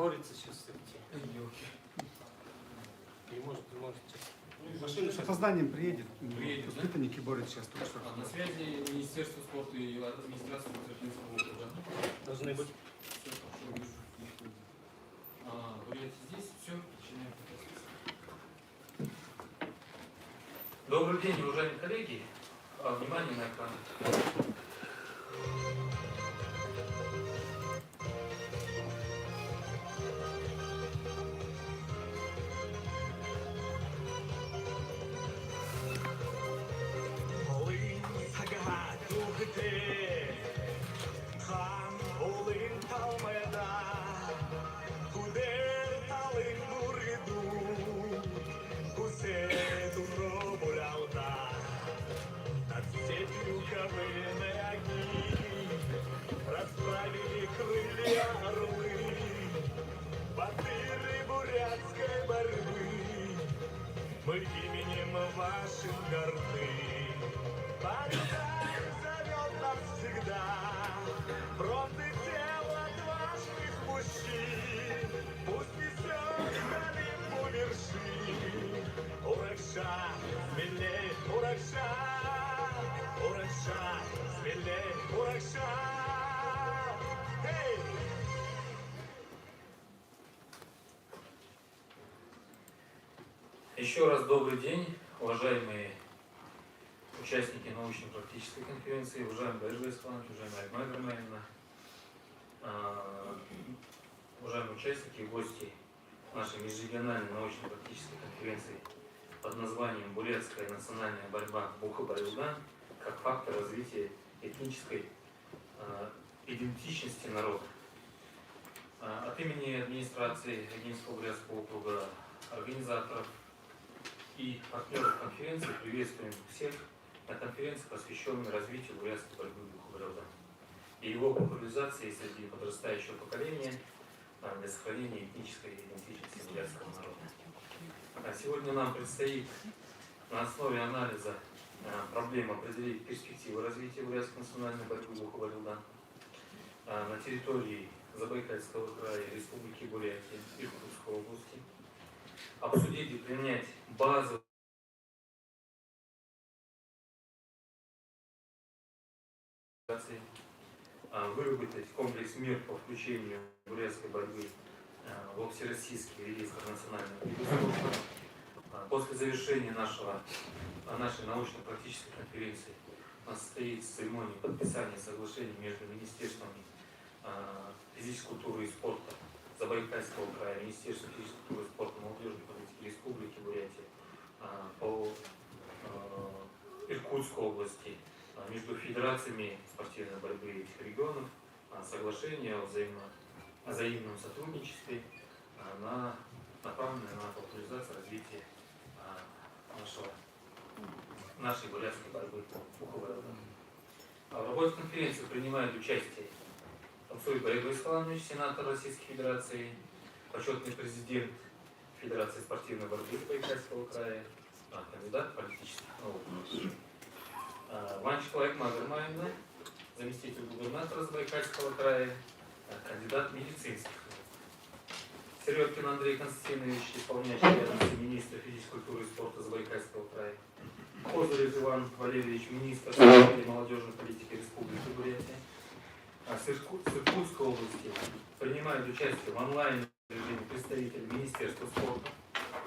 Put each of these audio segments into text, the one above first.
борется сейчас с этим. Не может. Машина с опозданием приедет. Приедет, Воспитанники борются сейчас только что. На связи Министерство спорта и администрация Сахалинского округа. Должны быть. Все хорошо, вижу. Бурятия здесь, все, начинаем фотосессию. Добрый день, уважаемые коллеги. Внимание на экран. Расправили крылья орлы, батыры бурятской борьбы, мы именем вашим горды. Борьба зовет нас всегда, бронзы тел отважных мужчин, пусть несет к Олимпу вершин. Уракша, смелей, уракша, уракша, смелей, уракша. Еще раз добрый день, уважаемые участники научно-практической конференции, уважаемый Борис Иванович, уважаемая Альма Германина, уважаемые участники и гости нашей межрегиональной научно-практической конференции под названием «Бурятская национальная борьба Буха-Барилдан как фактор развития этнической идентичности народа». От имени администрации Ленинского бурятского округа, организаторов и партнеров конференции приветствуем всех на конференции, посвященной развитию бурятской борьбы Буха-Барилдан и его популяризации среди подрастающего поколения для сохранения этнической идентичности бурятского народа. Сегодня нам предстоит на основе анализа проблем определить перспективы развития бурятской национальной борьбы Буха-Барилдан на территории Забайкальского края, Республики Бурятия, Иркутской области, обсудить и принять базовые выработать комплекс мер по включению бурятской борьбы в всероссийский реестр национальных видов спорта. После завершения нашей научно-практической конференции у нас состоится церемония подписания соглашений между министерствами физической культуры и спорта Забайкальского края, Министерства физической культуры и спорта, молодежной политики Республики Бурятия, по Иркутской области, между федерациями спортивной борьбы этих регионов, соглашение о взаимном сотрудничестве, направленное на популяризацию развития нашей бурятской борьбы Буха-Барилдан. В работе конференции принимают участие Тамсуй Борис Иванович, сенатор Российской Федерации, почетный президент Федерации спортивной борьбы Забайкальского края, кандидат политических наук. Ванчикова Альма Германина, заместитель губернатора Забайкальского края, кандидат медицинских наук. Середкин Андрей Константинович, исполняющий обязанности министра физической культуры и спорта Забайкальского края. Козырев Иван Валерьевич, министр спорта и молодежной политики Республики Бурятия. С Иркутской области принимают участие в онлайн режиме представители Министерства спорта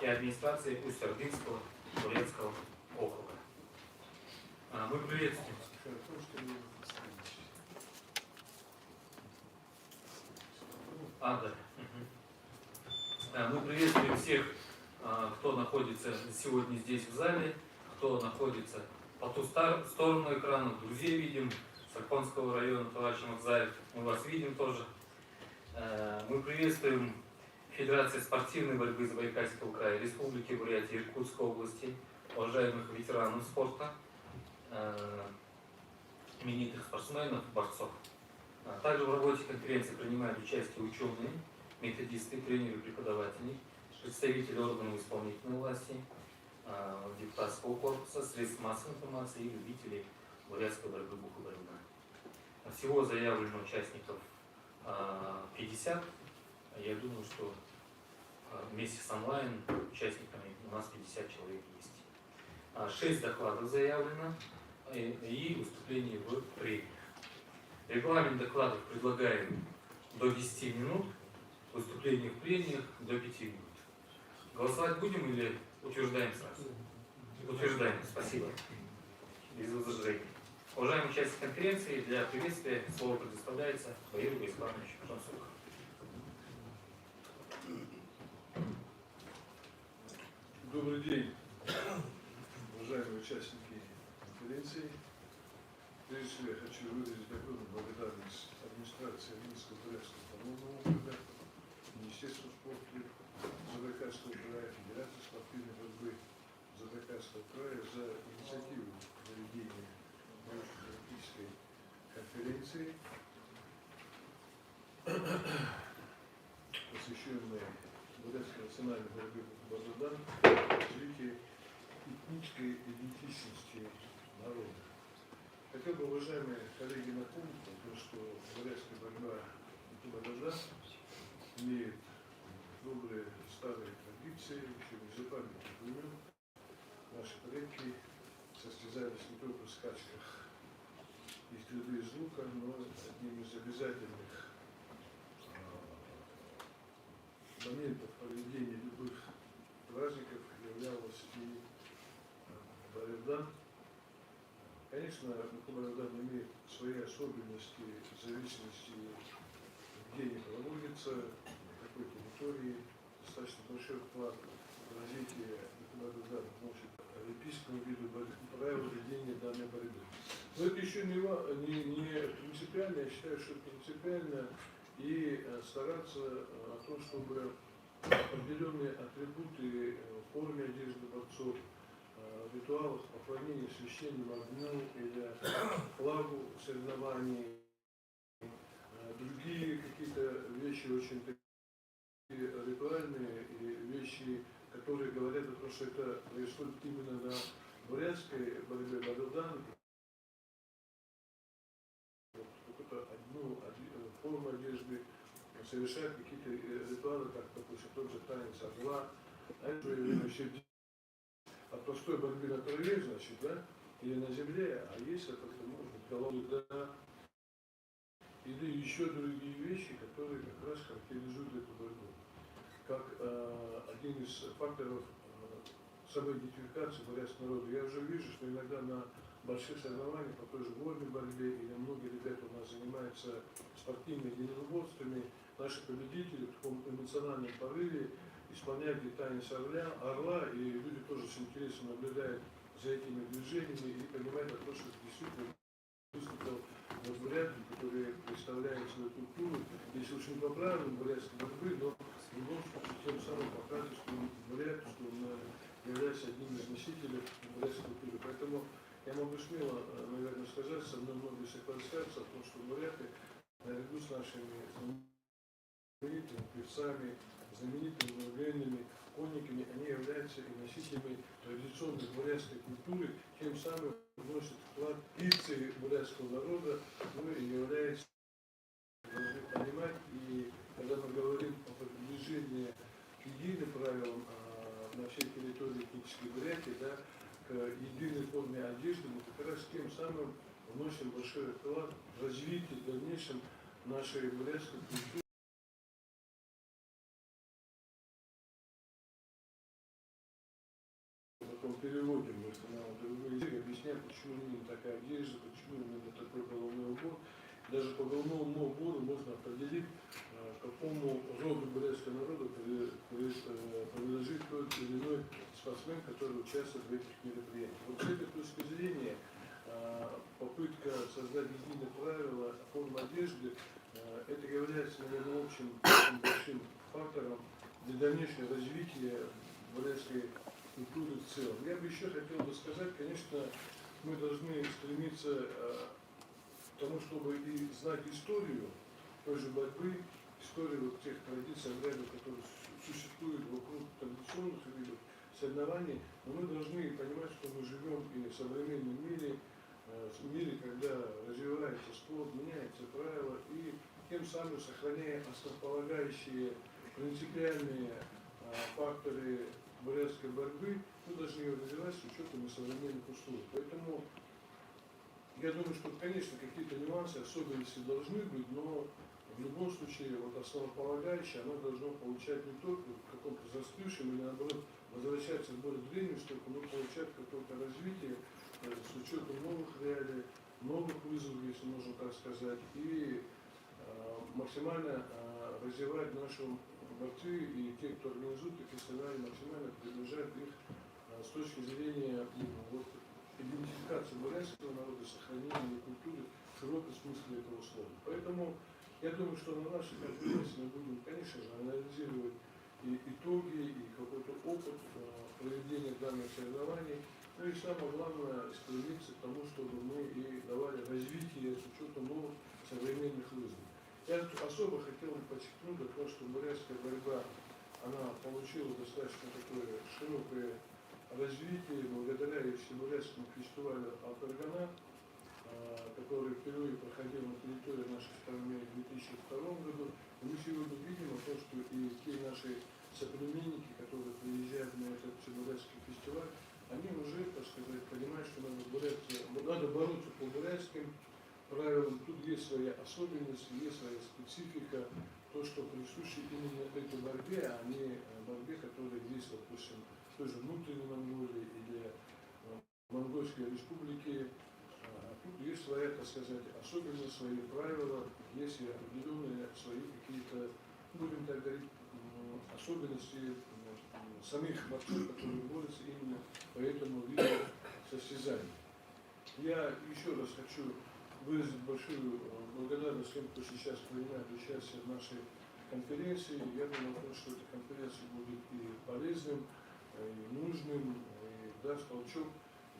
и администрации Усть-Ордынского бурятского округа. Мы приветствуем. Мы приветствуем всех, кто находится сегодня здесь в зале, кто находится по ту сторону экрана, друзей видим, Сарпонского района, товарищ Макзаев, мы вас видим тоже. Мы приветствуем Федерацию спортивной борьбы Забайкальского края, Республики Бурятия, Иркутской области, уважаемых ветеранов спорта, именитых спортсменов, борцов. Также в работе конференции принимают участие ученые, методисты, тренеры, преподаватели, представители органов исполнительной власти, депутатского корпуса, средств массовой информации и любителей бурятской борьбы Буха-Барилдан. Всего заявлено участников 50, Я думаю, что вместе с онлайн участниками у нас 50 человек есть. 6 докладов заявлено и выступление в прениях. Регламент докладов предлагаем до 10 минут, выступление в прениях до 5 минут. Голосовать будем или утверждаем сразу? Утверждаем, спасибо. Без возражений. Уважаемые участники конференции, для приветствия слово предоставляется Валерию Гаспаровичу Жансуку. Добрый день, уважаемые участники конференции. Прежде всего я хочу выразить огромную благодарность администрации Минского Бурятского автономного округа, Министерству спорта Забайкальского края, Федерации спортивной борьбы Забайкальского края за инициативу проведения научно-практической конференции, посвященной бурятской национальной борьбе Базардан, развитию этнической идентичности народа. Хотел бы, уважаемые коллеги, напомнить, что бурятская борьба Базардан имеет добрые старые традиции, еще не запамятных времен. Наши предки состязались не только в скачках и стрельбе из лука, но одним из обязательных моментов проведения любых праздников являлась и Базардан. Конечно, Базардан имеет свои особенности в зависимости, где они проводятся, на какой территории. Достаточно большой вклад в развитие Базардан вносит олимпийскому виду правила ведения данной борьбы. Но это еще не принципиально, я считаю, что принципиально и стараться о том, чтобы определенные атрибуты в форме одежды борцов, в ритуалах поклонения священному огню или флагу соревнований, другие какие-то вещи очень такие ритуальные и вещи, которые говорят о том, что это происходит именно на бурятской борьбе Базардан. Какую-то одну форму одежды совершают какие-то ритуалы, как, допустим, тот же танец орла, а это еще от простой борьбы на траве, значит, да, или на земле, а есть это, может быть, голову, да, или еще другие вещи, которые как раз характеризуют эту борьбу. Как один из факторов самоидентификации бурятского народа. Я уже вижу, что иногда на больших соревнованиях по той же вольной борьбе, или многие ребята у нас занимаются спортивными единоборствами, наши победители в таком эмоциональном порыве исполняют танец орла, и люди тоже с интересом наблюдают за этими движениями и понимают, что действительно выступил бурятин, который представляет свою культуру, если уж не по правилам бурятской борьбы, но в любом случае тем самым показывает, что он бурят, что он является одним из носителей бурятской культуры. Поэтому я могу смело, наверное, сказать, со мной многие согласятся о том, что буряты, наряду с нашими знаменитыми певцами, знаменитыми военными конниками, они являются и носителями традиционной бурятской культуры, тем самым вносят вклад традиции бурятского народа, ну и является, должны понимать, и когда мы говорим о приближении к единым правилам на всей территории этнической Бурятии, да, к единой форме одежды, мы как раз тем самым вносим большой вклад в развитие в дальнейшем нашей бурятской культуры. Переводим мы на другой язык, объясняем, почему именно такая одежда, почему именно такой головной убор. Даже по головному убору можно определить, какому роду бурятского народа принадлежит тот или иной спортсмен, который участвует в этих мероприятиях. Вот с этой точки зрения попытка создать единые правила формы одежды, это является, наверное, общим большим фактором для дальнейшего развития бурятской культуры в целом. Я бы еще хотел бы сказать, конечно, мы должны стремиться к тому, чтобы и знать историю той же борьбы, историю вот тех традиций, обрядов, которые существуют вокруг традиционных видов соревнований, но мы должны понимать, что мы живем и в современном мире, когда развивается спорт, меняются правила, и тем самым сохраняя основополагающие принципиальные факторы бурятской борьбы, мы должны ее развивать с учетом современных условий. Поэтому я думаю, что, конечно, какие-то нюансы, особенности должны быть, но в любом случае вот основополагающее, оно должно получать не только в каком-то застывшем или наоборот возвращаться в более древнюю стойку, но получать какое-то развитие с учетом новых реалий, новых вызовов, если можно так сказать, и максимально развивать нашу борцы и те, кто организует такие сценарии, максимально приближать их с точки зрения вот, идентификации бурятского народа, сохранения культуры в широком смысле этого слова. Поэтому я думаю, что на нашей конференции мы будем, конечно же, анализировать и итоги, и какой-то опыт проведения данных соревнований. Ну и самое главное, стремиться к тому, чтобы мы и давали развитие с учетом новых современных вызовов. Я особо хотел бы подчеркнуть то, что бурятская борьба, она получила достаточно такое широкое развитие благодаря Всебурятскому фестивалю «Алтаргана», который впервые проходил на территории нашей страны в 2002 году. И мы сегодня видим то, что и те наши соплеменники, которые приезжают на этот Всебурятский фестиваль, они уже, так сказать, понимают, что надо бороться по бурятским правилам. Тут есть свои особенности, есть своя специфика, то, что присуще именно этой борьбе, а не борьбе, которая есть, допустим, в той же внутренней Монголии или Монгольской республике. Тут есть своя, так сказать, особенность, свои правила, есть и определенные свои какие-то, будем так говорить, особенности самих борцов, которые борются именно по этому виду состязаний. Я еще раз хочу выразить большую благодарность всем, кто сейчас принимает участие в нашей конференции. Я думаю, что эта конференция будет и полезным, и нужным, и даст толчок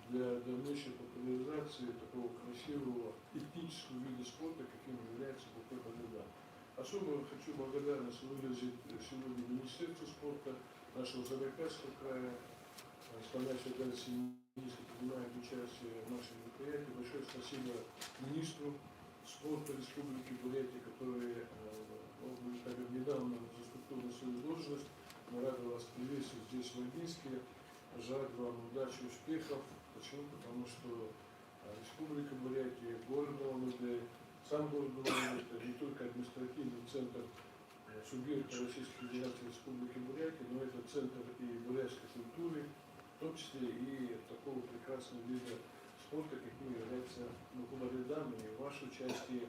для дальнейшей популяризации такого красивого этнического вида спорта, каким является боксер борьба. Особо хочу благодарность выразить сегодня Министерству спорта нашего Забайкальского края, исполняющий обязанности министра, принимает участие в нашем мероприятии. Большое спасибо министру спорта Республики Бурятия, который недавно заступил на свою должность. Мы рады вас приветствовать здесь, в Ильинске. Желаю вам удачи, успехов. Почему? Потому что Республика Бурятия, город Улан-Удэ, сам город Улан-Удэ — это не только административный центр субъекта Российской Федерации Республики Бурятия, но это центр и бурятской культуры, в том числе и такого прекрасного вида спорта, каким является куларидам, и ваше участие,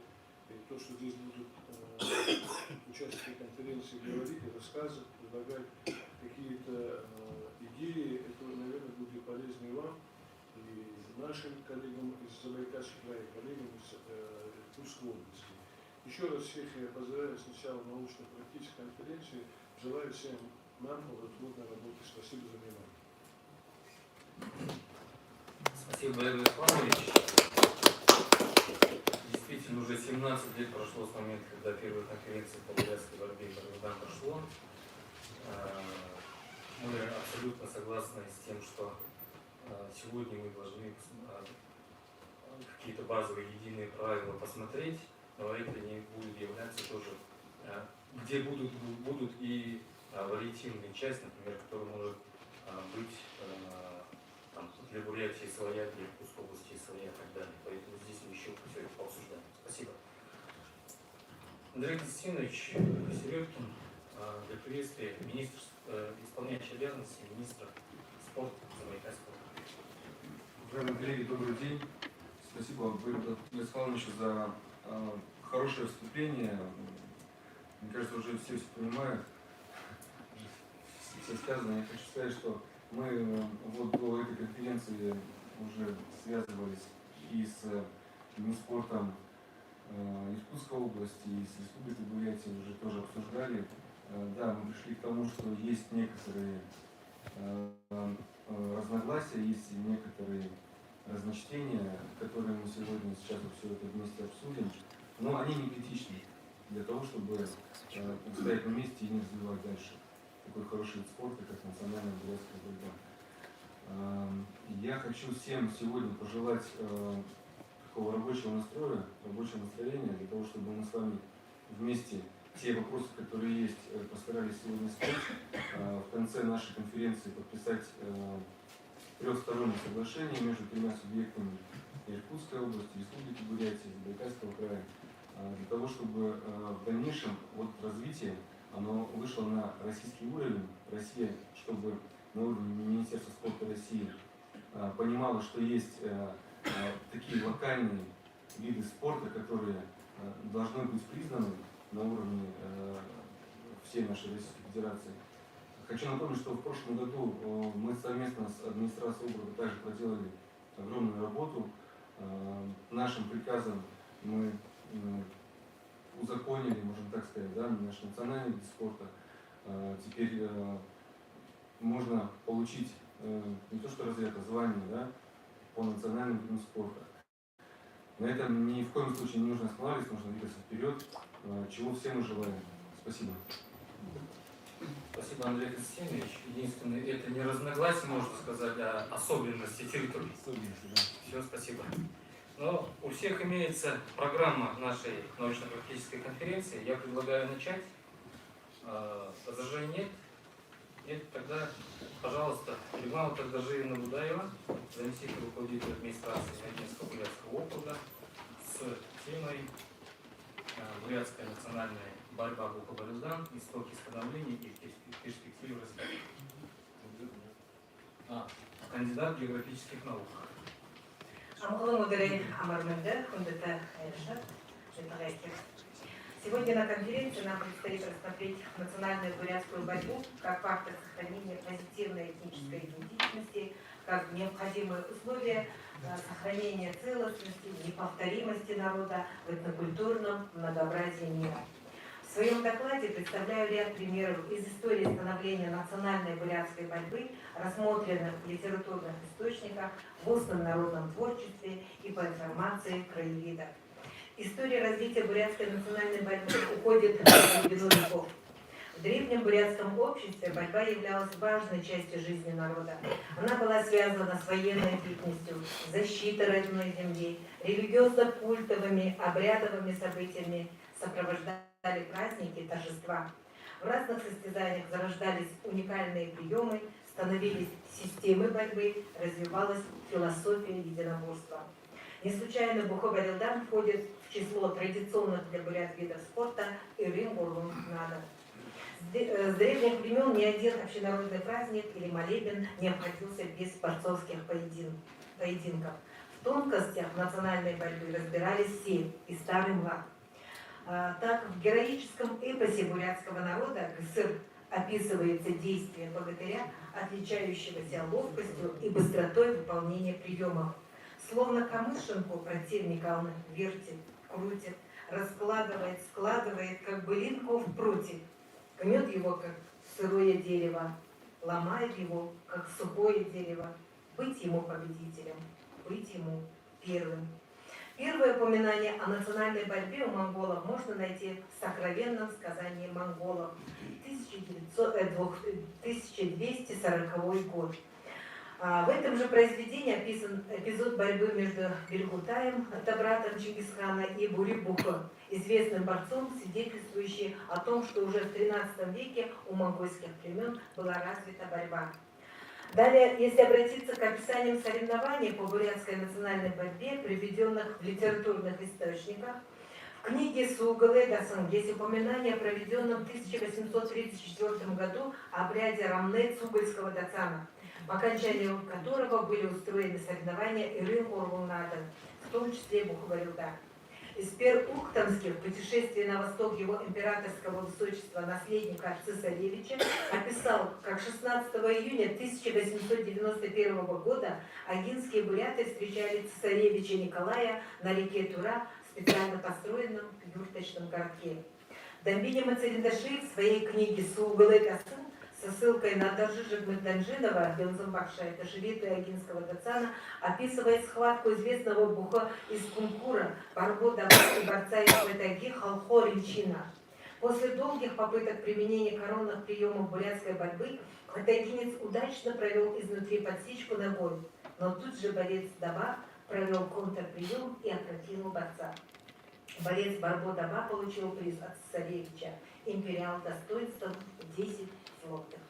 и то, что здесь будут участники конференции говорить и рассказывать, предлагать какие-то идеи, это, наверное, будет полезно и вам, и нашим коллегам из Забайкальского края, коллегам из Тульской области. Еще раз всех я поздравляю с началом научно-практической конференции. Желаю всем нам плодотворной работы. Спасибо за внимание. Спасибо, Олег Иванович. Действительно, уже 17 лет прошло с момента, когда первая конференция по бурятской борьбе и борьбам прошло. Мы абсолютно согласны с тем, что сегодня мы должны какие-то базовые единые правила посмотреть, но это не будет являться тоже, где будут и вариативная часть, например, которая может быть там, для Бурятии своя, для Иркутской области своя и так далее. Поэтому здесь мы еще все это пообсуждаем. Спасибо. Андрей Константинович Серегин, для приветствия министр, исполняющий обязанности министра спорта Забайкальского края. Уважаемые коллеги, добрый день. Спасибо вам, Олегу Ивановичу, за хорошее выступление. Мне кажется, уже все понимают, все сказано. Я хочу сказать, что мы вот до этой конференции уже связывались и с Минспортом Иркутской области, и с Республикой Бурятия уже тоже обсуждали. Да, мы пришли к тому, что есть некоторые разногласия, есть некоторые разночтения, которые мы сегодня сейчас все это вместе обсудим, но они не критичны для того, чтобы стоять на месте и не развивать дальше такой хороший вид спорта, как национальная бурятская борьба. Я хочу всем сегодня пожелать такого рабочего настроя, рабочего настроения, для того, чтобы мы с вами вместе те вопросы, которые есть, постарались сегодня спеть. В конце нашей конференции подписать трехстороннее соглашение между тремя субъектами Иркутской области, Республики Бурятия, Забайкальского края, для того, чтобы в дальнейшем вот развитие оно вышло на российский уровень. Россия, чтобы на уровне Министерства спорта России понимала, что есть такие локальные виды спорта, которые должны быть признаны на уровне всей нашей Российской Федерации. Хочу напомнить, что в прошлом году мы совместно с администрацией округа также проделали огромную работу. Нашим приказом мы узаконили, можно так сказать, да, наш национальный вид спорта. Теперь можно получить не то что разряд, а звание, да, по национальным видам спорта. На этом ни в коем случае не нужно останавливаться, нужно двигаться вперед, чего всем мы желаем. Спасибо. Спасибо, Андрей Константинович. Единственное, это не разногласие, можно сказать, а особенности территории. Все, спасибо. Но у всех имеется программа нашей научно-практической конференции. Я предлагаю начать. Возражений нет? Нет, тогда, пожалуйста, Людмила Тагдажиевна Будаева, заместитель руководителя администрации Ногинского Бурятского округа, с темой «Бурятская национальная борьба Бухоборюздан. Истоки становления и перспективы развития». Кандидат географических наук. Сегодня на конференции нам предстоит рассмотреть национальную бурятскую борьбу как фактор сохранения позитивной этнической идентичности, как необходимые условия сохранения целостности, неповторимости народа в этнокультурном многообразии мира. В своем докладе представляю ряд примеров из истории становления национальной бурятской борьбы, рассмотренных в литературных источниках, в устном народном творчестве и по информации краеведов. История развития бурятской национальной борьбы уходит в глубину веков. В древнем бурятском обществе борьба являлась важной частью жизни народа. Она была связана с военной деятельностью, защитой родной земли, религиозно-культовыми, обрядовыми событиями, сопровождали праздники и торжества. В разных состязаниях зарождались уникальные приемы, становились системы борьбы, развивалась философия единоборства. Не случайно Бухоборюздан входит в число традиционных для бурят видов спорта Ирым-Урлун-Надо. С древних времен ни один общенародный праздник или молебен не обходился без борцовских поединков. В тонкостях национальной борьбы разбирались все, и старый и млад. Так, в героическом эпосе бурятского народа «Гысыр» описывается действие богатыря, отличающегося ловкостью и быстротой выполнения приемов. Словно камышинку противника он вертит, крутит, раскладывает, складывает, как былинку в прутик. Гнет его, как сырое дерево, ломает его, как сухое дерево. Быть ему победителем, быть ему первым. Первое упоминание о национальной борьбе у монголов можно найти в сокровенном сказании монголов, 1240 год. В этом же произведении описан эпизод борьбы между Бельгутаем, это братом Чингисхана, и Бурибухом, известным борцом, свидетельствующий о том, что уже в XIII веке у монгольских племен была развита борьба. Далее, если обратиться к описаниям соревнований по бурятской национальной борьбе, приведенных в литературных источниках, в книге Сугалы Дасан есть упоминание о проведенном в 1834 году обряде Рамне Цугальского Дацана, по окончанию которого были устроены соревнования Ирым-Урлун-Надо, в том числе Бухоборюздан. Эспер Ухтомский в путешествии на восток его императорского высочества наследника цесаревича описал, как 16 июня 1891 года агинские буряты встречали цесаревича Николая на реке Тура в специально построенном юрточном городке. Дамбини Мацаридаши в своей книге «Сугалы Дасан» со ссылкой на Даржижа Гматанжинова, Белзамбакша, это живиты агинского Дацана, описывает схватку известного Буха из Кумкура, борьбу и борца из Кветаги Халхо Ринчина. После долгих попыток применения коронных приемов бурятской борьбы, кветагинец удачно провел изнутри подсечку ногой, но тут же борец Даба провел контрприем и опрокинул борца. Борец Барбо-Даба получил приз от царевича «Империал достоинством» 10 злотых.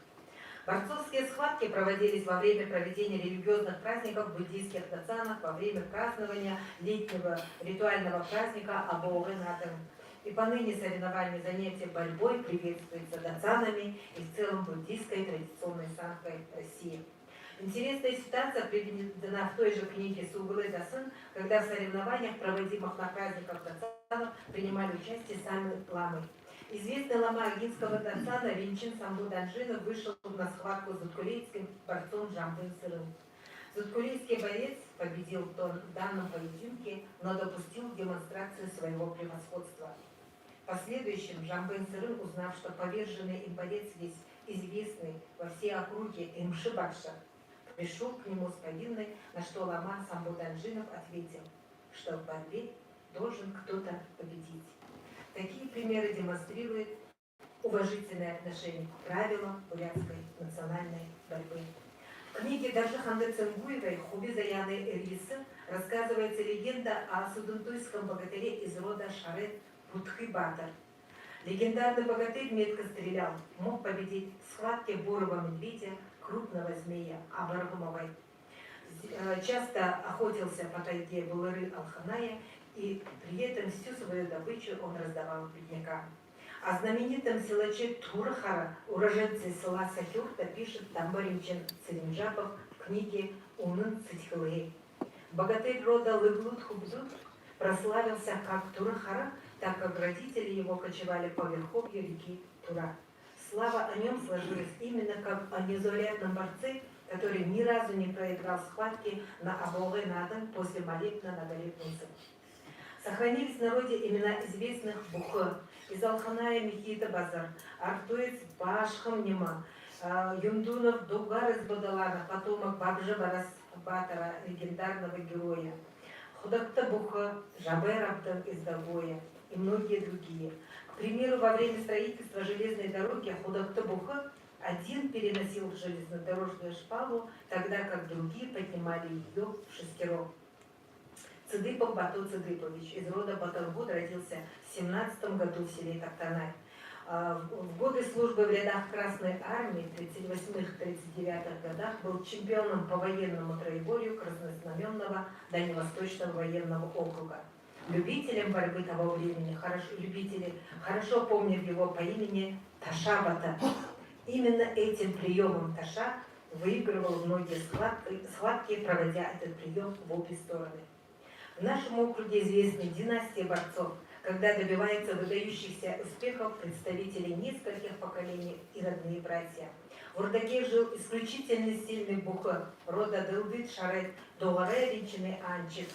Борцовские схватки проводились во время проведения религиозных праздников буддийских нацанов, во время празднования летнего ритуального праздника Абогэ-Натэн. И поныне соревнования занятия борьбой приветствуются дацанами и в целом буддийской традиционной санкой России. Интересная ситуация приведена в той же книге Суглы Дасын, когда в соревнованиях, проводимых на праздниках дацанов, принимали участие сами ламы. Известный лама аргинского дацана Винчин Самбу Данжина вышел на схватку с зуткулейским борцом Жамбын Сырым. Зуткулейский боец победил в данном поединке, но допустил демонстрацию своего превосходства. В последующем Жамбын Сырым, узнав, что поверженный им боец весь известный во всей округе Имши Бакша, пришел к нему с повинной, на что лама Самбу Данжинов ответил, что в борьбе должен кто-то победить. Такие примеры демонстрируют уважительное отношение к правилам бурятской национальной борьбы. В книге Дажи Ханды Ценгуевой «Хуби Заяны Элисы» рассказывается легенда о судунтуйском богатыре из рода Шарет Будхи-Батор. Легендарный богатырь метко стрелял, мог победить в схватке бурого медведя, крупного змея Абаргумовой. Часто охотился по тайге Булыры Алханая, и при этом всю свою добычу он раздавал беднякам. О знаменитом силаче Турахара, уроженце села Сахюрта, пишет Тамбаринчин Циринджапов в книге «Унын Цитхилы». Богатырь рода Лыглут-Хубзут прославился как Турахара, так как родители его кочевали по верховью реки Тура. Слава о нем сложилась именно как о незаурядном борце, который ни разу не проиграл схватки на Абогэ-Натэн после молитвы на горе Пунцев. Сохранились в народе имена известных Бухы, из Алханая Михита Базар, Артуец Башхам Нема, Юндунов Дугар из Бадалана, потомок Бабжа Барас Батора, легендарного героя, Худакта Буха, Жабер Абдан из Дагоя и многие другие. К примеру, во время строительства железной дороги Худакта Буха один переносил железнодорожную шпалу, тогда как другие поднимали ее в шестером. Цыдыпов Бату Цыдыпович из рода Батаргуд родился в 17 году в селе Токтанай. В годы службы в рядах Красной Армии в 1938-1939 годах был чемпионом по военному троеборью Краснознаменного Дальневосточного военного округа. Любителям борьбы того времени, любители хорошо помнят его по имени Таша Бата. Именно этим приемом Таша выигрывал многие схватки, проводя этот прием в обе стороны. В нашем округе известны династии борцов, когда добиваются выдающихся успехов представители нескольких поколений и родные братья. В Урдаге жил исключительно сильный Буха, рода Дылдыт Шарет Догаре Ричины Анчик.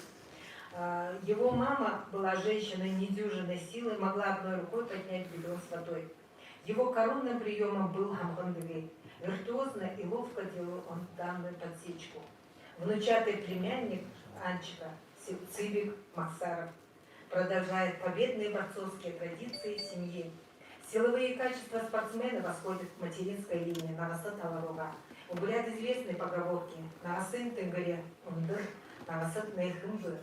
Его мама была женщиной недюжинной силы, могла одной рукой поднять бидон с водой. Его коронным приемом был Хамгандыгей. Виртуозно и ловко делал он данную подсечку. Внучатый племянник Анчика Цивик Максаров продолжает победные борцовские традиции семьи. Силовые качества спортсмена восходят к материнской линии Наваса Таларога. У бурят известны поговорки «Навасан Тынгаре Ундыр», «Навасан Нейхымбы».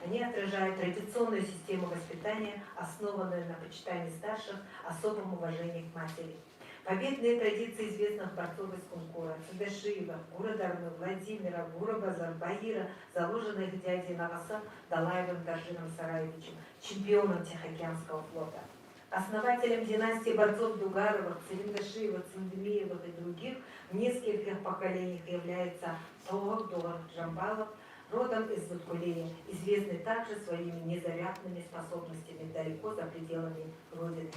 Они отражают традиционную систему воспитания, основанную на почитании старших, особом уважении к матери. Победные традиции известных борцов из Кункура, Цидашиева, Гурадарны, Владимира, Гурабазар, Баира, заложенных дядей Наваса Далаевым Даржином Сараевичем, чемпионом Тихоокеанского флота. Основателем династии борцов Дугаровых, Цириндашиевых, Циндемиевых и других в нескольких поколениях является Тоғок Дугар Джамбалов, родом из Зуткулея, известный также своими незаурядными способностями далеко за пределами Родины.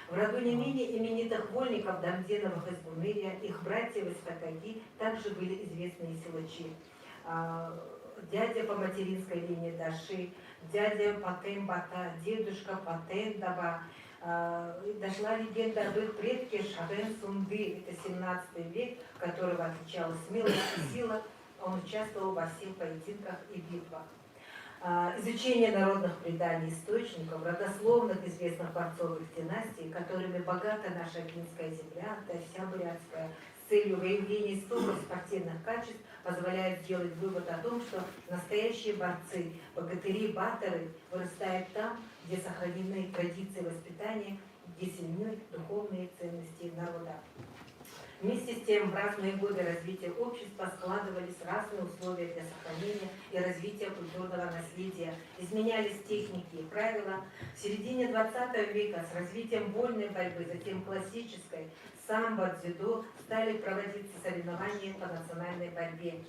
В роду не менее именитых вольников Дамденовых из Гунырия, их братьев из Хатаги также были известные силачи. Дядя по материнской линии Даши, дядя Патен Бата, дедушка Патен Даба. Дошла легенда об их предке Шарен Сунды, это 17 век, которого отличалась смелость и сила. Он участвовал во всех поединках и битвах. Изучение народных преданий, источников, родословных известных борцовых династий, которыми богата наша Клинская земля, да вся бурятская с целью выявления истоков спортивных качеств позволяют сделать вывод о том, что настоящие борцы, богатыри, баттеры вырастают там, где сохранены традиции воспитания, где сильны духовные ценности народа. Вместе с тем, в разные годы развития общества складывались разные условия для сохранения и развития культурного наследия, изменялись техники и правила. В середине 20 века с развитием вольной борьбы, затем классической, самбо, дзюдо стали проводиться соревнования по национальной борьбе.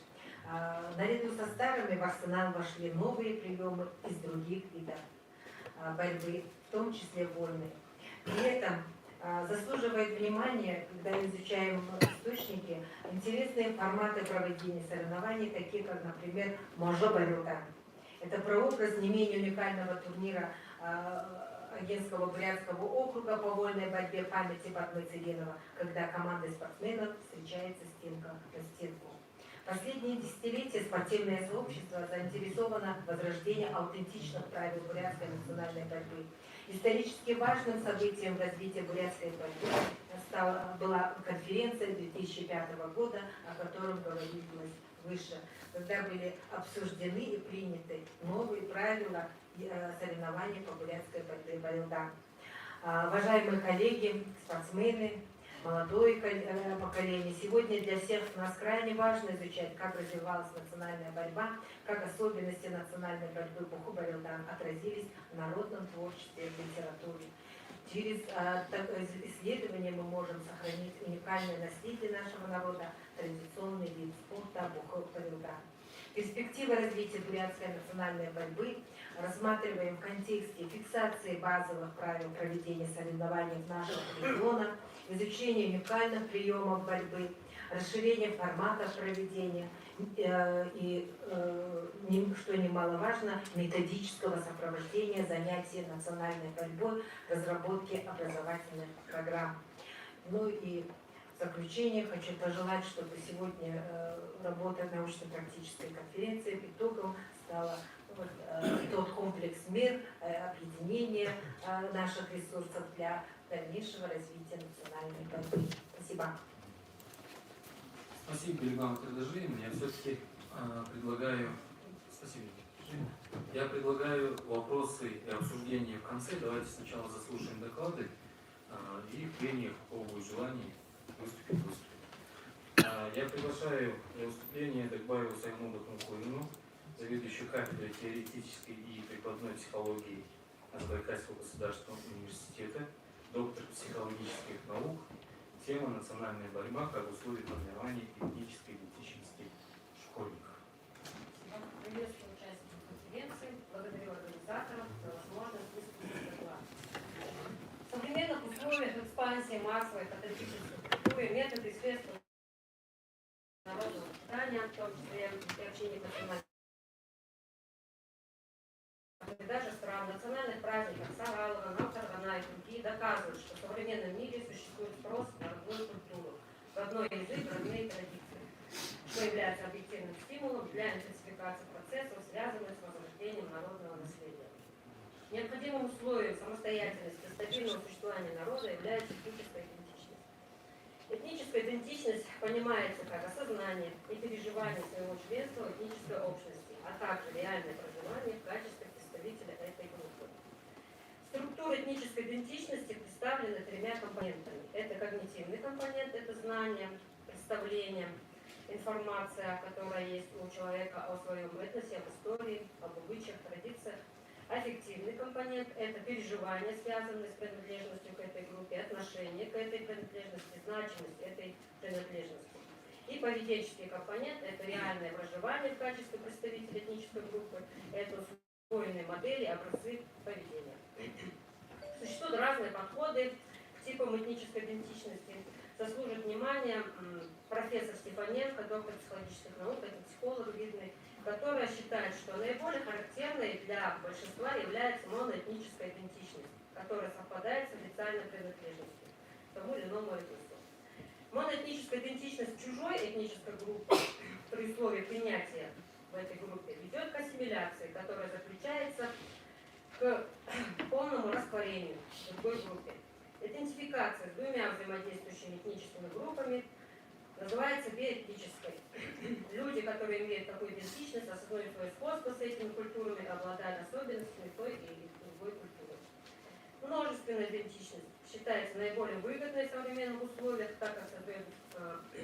Наряду со старыми в арсенал вошли новые приемы из других видов борьбы, в том числе вольной. При этом заслуживает внимания, когда изучаем источники, интересные форматы проведения соревнований, такие как, например, Можо Барюта. Это прообраз не менее уникального турнира Агенского бурятского округа по вольной борьбе памяти Батмы Циренова, когда команда спортсменов встречается стенка на стенку. Последние десятилетия спортивное сообщество заинтересовано в возрождении аутентичных правил бурятской национальной борьбы. Исторически важным событием в развитии бурятской борьбы была конференция 2005 года, о котором говорилось выше, когда были обсуждены и приняты новые правила соревнований по бурятской борьбе Байлдан. Уважаемые коллеги, спортсмены, молодое поколение, сегодня для всех нас крайне важно изучать, как развивалась национальная борьба, как особенности национальной борьбы Буху-Барилдан отразились в народном творчестве и литературе. Через исследование мы можем сохранить уникальное наследие нашего народа, традиционный вид спорта Буху-Барилдан. Перспектива развития бурятской национальной борьбы рассматриваем в контексте фиксации базовых правил проведения соревнований в наших регионах, изучения уникальных приемов борьбы, расширения форматов проведения и, что немаловажно, методического сопровождения занятий национальной борьбой, разработки образовательных программ. Ну и в заключение хочу пожелать, чтобы сегодня работа научно-практической конференции итогом стала тот комплекс мер, объединения наших ресурсов для дальнейшего развития национальной борьбы. Спасибо. Спасибо, Бельгам Кардажиевна. Я все-таки предлагаю... Спасибо. Я предлагаю вопросы и обсуждения в конце. Давайте сначала заслушаем доклады и в прениях по желанию выступить. Я приглашаю для выступления Дагбаеву Саймону Батмукулину, заведующую кафедрой теоретической и прикладной психологии Азербайджанского государственного университета, доктор психологических наук. Тема «Национальная борьба как условие формирования этнической идентичности школьников». Приветствую участников конференции, благодарю организаторов за возможность выступить с докладом. В современных условиях экспансии массовой патриотической культуры методы и средства народного питания, в том числе и общения национальных и даже стран, национальных праздников Саралова, Навтаргана и другие доказывают, что в современном мире существует спрос на родную культуру, родной язык, родные традиции, что является объективным стимулом для интенсификации процессов, связанных с возрождением народного наследия. Необходимым условием самостоятельности и стабильного существования народа является этническая идентичность. Этническая идентичность понимается как осознание и переживание своего членства в этнической общности, а также реальное проживание в качестве представителя этой группы. Структура этнической идентичности представлена тремя компонентами. Это когнитивный компонент, это знание, представление, информация, которая есть у человека о своем этносе, об истории, об обычаях, традициях. Аффективный компонент – это переживания, связанные с принадлежностью к этой группе, отношение к этой принадлежности, значимость этой принадлежности. И поведенческий компонент – это реальное проживание в качестве представителя этнической группы, это усвоенные модели, образцы поведения. Существуют разные подходы к типам этнической идентичности. Заслужит внимания профессор Стефаненко, доктор психологических наук, это психолог видный, которая считает, что наиболее характерной для большинства является моноэтническая идентичность, которая совпадает с официальной принадлежностью к тому или иному этносу. Моноэтническая идентичность чужой этнической группы при условии принятия в этой группе ведет к ассимиляции, которая заключается к полному растворению в другой группе. Идентификация с двумя взаимодействующими этническими группами называется биэтнической. Люди, которые имеют такую идентичность, осознают свое сходство с этими культурами, обладают особенностями той или другой культуры. Множественная идентичность считается наиболее выгодной в современных условиях, так как создает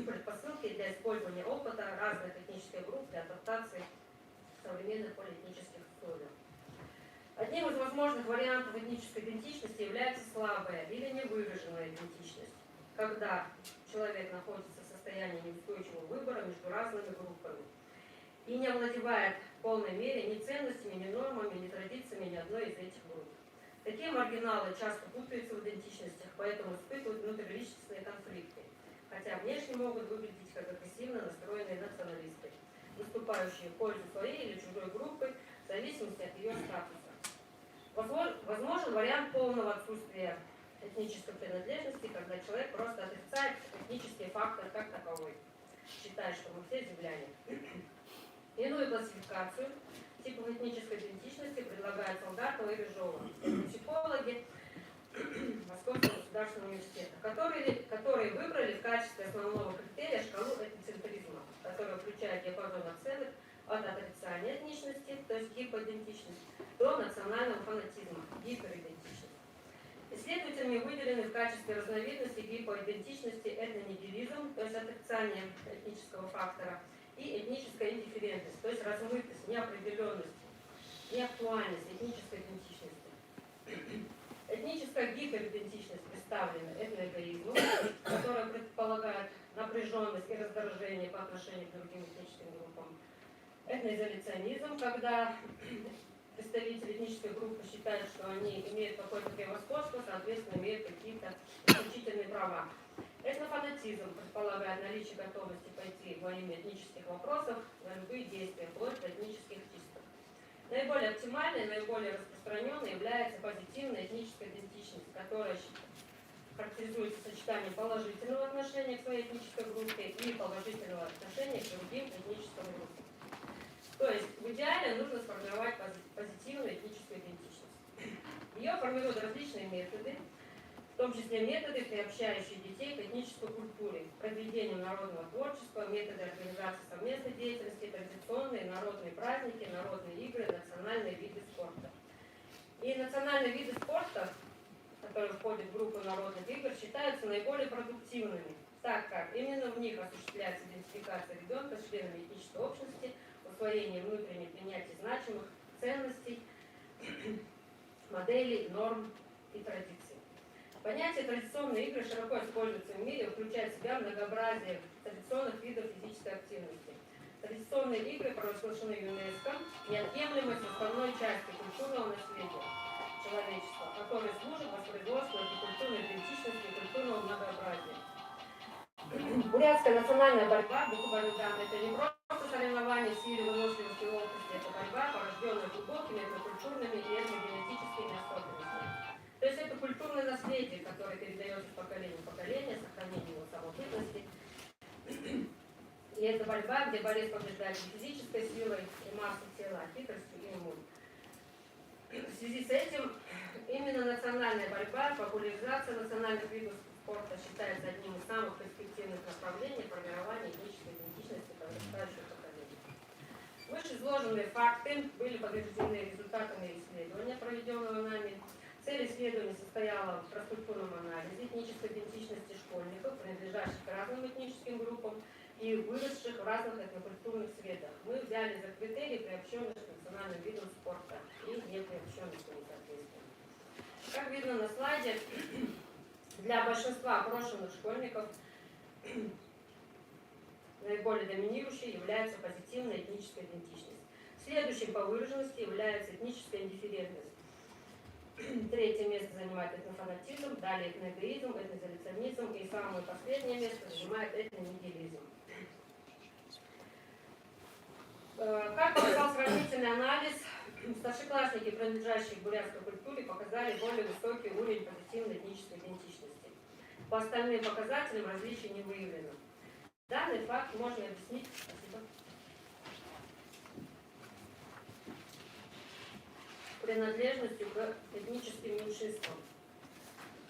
предпосылки для использования опыта разных этнических групп для адаптации современных полиэтнических условиях. Одним из возможных вариантов этнической идентичности является слабая или невыраженная идентичность, когда человек находится в состоянии неустойчивого выбора между разными группами и не овладевает в полной мере ни ценностями, ни нормами, ни традициями ни одной из этих групп. Такие маргиналы часто путаются в идентичностях, поэтому испытывают внутриличностные конфликты, хотя внешне могут выглядеть как агрессивно настроенные националисты, выступающие в пользу своей или чужой группы в зависимости от ее статуса. Возможен вариант полного отсутствия этнической принадлежности, когда человек просто отрицает этнический фактор как таковой, считая, что мы все земляне. Иную классификацию типов этнической идентичности предлагают Солдатова и Рыжова, психологи Московского государственного университета, которые выбрали в качестве основного критерия шкалу этноцентризма, которая включает диапазон оценок от отрицания этничности, то есть гипоидентичность, до национального фанатизма, гиперидентичность. Исследователями выделены в качестве разновидности гипоидентичности этнонигилизм, то есть отрицание этнического фактора, и этническая индифферентность, то есть размытость, неопределенность, неактуальность этнической идентичности. Этническая гиперидентичность представлена этноэгоизмом, которая предполагает напряженность и раздражение по отношению к другим этническим группам. Этноизоляционизм, когда представители этнической группы считают, что они имеют какое-то превосходство, соответственно, имеют какие-то исключительные права. Этнофанатизм предполагает наличие готовности пойти во имя этнических вопросов на любые действия, вплоть до этнических чисток. Наиболее оптимальной, наиболее распространенной является позитивная этническая идентичность, которая характеризуется сочетанием положительного отношения к своей этнической группе и положительного отношения к другим этническим группам. То есть в идеале нужно сформировать позитивную этническую идентичность. Ее формируют различные методы, в том числе методы, приобщающие детей к этнической культуре, проведению народного творчества, методы организации совместной деятельности, традиционные народные праздники, народные игры, национальные виды спорта. И национальные виды спорта, которые входят в группу народных игр, считаются наиболее продуктивными, так как именно в них осуществляется идентификация ребенка с членами этнической общности, усвоение внутренних принятий значимых ценностей, моделей, норм и традиций. Понятие традиционные игры широко используется в мире, включая в себя многообразие традиционных видов физической активности. Традиционные игры провозглашены ЮНЕСКО неотъемлемой составной частью культурного наследия человечества, которое служит воспроизводству этой культурной идентичности и культурного многообразия. Бурятская национальная борьба, буквально, это не просто соревнование в силе выносливости и ловкости, это борьба, порожденная глубокими этнокультурными и этногенетическими особенностями. То есть это культурное наследие, которое передается из поколения в поколение, сохранение его самобытности. И это борьба, где борец побеждает не физической силой и массой тела, а хитростью и умом. В связи с этим именно национальная борьба, популяризация национальных видов спорта считается одним из самых перспективных направлений формирования этнической идентичности подрастающего поколения. Вышеизложенные факты были подтверждены результатами исследования, проведенного нами. Цель исследования состояла в кросс-культурном анализе этнической идентичности школьников, принадлежащих к разным этническим группам и выросших в разных этнокультурных средах. Мы взяли за критерии приобщенных к национальным видам спорта и не приобщенных к ним, соответственно. Как видно на слайде, для большинства опрошенных школьников наиболее доминирующей является позитивная этническая идентичность. Следующим по выраженности является этническая индифферентность. Третье место занимает этнофанатизм, далее этноэгоизм, этноизоляционизм и самое последнее место занимает этнонигилизм. Как показал сравнительный анализ, старшеклассники, принадлежащие к бурятской культуре, показали более высокий уровень позитивной этнической идентичности. По остальным показателям различий не выявлено. Данный факт можно объяснить принадлежностью к этническим меньшинствам.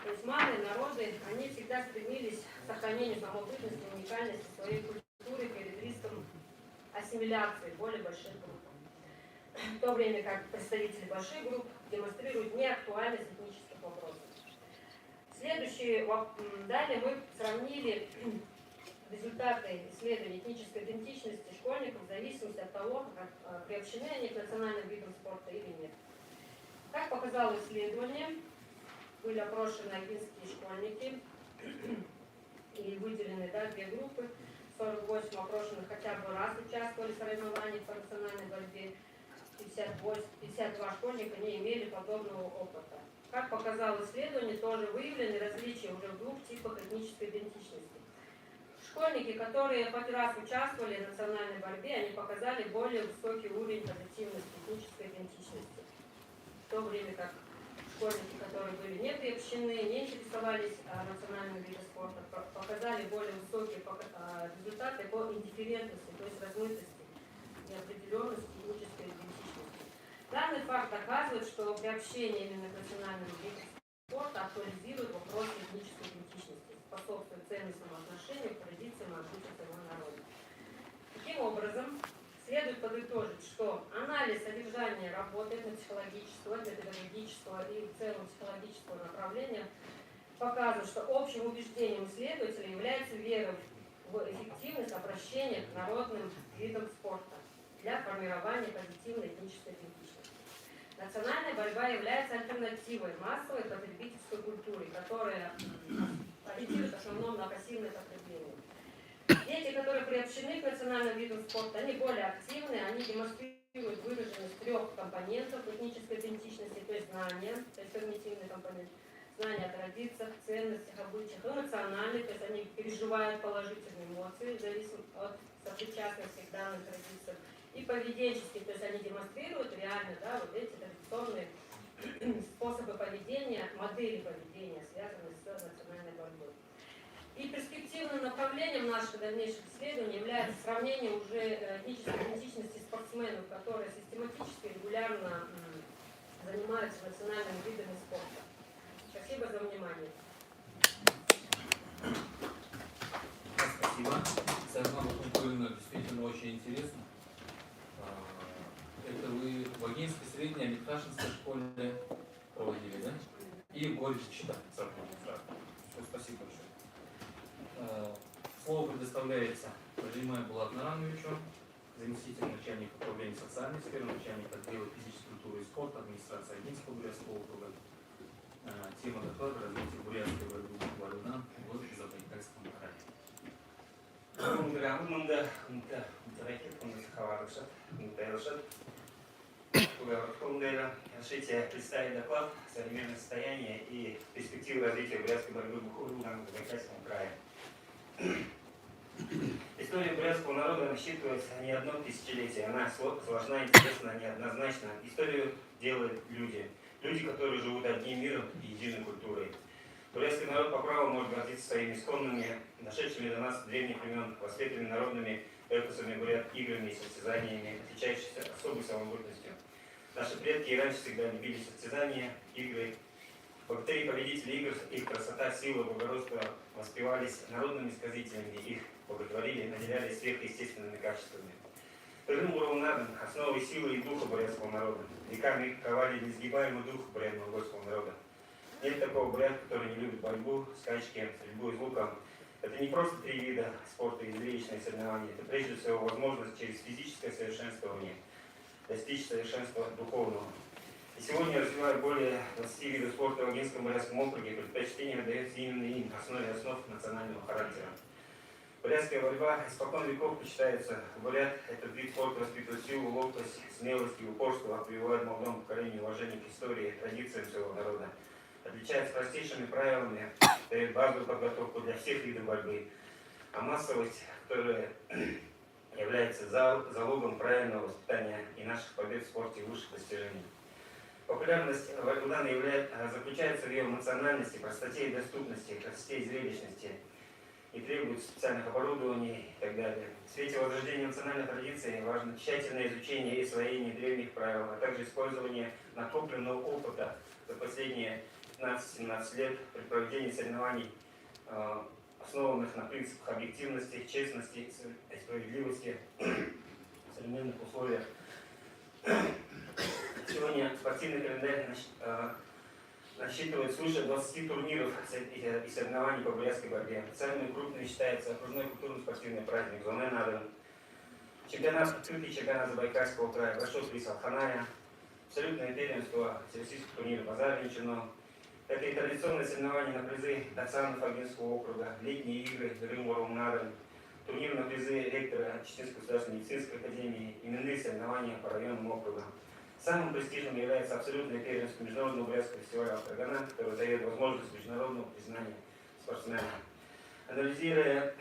То есть малые народы, они всегда стремились к сохранению самобытности, уникальности своей культуры перед риском ассимиляции более больших групп. В то время как представители больших групп демонстрируют неактуальность этнических вопросов. Далее мы сравнили результаты исследований этнической идентичности школьников в зависимости от того, приобщены они к национальным видам спорта или нет. Как показало исследование, были опрошены афинские школьники и выделены две группы. 48 опрошенных хотя бы раз участвовали в соревнованиях по национальной борьбе. 52 школьника не имели подобного опыта. Как показало исследование, тоже выявлены различия уже в двух типах этнической идентичности. Школьники, которые хоть раз участвовали в национальной борьбе, они показали более высокий уровень позитивности этнической идентичности. В то время как школьники, которые были не приобщены, не интересовались национальным видом спорта, показали более высокие результаты по индифферентности, то есть размытости, неопределенности этнической идентичности. Данный факт доказывает, что приобщение именно к национальным видам спорта актуализирует вопросы этнической идентичности, способствует ценностному отношению к традициям и обычаям своего народа. Таким образом, следует подытожить, что анализ содержания работы этнопсихологического, методологического и в целом психологического направления показывает, что общим убеждением исследователя является вера в эффективность обращения к народным видам спорта для формирования позитивной этнической идентичности. Национальная борьба является альтернативой массовой потребительской культуре, которая ориентируется в основном на пассивное потребление. Дети, которые приобщены к национальным видам спорта, они более активны, они демонстрируют выраженность трех компонентов этнической идентичности, то есть знания, то есть когнитивный компонент, знания о традициях, ценностях, обычаях, эмоциональный, то есть они переживают положительные эмоции, зависимо от сопричастности к данным традициям, и поведенческий, то есть они демонстрируют реально вот эти традиционные способы поведения, модели поведения, связанные с национальной борьбой. И перспективным направлением наших дальнейших исследований является сравнение уже этнической идентичности спортсменов, которые систематически и регулярно занимаются национальными видами спорта. Спасибо за внимание. Спасибо. Светлана Кунтуевна, действительно очень интересно. Это вы в Агинской средней, Амитхашинской школе проводили, да? И в городе Чита. Спасибо большое. Слово предоставляется Владимиру Булатнарамовичу, заместитель начальника управления социальной сферы, начальник отдела физической культуры и спорта, администрации Агинского Бурятского округа. Тема доклада развития бурятской борьбы в Забайкальском крае. Разрешите представить доклад «Современное состояние и перспективы развития бурятской борьбы в Забайкальском крае». История бурятского народа насчитывает не одно тысячелетие. Она сложна, интересна, неоднозначна. Историю делают люди. Люди, которые живут одним миром и единой культурой. Бурятский народ по праву может гордиться своими исконными, дошедшими до нас древних времен, воспетыми народными эпосами бурят, играми и состязаниями, отличающимися особой самобытностью. Наши предки и раньше всегда любили состязания, игры. Богатыри победители игр, их красота, сила, благородство воспевались народными сказителями, их боготворили, наделяли сверхъестественными качествами. Крым был надан основой силы и духа бурятского народа. Веками ковали несгибаемый дух бурятного горского народа. Нет такого бурята, который не любит борьбу, скачки, стрельбу из лука. Это не просто три вида спорта и зрелищные соревнования. Это прежде всего возможность через физическое совершенствование достичь совершенства духовного. И сегодня, развивая более 20 видов спорта в Агинском бурятском округе, предпочтение отдается именно им, основе основ национального характера. Бурятская борьба испокон веков почитается. Бурят этот вид спорта воспитывает силу, ловкость, смелость и упорство, прививает молодому поколению уважение к истории и традициям своего народа. Отличается простейшими правилами, дает базовую подготовку для всех видов борьбы. А массовость, которая является залогом правильного воспитания и наших побед в спорте и высших достижений. Популярность Вайбудана заключается в ее эмоциональности, простоте и доступности, красоте и зрелищности, и требует специальных оборудований и так далее. В свете возрождения национальной традиции важно тщательное изучение и освоение древних правил, а также использование накопленного опыта за последние 15-17 лет при проведении соревнований, основанных на принципах объективности, честности и справедливости в современных условиях. Сегодня спортивный календарь насчитывает свыше 20 турниров и соревнований по бурятской борьбе. Самыми крупными считается окружной культурно-спортивный праздник Зоне-Надо, чемпионат открытый, чемпионат Забайкальского края, большой приз Алханая, абсолютное первенство всероссийского турнира Базарничино. Это и традиционные соревнования на призы Дацанов Агинского округа, летние игры Рым-Ворум-Надо, турнир на призы ректора Чеченской государственной медицинской академии, именные соревнования по районным округам. Самым престижным является абсолютное первенство Международного бурятского фестиваля «Автогана», который дает возможность международного признания спортсменам. Анализируя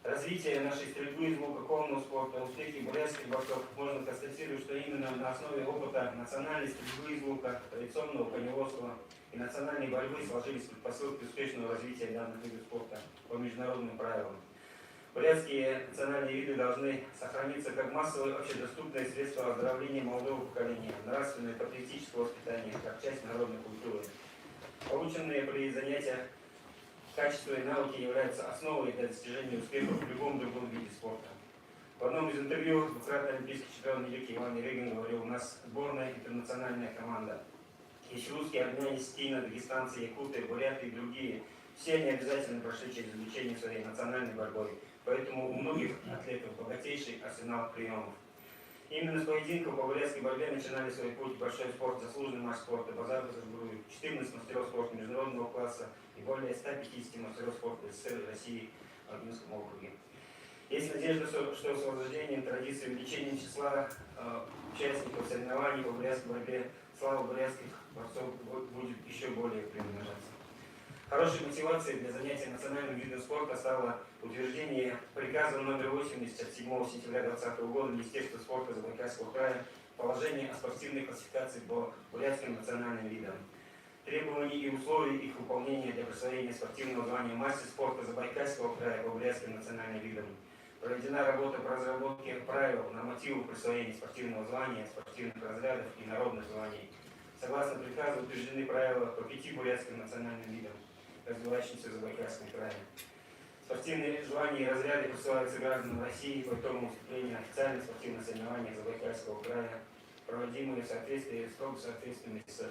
развитие нашей стрельбы из лука, конного спорта, успехи бурятских борцов, можно констатировать, что именно на основе опыта национальной стрельбы из лука, традиционного коневодства и национальной борьбы сложились предпосылки успешного развития данных видов спорта по международным правилам. Бурятские национальные виды должны сохраниться как массовые общедоступные средства оздоровления молодого поколения, нравственного и патриотического воспитания, как часть народной культуры. Полученные при занятиях качества и навыки являются основой для достижения успеха в любом другом виде спорта. В одном из интервью двукратный олимпийский чемпион великий Иван Ерыгин говорил: у нас сборная интернациональная команда. Если русские, армяне, сетины, дагестанцы, якуты, буряты и другие, все они обязательно прошли через изучение своей национальной борьбой. Поэтому у многих атлетов богатейший арсенал приемов. Именно с поединков по бурятской борьбе начинали свой путь в большой спорт заслуженный мастер спорта Базар Базаргуруев, 14 мастеров спорта международного класса и более 150 мастеров спорта СССР и России в Агинском округе. Есть надежда, что с возрождением традиции увеличением числа участников соревнований по бурятской борьбе слава бурятских борцов будет еще более приумножаться. Хорошей мотивацией для занятия национальным видом спорта стало утверждение приказа номер 80 от 7 сентября 2020 года Министерства спорта Забайкальского края положение о спортивной классификации по бурятским национальным видам. Требований и условий их выполнения для присвоения спортивного звания мастер спорта Забайкальского края по бурятским национальным видам. Проведена работа по разработке правил, нормативов присвоения спортивного звания, спортивных разрядов и народных званий. Согласно приказу утверждены правила по 5 бурятским национальным видам, развивающимся в Забайкальском крае. Спортивные звания и разряды присылаются гражданам России по итогам выступления официальных спортивных соревнований Забайкальского края, проводимые в соответствии с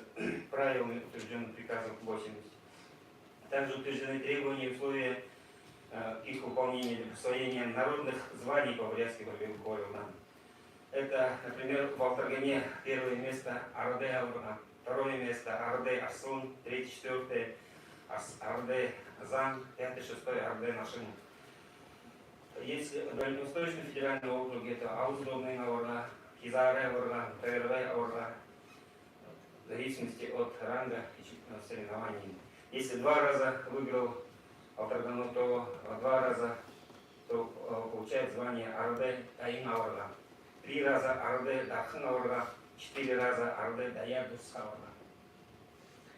правилами, утвержденных приказом 80. Также утверждены требования и условия их выполнения для присвоения народных званий по бурятской борьбе в Ворум-Надо. Это, например, в Алтаргане первое место Арде Албана, второе место Арде Арсун, третье, четвертое Арде Зан, пятое, шестое Арде Нашин. Если в Дальневосточном федеральном округе это Ауздобный Орда, Хизаре Орда, Тайрве Орда, в зависимости от ранга и соревнований. Если 2 раза выиграл Алтаргану, то 2 раза получает звание Арде Таина Орда. 3 раза Арде Дахна Орда, 4 раза Арде Даярдус Орда.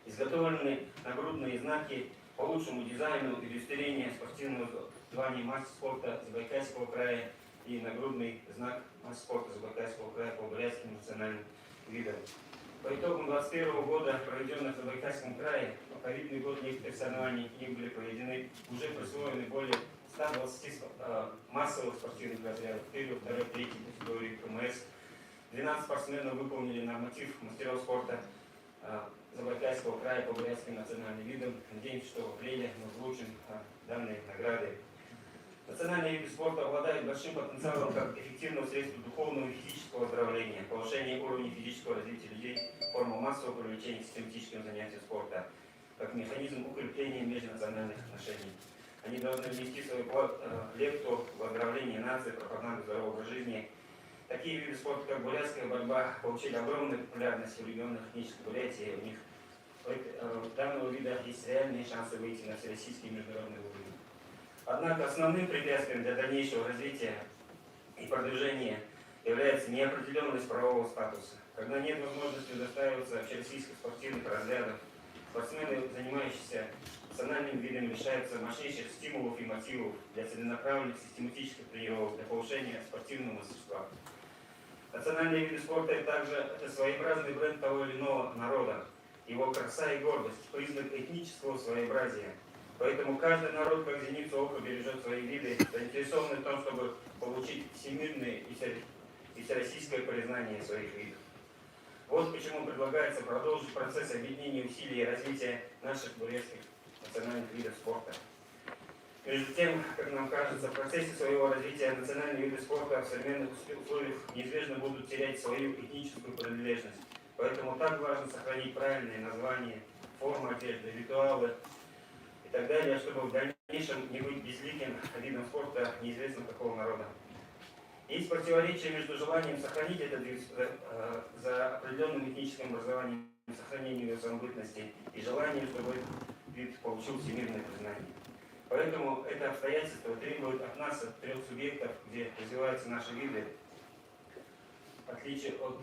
Изготовлены нагрудные знаки по лучшему дизайну и удостоверения спортивного звания мастер спорта Забайкальского края и нагрудный знак мастер спорта Забайкальского края по бурятским национальным видам. По итогам 2021 года, проведенных в Забайкальском крае, в ковидный год некоторые соревнования не были проведены, уже присвоены более 120 массовых спортивных разрядов, 1, 2, 3 категории КМС. 12 спортсменов выполнили норматив мастеров спорта Забайкальского края по бурятским национальным видам. Надеемся, что в апреле мы получим данные награды. Национальные виды спорта обладают большим потенциалом как эффективного средства духовного и физического оздоровления, повышения уровня физического развития людей, форма массового привлечения к систематическим занятиям спорта, как механизм укрепления межнациональных отношений. Они должны внести свою лепту в оздоровление нации, пропаганду здорового жизни. Такие виды спорта, как бурятская борьба, получили огромную популярность в регионах этнической Бурятии. У них у данного вида есть реальные шансы выйти на всероссийский и международный уровень. Однако основным препятствием для дальнейшего развития и продвижения является неопределенность правового статуса. Когда нет возможности удостаиваться общероссийских спортивных разрядов, спортсмены, занимающиеся национальными видами, лишаются мощнейших стимулов и мотивов для целенаправленных систематических тренировок для повышения спортивного мастерства. Национальные виды спорта – это также своеобразный бренд того или иного народа. его краса и гордость, признак этнического своеобразия. Поэтому каждый народ, как зеницу ока, бережет свои виды, заинтересованы в том, чтобы получить всемирное и всероссийское признание своих видов. Вот почему предлагается продолжить процесс объединения усилий и развития наших бурятских национальных видов спорта. Между тем, как нам кажется, в процессе своего развития национальные виды спорта в современных условиях неизбежно будут терять свою этническую принадлежность. Поэтому так важно сохранить правильные названия, формы одежды, ритуалы и так далее, чтобы в дальнейшем не быть безликим видом спорта неизвестно какого народа. Есть противоречие между желанием сохранить этот вид за определенным этническим образованием, сохранением его самобытности и желанием, чтобы этот вид получил всемирное признание. Поэтому это обстоятельство требует от нас, от 3 субъектов, где развиваются наши виды, в отличие от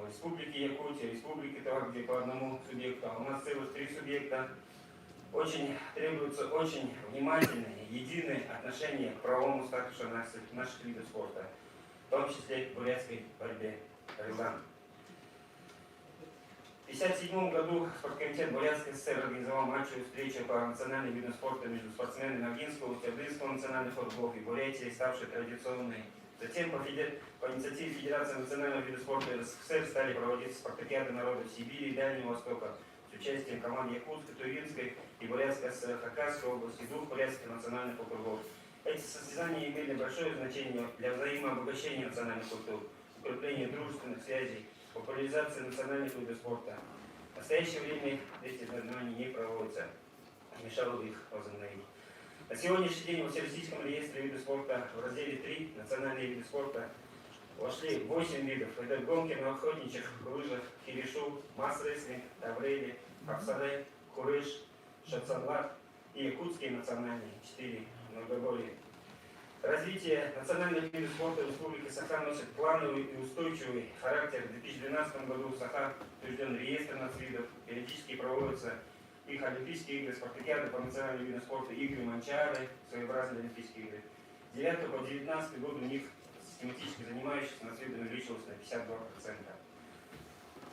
Республики Якутия, Республики Тыва, где по одному субъекту, а у нас целых 3 субъекта, требуется очень внимательное, единое отношение к правовому статусу наших видов спорта, в том числе к бурятской борьбе «Рязан». В 1957 году спорткомитет Бурятской ССР организовал матчевую встречу по национальным видам спорта между спортсменами Ногинского, Устюрдынского национальных округов и Бурятии, ставшей традиционной. Затем по инициативе Федерации национального вида спорта РСФСР стали проводиться спартакиады народов Сибири и Дальнего Востока с участием команд Якутской, Тувинской и Бурятской ССР, Хакасской области, 2 бурятских национальных округов. Эти состязания имели большое значение для взаимообогащения национальных культур, укрепления дружественных связей, популяризации национальных видов спорта. В настоящее время эти соревнования не проводятся. Мешало бы их возобновить. На сегодняшний день во Всероссийском реестре видов спорта в разделе 3 национальные виды спорта вошли 8 видов. Это гонки на охотничьих лыжах, хиришу, масс-рестлинг, таврели, хапсаре, курыш, шацанлат и якутские национальные 4 многоборья. Развитие национальных видов спорта в Республике Саха носит плановый и устойчивый характер. В 2012 году в Саха утвержден реестр нацвидов, периодически проводятся их Олимпийские игры, спартакиады по национальным видам спорта, игры Манчары, своеобразные Олимпийские игры. С 9 по 19 год у них систематически занимающихся нацвидами увеличилось на 52%.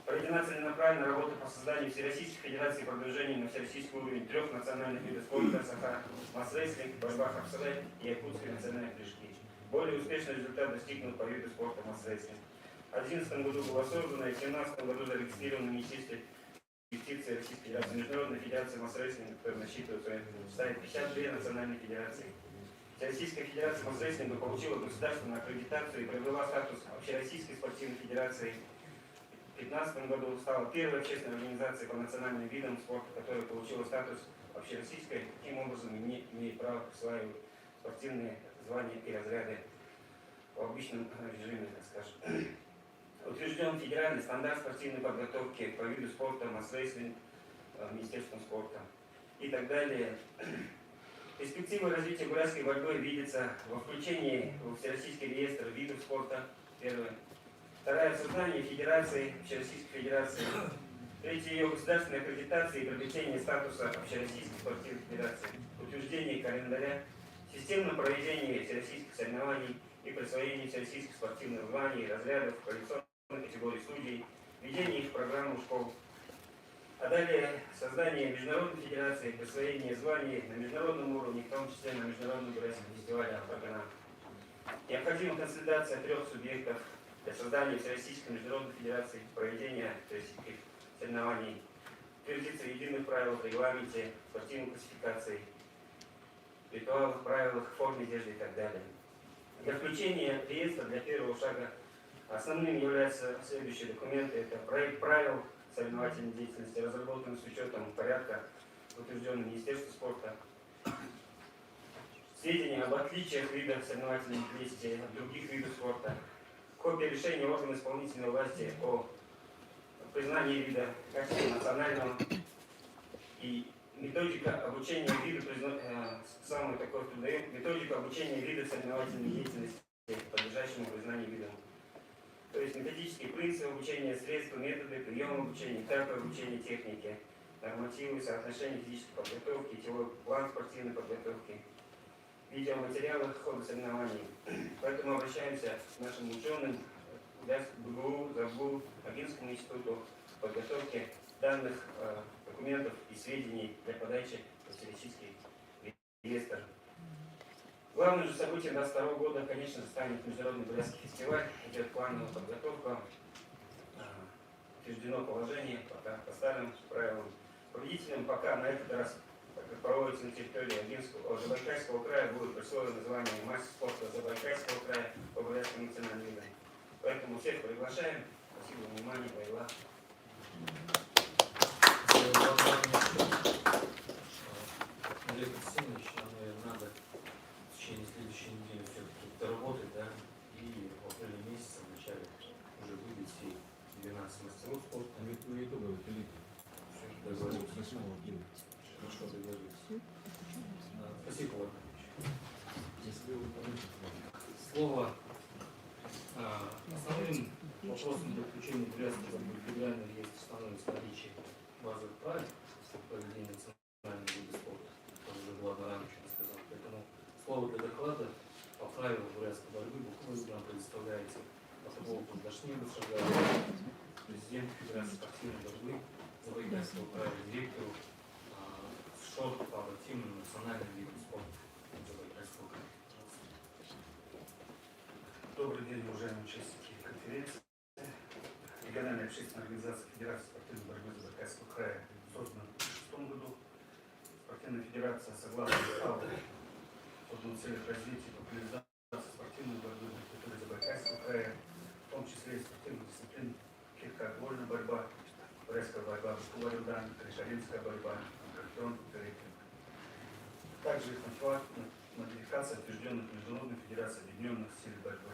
Проведена целенаправленная работа по созданию Всероссийской Федерации продвижения на всероссийский уровень 3 национальных видов спорта: Саха, масс-рестлинг, борьба хапсаре и якутские национальные прыжки. Более успешный результат достигнут по виду спорта масс-рестлинг. В 2011 году было создано и в 2017 году зарегистрировано Министерство юстиции Российской Федерации, Международная Федерация масс-рестлинга, которая насчитывает в составе 52 национальные федерации. Всероссийская Федерация масс-рестлинга получила государственную аккредитацию и приобрела статус Общероссийской спортивной федерации. В 2015 году стала первой общественной организацией по национальным видам спорта, которая получила статус общероссийской, таким образом имеет право присваивать спортивные звания и разряды в обычном режиме, так скажем. Утвержден федеральный стандарт спортивной подготовки по виду спорта, масс-рестлинг, Министерством спорта и так далее. Перспективы развития бурятской борьбы видятся во включении в Всероссийский реестр видов спорта, первое. Второе, создание федерации, Общероссийской федерации. Третье, ее государственная аккредитация и приобретение статуса Общероссийской спортивной федерации. Утверждение календаря, системное проведение всероссийских соревнований и присвоение всероссийских спортивных званий, разрядов, квалификационных категорий судей, введение их в программу школ. А далее создание международной федерации, присвоение званий на международном уровне, в том числе на международном бурятском фестивале «Автогана». Необходима консолидация 3 субъектов для создания Всероссийской международной федерации, проведения всероссийских соревнований, утвердиться в единых правилах, регламенте, спортивной классификации, ритуалах, правилах, форме одежды и так далее. Для включения реестра для первого шага основным являются следующие документы. Это проект правил соревновательной деятельности, разработанный с учетом порядка, утвержденный Министерством спорта. Сведения об отличиях видов соревновательной деятельности от других видов спорта. Копия решения органа исполнительной власти о признании вида качества национального и методика обучения виду, самый такой трудоем, методика обучения вида соревновательной деятельности, подлежащему признанию видом. То есть методические принципы обучения, средства, методы, прием обучения, этапы обучения техники, нормативы, соотношения физической подготовки, сетевой план спортивной подготовки, видеоматериалы хода соревнований. Поэтому обращаемся к нашим ученым, БГУ, ЗАГУ, Ногинскому институту, подготовки данных документов и сведений для подачи в статистический реестр. Главным же событием 2022 года, конечно же, станет Международный бурятский фестиваль. Идет плановая подготовка. Утверждено положение пока по старым правилам. Победителям пока на этот раз, так как проводится на территории Забайкальского края, будет присвоено название мастер спорта Забайкальского края по бурятским национальным видам. Поэтому всех приглашаем. Спасибо за внимание. Байла. Олег Алексеевич, нам, наверное, надо в течение следующей недели все-таки доработать, да, и в апреле месяце в начале уже вывести 12 мастеров спорта. Вы итоговые коллеги. Договорились. Хорошо, договорились. Спасибо, Олег Ильич. если вы помните. Слово основным вопросом для включения Бурятского федерального реестра становится наличие базовых правил проведения национального вида спорта, как уже Влад Иванович сказал. Поэтому слово для доклада по правилам бурятской борьбы буквально нам предоставляется Атабол Куздашнева Шагал, президент Федерации спортивной борьбы Забайкальского края, директору шорт по активным национальным видам спорта Забайкальского края. Добрый день, уважаемые участники конференции. Региональная общественная организация Федерации спортивной борьбы Забайкальского края создана в 2006 году. Спортивная федерация, согласно уставу, создана в целях развития и популяризации спортивной борьбы на территории Забайкальского края, в том числе и спортивных дисциплин, таких как вольная борьба, бурятская борьба, башкуларюдан, крышаринская борьба, анкартион, трекинг. Также их модификация утвержденных Международной федерацией объединенных сил борьбы.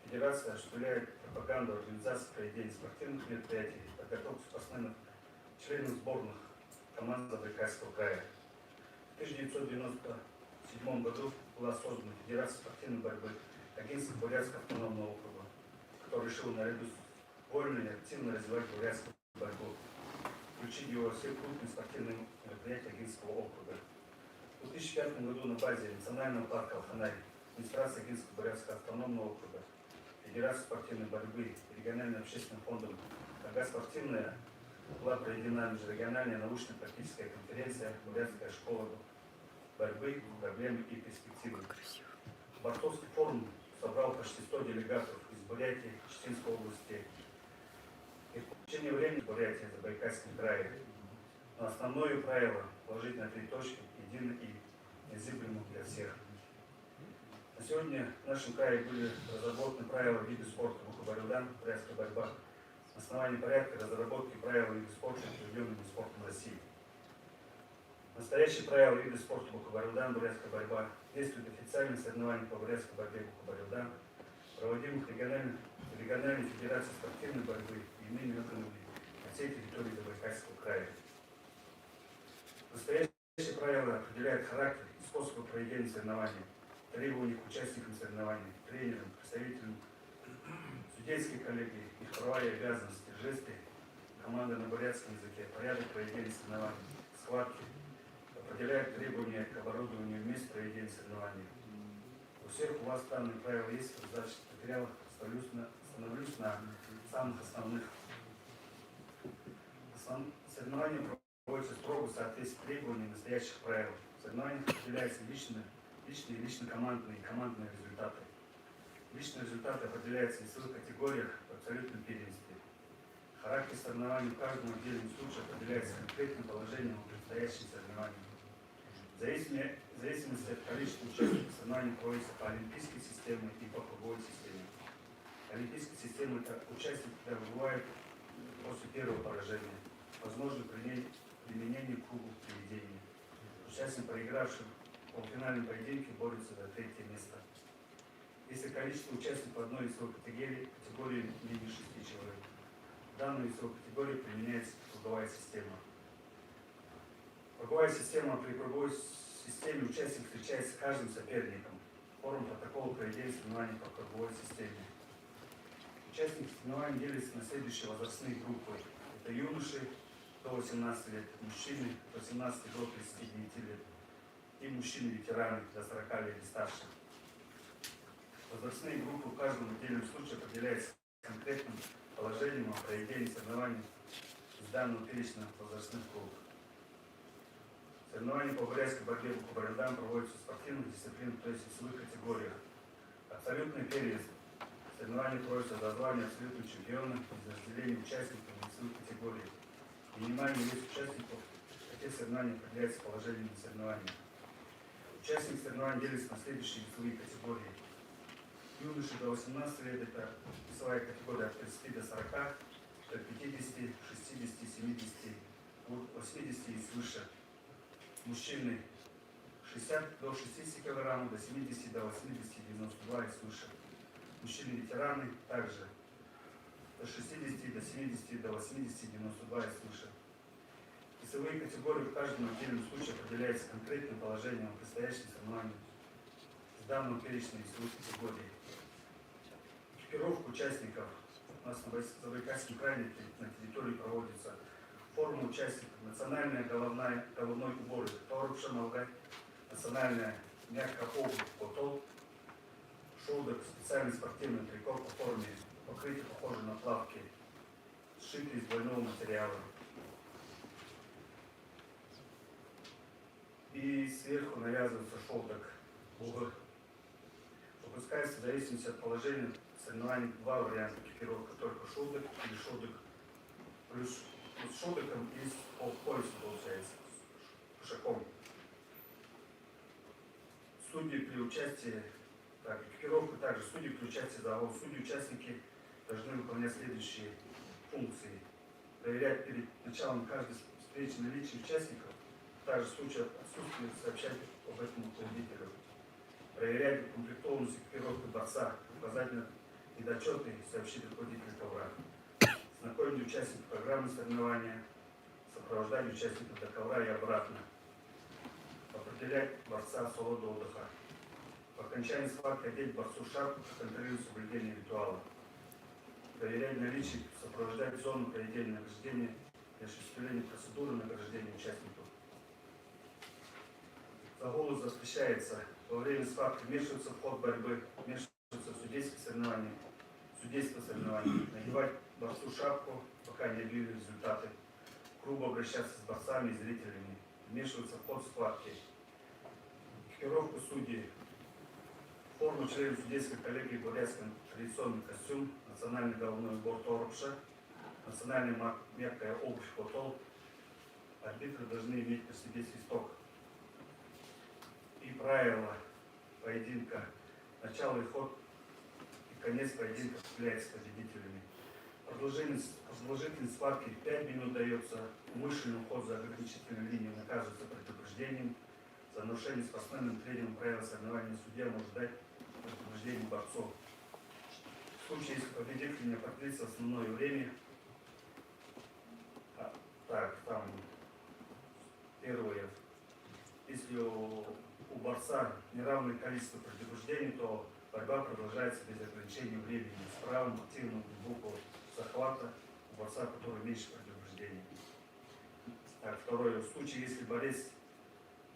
Федерация осуществляет пропаганду организации проведения спортивных мероприятий, подготовку спортсменов, членов сборных команд Забайкальского края. В 1997 году была создана Федерация спортивной борьбы Агентства Бурятского автономного округа, который решил наряду с вольно и активно развивать бурятскую борьбу, включить его все крупные спортивные мероприятия Агентского округа. В 2005 году на базе Национального парка Алханай, администрации Агентского Бурятского автономного округа, Федерации спортивной борьбы и региональным общественным фондом «Нога спортивная» была проведена межрегиональная научно-практическая конференция «Бурятская школа борьбы, проблемы и перспективы». Борцовский форум собрал почти 100 делегатов из Бурятии, Читинской области. И в течение времени Бурятия в Забайкальском крае. Но основное правило – положить на 3 точки, едино и незыблемо для всех. На сегодня в нашем крае были разработаны правила вида спорта Бухабарюдан, бурятская борьба, на основании порядка разработки правил вида спорта, утвержденными спортом России. Настоящие правила вида спорта Бухабарюдан, бурятская борьба, действуют официальные соревнования по бурятской борьбе Бухабарюдан, проводимых региональной федерацией спортивной борьбы и иными органами на всей территории Забайкальского края. Настоящие правила определяют характер и способы проведения соревнований, требования к участникам соревнований, тренерам, представителям судейской коллегии, их права и обязанности, жесты, команда на бурятском языке, порядок проведения соревнований, схватки, определяют требования к оборудованию мест проведения соревнований. У всех у вас данные правила есть, в раздаче материалов остановлюсь на самых основных. Соревнования проводятся строго в соответствии с требованиями настоящих правил. В соревнованиях определяются личные и лично-командные и командные результаты. Личные результаты определяются в весовых категориях в абсолютном первенстве. Характер соревнований в каждом отдельном случае определяется конкретным положением в предстоящем соревновании. В зависимости от количества участников соревнований проводится по олимпийской системе и по круговой системе. Олимпийская система – это участник, когда выбывает после первого поражения. Возможно применение к кругу приведения. Участник, проигравший в полуфинальном поединке, борется за 3-е место. Если количество участников одной весовой категории менее 6 человек, в данную весовую категорию применяется круговая система. Круговая система. При круговой системе участник встречается с каждым соперником. Форма протокола проведения соревнований по круговой системе. Участники соревнований делятся на следующие возрастные группы. Это юноши до 18 лет, мужчины от 18 до 39 лет и мужчины-ветераны до 40 лет и старше. Возрастные группы в каждом отдельном случае определяются конкретным положениям о проведении соревнований с данного перечня возрастных групп. Соревнования по бурятской борьбе по брендам проводятся в спортивных дисциплинах, то есть в весовых категориях. Абсолютный первенство. Соревнования проводятся до звания абсолютного чемпиона из разделения участников в весовых категориях. Минимальный вес участников этих соревнований определяется положением соревнований. Участники соревнований делятся на следующие весовые категории. Юноши до 18 лет – это весовая категория от 30 до 40, от 50, 60, 70, 80 и свыше. Мужчины 60 до 60 кг, до 70, до 80, 92 и свыше. Мужчины-ветераны также до 60, до 70, до 80, 92 и свыше. Весовые категории в каждом отдельном случае определяются конкретным положением предстоящих соревнований с данного перечня весовых категорий. Экипировка участников у нас на Забайкальском крае на территории проводится. Форма участников, национальная головной убор, торпша, малгай, национальная мягкая обувь, потол, шолдок, специальный спортивный трико по форме, покрытие похоже на плавки, сшитый из двойного материала. И сверху навязывается шелдок, бугор. Выпускается в зависимости от положения соревнований два варианта экипировки, только шелдок или шелдок плюс с шелдоком и с поясом получается, с кушаком. Судьи при участии, экипировка также, судьи при участии залога. Судьи участники должны выполнять следующие функции. Проверять перед началом каждой встречи наличие участников, также в случае отсутствия сообщать об этом руководителю. Проверять укомплектованность экипировки борца, указательно недочеты сообщить руководителю ковра. Знакомить участников программы соревнования, сопровождать участников до ковра и обратно. Определять борца свободу отдыха. По окончании схватки одеть борцу шапку, контролировать соблюдение ритуала. Проверять наличие, сопровождать зону проведения награждения и осуществления процедуры награждения участников. За голос запрещается во время схватки вмешиваться в ход борьбы, вмешиваться в судейство соревнований, надевать борцу шапку, пока не объявили результаты, грубо обращаться с борцами и зрителями, вмешиваться в ход схватки. Экипировка судей. Форму членов судейской коллегии бурятский традиционный костюм, национальный головной убор торпша, национальная мягкая обувь потол. Арбитры должны иметь при себе свисток. И правила поединка. Начало и ход и конец поединка являются победителями. Продолжительность схватки 5 минут дается. Умышленный уход за ограничительной линией наказывается предупреждением. За нарушение спортсменным тренером правил соревнования судья может дать предупреждение борцов. В случае, если победитель не определится в основное время, там первое, если у борца неравное количество предупреждений, то борьба продолжается без ограничения времени с правом активного глубокого захвата у борца, который меньше предупреждений. Второе, в случае, если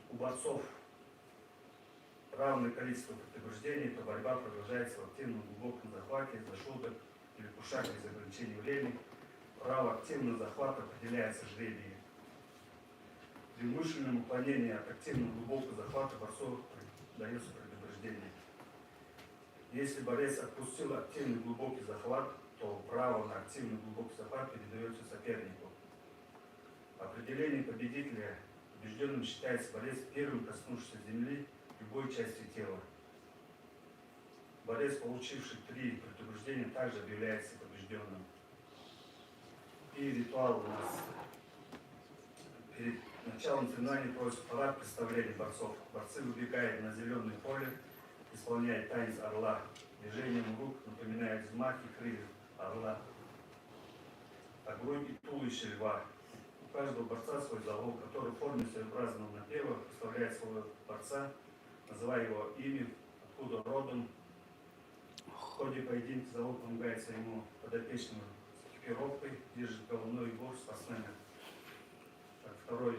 у борцов равное количество предупреждений, то борьба продолжается в активном глубоком захвате из-за шуток или кушак без ограничения времени. Право активного захвата определяется жребием. При умышленном уклонении от активного глубокого захвата борцу дается предупреждение. Если борец отпустил активный глубокий захват, то право на активный глубокий захват передается сопернику. Определение победителя побежденным считается борец, первым коснувшийся земли любой части тела. Борец, получивший 3 предупреждения, также объявляется побежденным. И ритуал у нас. Перед началом соревнований проводится парад представления борцов. Борцы выбегают на зеленое поле, исполняют танец орла. Движением рук напоминает взмахи крыльев орла. А грудь и туловище льва. У каждого борца свой залог, который в форме своеобразного напева представляет своего борца, называя его имя, откуда родом. В ходе поединка залог помогает своему подопечному с экипировкой, держит головной убор спортсмена. Второй.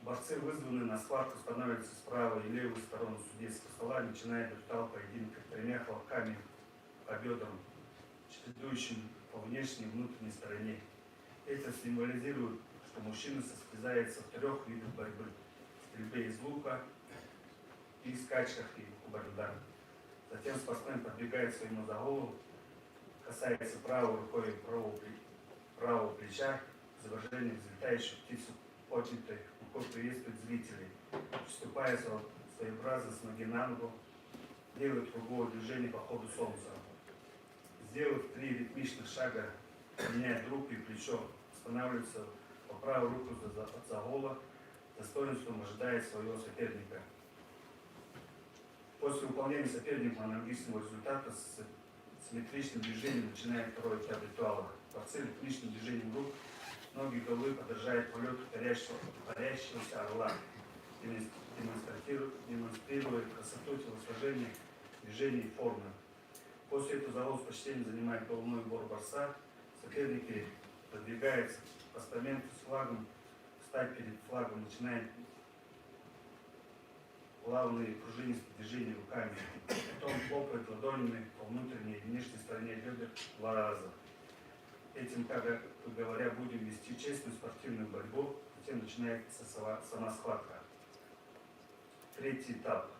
Борцы, вызванные на схватку, становятся с правой и левой стороны судейского стола, начинает ритуал поединка 3 хлопками по бедрам, чередующим по внешней и внутренней стороне. Это символизирует, что мужчина состязается в 3 видах борьбы: стрельбе из лука и скачках и кубардан. Затем спортсмен подбегает своему за голову, касается правой рукой правого плеча, изображение взлетающей птицы поднятой рукой приветствует зрителей, приступая своеобразно с ноги на ногу, делает круговое движение по ходу солнца. Сделав 3 ритмичных шага, меняет руку и плечо, останавливается по правую руку за голову, достоинством ожидает своего соперника. После выполнения соперником аналогичного результата с симметричным движением начинает 2-й этап ритуала. Борцы ритмичным движением рук, ноги головы подражают полету парящегося орла, демонстрируя красоту телосложения, движений и формы. После этого залог с почтением занимает головной убор борца. Соперники продвигаются к постаменту с флагом, встать перед флагом, начинает плавные пружинистые движения руками. Потом хлопает ладонями по внутренней и внешней стороне бедер 2 раза. Этим, как говоря, будем вести честную спортивную борьбу. Затем начинается сама схватка. 3-й этап.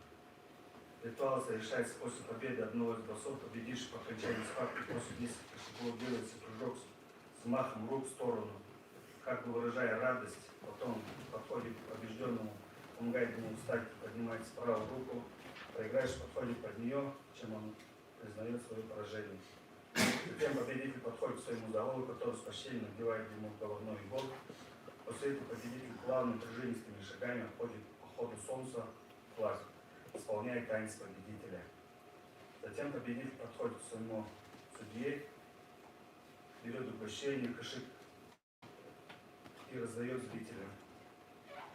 Ритуал совершается после победы одного из борцов. Победивший по окончании схватки после нескольких шагов делается прыжок с махом рук в сторону, как бы выражая радость. Потом подходит к побежденному, помогает ему встать, поднимает правую руку. Проиграющий подходит под нее, чем он признает свое поражение. Затем победитель подходит к своему залогу, который с почтением надевает ему головной убор. После этого победитель плавными пружинистыми шагами обходит по ходу солнца флаг, исполняет танец победителя. Затем победитель подходит к своему судье, берет угощение, кошелек и раздает зрителям.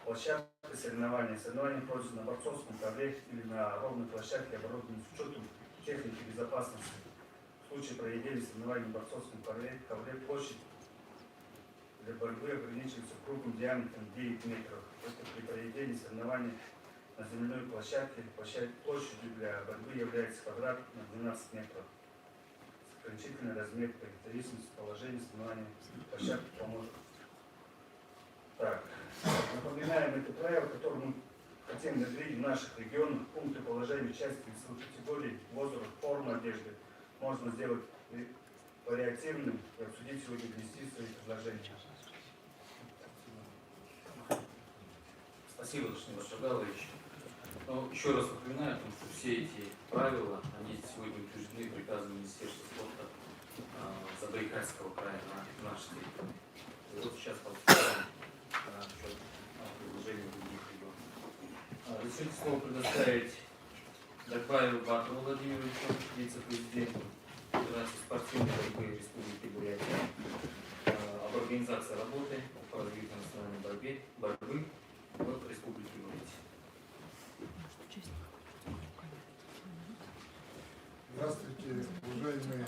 Площадка соревнования. Соревнования проводятся на борцовском ковре или на ровной площадке, оборудованной с учетом техники безопасности. В случае проведения соревнований на борцовском ковре площадь для борьбы ограничивается кругом диаметром 9 метров. Это при проведении соревнований на земляной площадке площадью для борьбы является квадрат на 12 метров. Ограничительный размер характеристики положения соревнований площадки поможет. Так, напоминаем это правило, которое мы хотим внедрить в наших регионах. Пункты положения части весовой категории, возраст, форма одежды можно сделать вариативным и обсудить сегодня, внести свои предложения. Спасибо, Рашид Шагалович. Ну, еще раз напоминаю, потому что все эти правила, они сегодня утверждены приказом Министерства спорта Забайкальского края на нашей территории. И вот сейчас подставим предложение других регионов. Разрешите слово предоставить Дагбаеву Батру Владимировичу, вице-президенту Федерации спортивной борьбы Республики Бурятия, об организации работы по развитию национальной борьбы в Республике Бурятия. Здравствуйте, уважаемые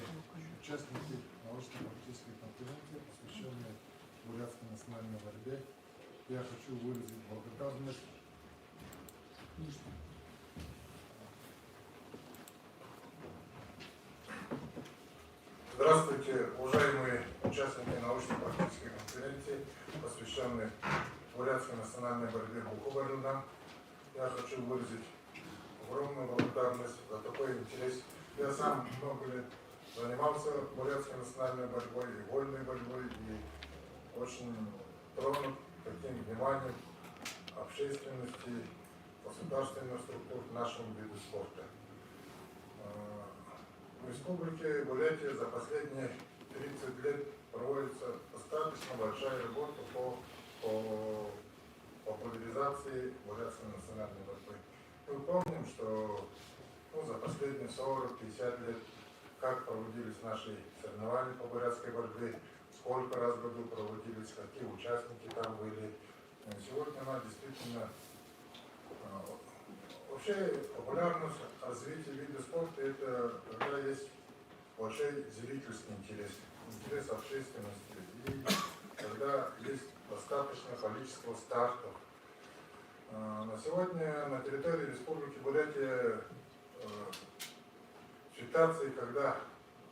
участники научно-практической конференции, посвященной бурятской национальной борьбе. Я хочу выразить благодарность Здравствуйте, уважаемые участники научно-практической конференции, посвященной бурятской национальной борьбе Бухубарина. Я хочу выразить огромную благодарность за такой интерес. Я сам много лет занимался бурятской национальной борьбой и вольной борьбой, и очень тронут таким вниманием общественности, государственных структур к нашему виду спорта. В Республике Бурятия за последние 30 лет проводится достаточно большая работа по популяризации бурятской национальной борьбы. Мы помним, что за последние 40-50 лет как проводились наши соревнования по бурятской борьбе, сколько раз в году проводились, какие участники там были. Сегодня она действительно вообще популярность развития вида спорта — это когда есть большой зрительский интерес, интерес общественности, и когда есть достаточное количество стартов. На сегодня на территории Республики Бурятия в ситуации, когда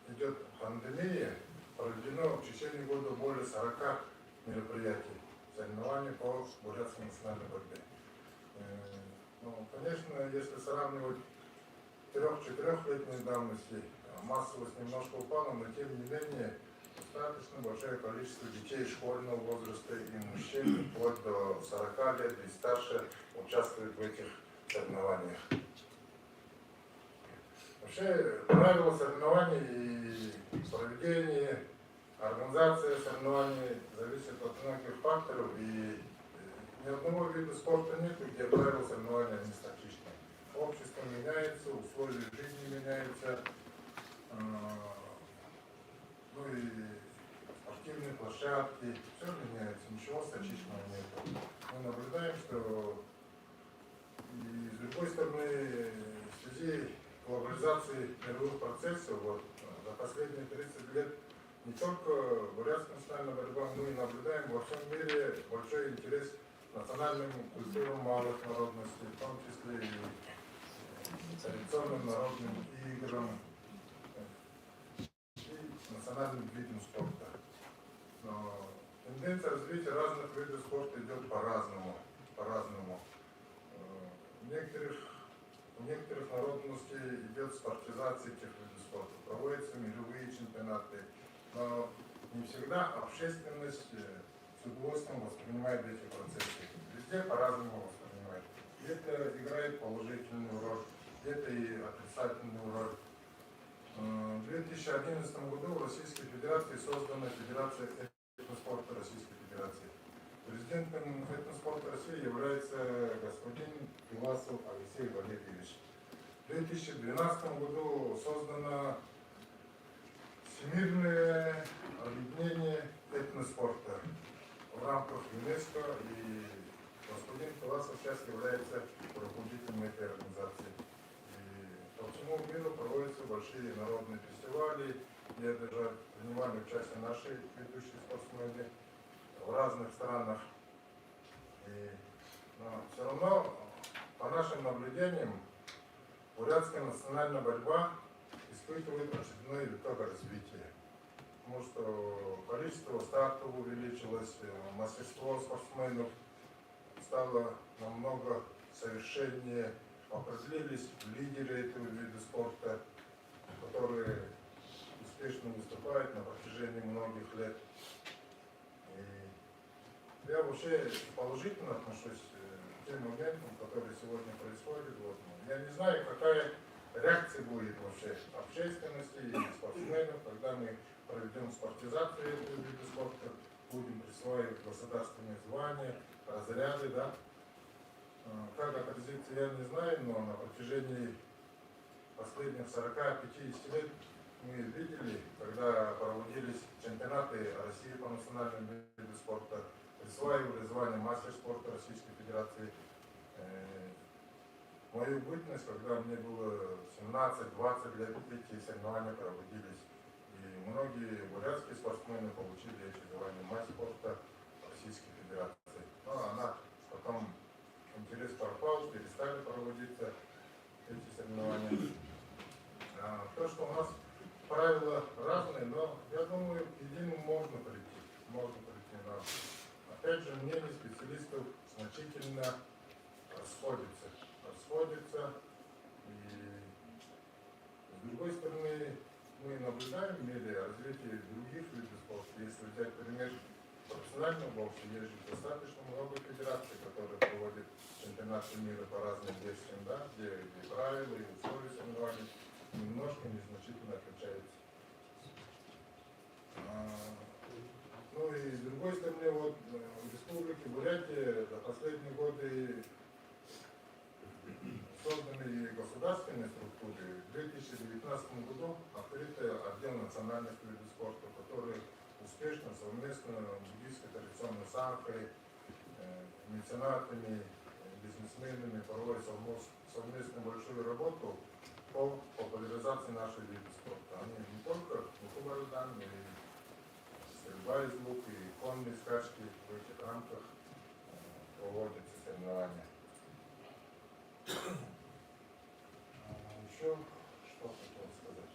идет пандемия, проведено в течение года более 40 мероприятий, соревнований по бурятской национальной борьбе. Ну, конечно, если сравнивать 3-4-летней давности, массовость немножко упала, но тем не менее достаточно большое количество детей школьного возраста и мужчин вплоть до 40 лет и старше участвуют в этих соревнованиях. Вообще правила соревнований и проведение, организация соревнований зависит от многих факторов, и ни одного вида спорта нет, где правила соревнования не статичны. Общество меняется, условия жизни меняются, ну и спортивные площадки, все меняется, ничего статичного нет. Мы наблюдаем, что и с другой стороны, в связи с глобализацией мировых процессов, вот, за последние 30 лет не только бурятская национальная борьба, мы наблюдаем во всем мире большой интерес к национальным культурам малых народностей, в том числе и традиционным народным играм, национальным видом спорта. Но тенденция развития разных видов спорта идет по-разному. У некоторых народностей идет спортизация этих видов спорта, проводятся мировые чемпионаты, но не всегда общественность с удовольствием воспринимает эти процессы. Везде по-разному воспринимает. Где-то играет положительную роль, где-то и отрицательную роль. В 2011 году в Российской Федерации создана Федерация этноспорта Российской Федерации. Президентом этноспорта России является господин Пиласов Алексей Валерьевич. В 2012 году создано Всемирное объединение этноспорта в рамках ЮНЕСКО, и господин Пиласов сейчас является руководителем этой организации. По всему миру проводятся большие народные фестивали, где даже принимали участие наши ведущие спортсмены в разных странах. Но все равно, по нашим наблюдениям, бурятская национальная борьба испытывает очередной виток развития. Потому что количество стартов увеличилось, мастерство спортсменов стало намного совершеннее. Определились лидеры этого вида спорта, которые успешно выступают на протяжении многих лет. И я вообще положительно отношусь к тем моментам, которые сегодня происходят. Вот. Я не знаю, какая реакция будет вообще общественности и спортсменов, когда мы проведем спортизацию этого вида спорта, будем присваивать государственные звания, разряды, да. Как отразится, я не знаю, но на протяжении последних 40-50 лет мы видели, когда проводились чемпионаты России по национальным видам спорта, присваивали звание мастер спорта Российской Федерации. Мою бытность, когда мне было 17-20 лет, эти соревнования проводились. И многие бурятские спортсмены получили эти звания мастер спорта Российской Федерации. Но она потом интерес пропал, перестали проводиться эти соревнования. То, что у нас правила разные, но я думаю, к единому можно прийти. Но опять же, мнения специалистов значительно расходятся. И с другой стороны, мы наблюдаем в мире развитие других видов спорта. Если взять пример профессионального бокса, есть же достаточно много федераций, которые проводят чемпионаты мира по разным версиям, да, где и правила, и условия соревнований немножко незначительно отличаются. Ну и с другой стороны, вот в Республике Бурятия за последние годы созданы государственные структуры. В 2019 году открыт отдел национальных видов спорта, который успешно совместно с буддийской традиционной сакой, меценатами, бизнесменами проводит совместно большую работу по популяризации наших видов спорта. Они не только бухубардан, но и стрельба из лука, и конные скачки в этих рамках проводятся соревнования. Еще что хотел сказать?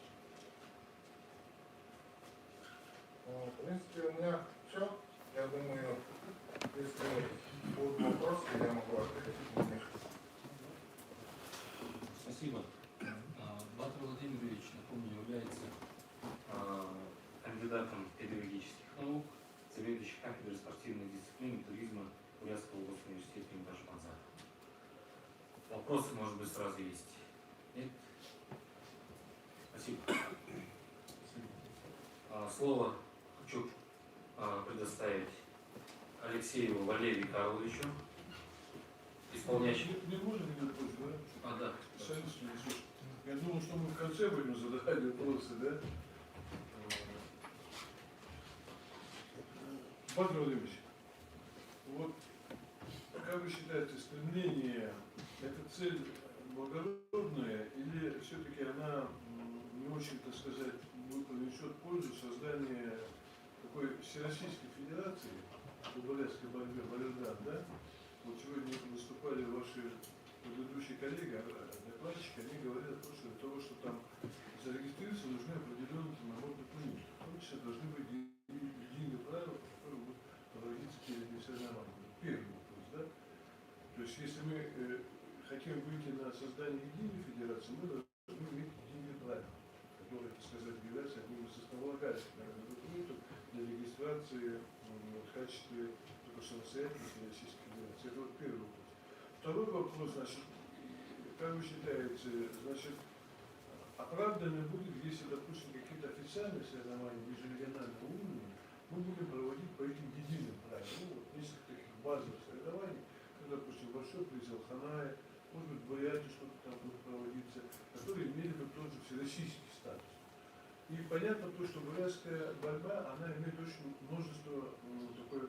принципе, у меня все. Я думаю, если будут вопросы, я могу ответить на них. Спасибо. Батыр Владимирович, напомню, является кандидатом педагогических наук, заведующий кафедрой спортивной дисциплины и туризма Бурятского областного университета имени Башбанзара. Вопросы, может быть, сразу есть? Нет? Спасибо. Слово хочу предоставить Алексееву Валерию Карловичу, исполняющему. Не можно ли вопрос, да? Да. Я думал, что мы в конце будем задавать вопросы, да? Батыр Владимирович, вот как вы считаете, стремление – это цель благородная или все-таки она не очень, так сказать, принесет пользу создания такой всероссийской федерации по бурятской борьбе, Валердан, да? Вот сегодня выступали ваши предыдущие коллеги, докладчики, они говорят о том, что для того, чтобы там зарегистрироваться, нужны определенные набор документов. В том числе должны быть единые правила, по которым будут проводиться пересоревнования. Первый вопрос, да? То есть, если мы хотим выйти на создание единой федерации, мы должны иметь единые правила, которые, так сказать, являются одним из основополагающих документов для регистрации в качестве самостоятельности Российской Федерации. Это вот первый вопрос. Второй вопрос, значит, как вы считаете, значит, оправданно будет, если, допустим, какие-то официальные соревнования межрегионального уровня мы будем проводить по этим единым правилам. Ну, вот несколько таких базовых соревнований, как, допустим, большой приз Алханая, может быть, в Бурятии что-то там будет проводиться, которые имели бы тоже всероссийский статус. И понятно то, что бурятская борьба, она имеет очень множество такой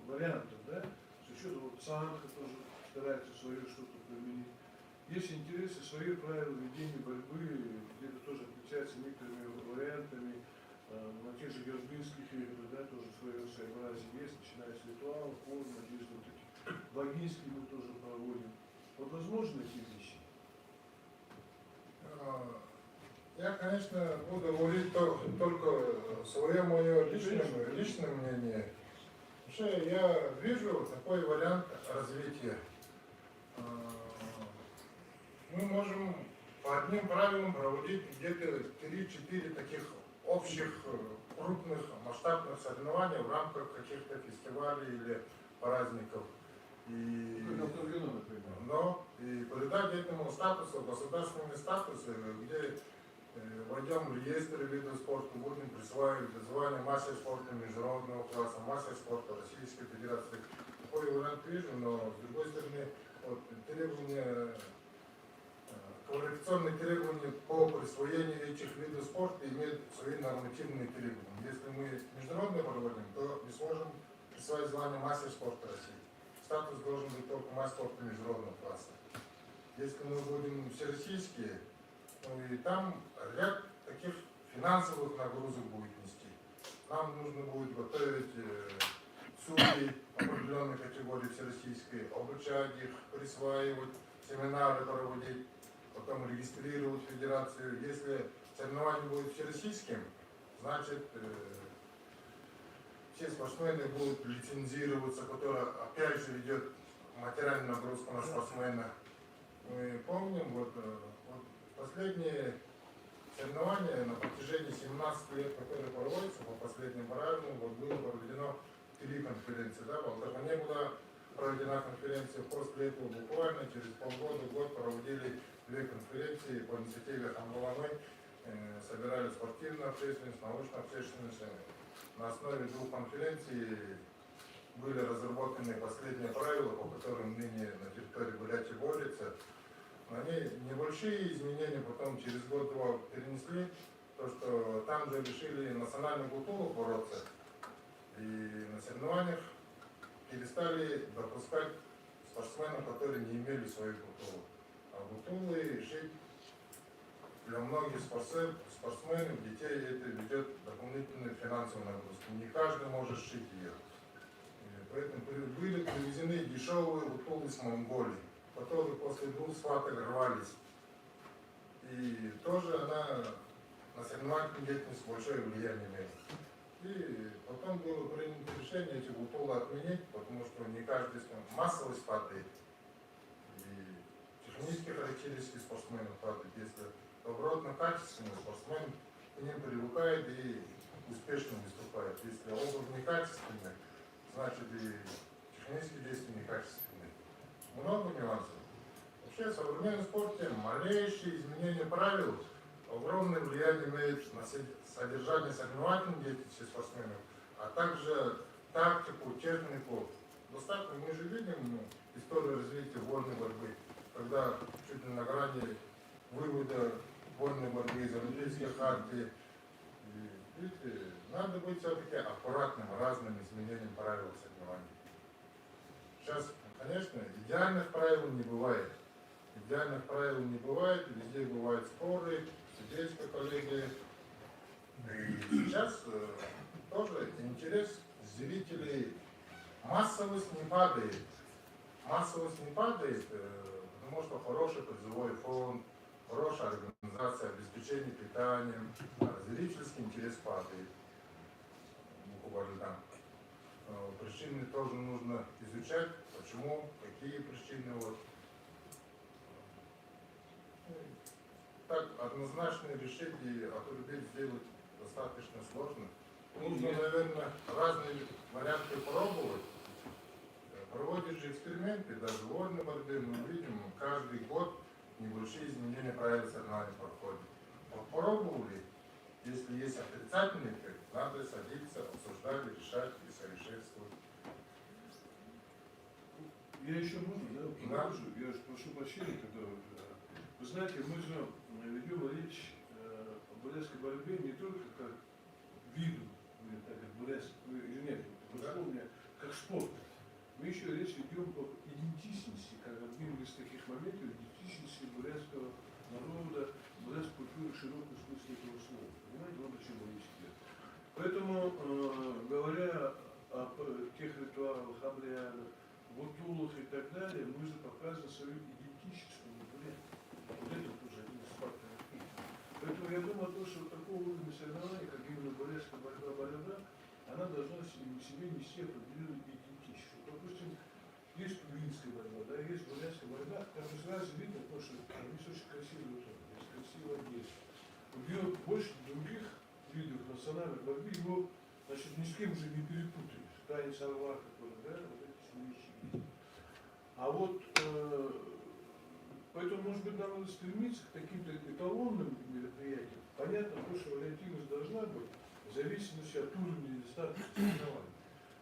вариантов, да? С учетом вот Санха тоже старается свое что-то применить. Есть интересы, свои правила ведения борьбы, где-то тоже отличаются некоторыми вариантами. На тех же Гербинских играх, да, тоже свое своеобразие есть, начиная с ритуала, формы, надежды, вот таких. Богинские мы тоже проводим. Вот возможно эти вещи? Я, конечно, буду говорить только свое мое личное мнение. Вообще, я вижу такой вариант развития. Мы можем по одним правилам проводить где-то 3-4 таких общих, крупных, масштабных соревнований в рамках каких-то фестивалей или праздников. Но и придать этому статусу, государственный статус, где войдем в реестр видов спорта, будем присваивать звание мастер спорта международного класса, мастер спорта Российской Федерации. Такой вариант вижу, но с другой стороны, вот, требования, квалификационные требования по присвоению этих видов спорта имеют свои нормативные требования. Если мы международно проводим, то не сможем присваивать звание мастер спорта России. Статус должен быть только мастер спорта международного класса. Если мы будем всероссийские, и там ряд таких финансовых нагрузок будет нести. Нам нужно будет готовить судей определенной категории всероссийской, обучать их, присваивать, семинары проводить, потом регистрировать федерацию. Если соревнование будет всероссийским, значит все спортсмены будут лицензироваться, которая опять же ведет материальную нагрузку на спортсмена. Мы помним, вот последние соревнования на протяжении 17 лет, которые проводятся по последним правилам, вот было проведено 3 конференции. Да? В Алтахане была проведена конференция, после этого буквально через полгода, год проводили 2 конференции по инициативе Хамбаламы, собирали спортивную общественность, научную общественность. На основе 2 конференций были разработаны последние правила, по которым ныне на территории Бурятии борются. Они небольшие изменения потом через год-два перенесли, то что там же решили национальную культуру бороться. И на соревнованиях перестали допускать спортсменов, которые не имели свою культуру. А культуры шить для многих спортсменов, детей это ведет дополнительную финансовую нагрузку. Не каждый может шить ее. И поэтому были привезены дешевые культуры из Монголии, которые после 2 схваток рвались. И тоже она на соревновательную деятельность большое влияние имеет. И потом было принято решение эти бутылы отменить, потому что не каждый массовость падает. И технические характеристики спортсменов падают. Если добротно качественный спортсмен к ним привыкает и успешно выступает. Если обувь некачественная, значит и технические действия некачественные. Много нюансов. Вообще в современном спорте малейшие изменения правил огромное влияние имеет на содержание соревновательной деятельности спортсменов, а также тактику, технику. Достаточно, мы же видим историю развития вольной борьбы, когда чуть ли на грани вывода вольной борьбы из Олимпийской хартии. И, видите, надо быть все-таки аккуратным разным изменениям правил соревнований. Сейчас, конечно, идеальных правил не бывает. Идеальных правил не бывает, везде бывают споры, судейская коллегия. И сейчас тоже интерес зрителей, массовость не падает. Массовость не падает, потому что хороший призовой фонд, хорошая организация, обеспечение питанием, зрительский интерес падает. Буквально. Причины тоже нужно изучать, почему, какие причины. Вот. Так однозначно решить и отрубить сделать достаточно сложно. Нужно, наверное, разные варианты пробовать. Проводят же эксперименты, даже в вольной борьбе мы видим, каждый год небольшие изменения правил соревнований проходят. Вот пробовали, если есть отрицательный эффект, надо садиться, обсуждать, решать и совершенствовать. Я еще можно, да, продолжу? Я прошу прощения, когда вы знаете, мы же ведем речь о бурятской борьбе не только как виду, так как бурятской, как спорт. Мы еще речь ведем об идентичности, как одним из таких моментов, идентичности бурятского народа, бурятской культуры в широком смысле этого слова. Понимаете, вот о чем речь идет. Поэтому, говоря о тех ритуалах, обрядах, бутулах и так далее, мы же показываем свою идентичность в Бурятии. Вот это тоже один из факторов. Поэтому я думаю, что такого уровня соревнований, как именно бурятская борьба, она должна в себе нести определенную идентичность. Допустим, есть тувинская борьба, да, есть бурятская борьба, там же сразу видно, потому что есть очень красивый ритуал, есть красивая одежда. У нее больше других видов национальной борьбы, его, значит, ни с кем уже не перепутаешь. Танец орла, который, да, вот эти все вещи. А вот, поэтому, может быть, нам надо стремиться к каким-то эталонным мероприятиям. Понятно, что вариативность должна быть, в зависимости от уровня или статуса соревнований.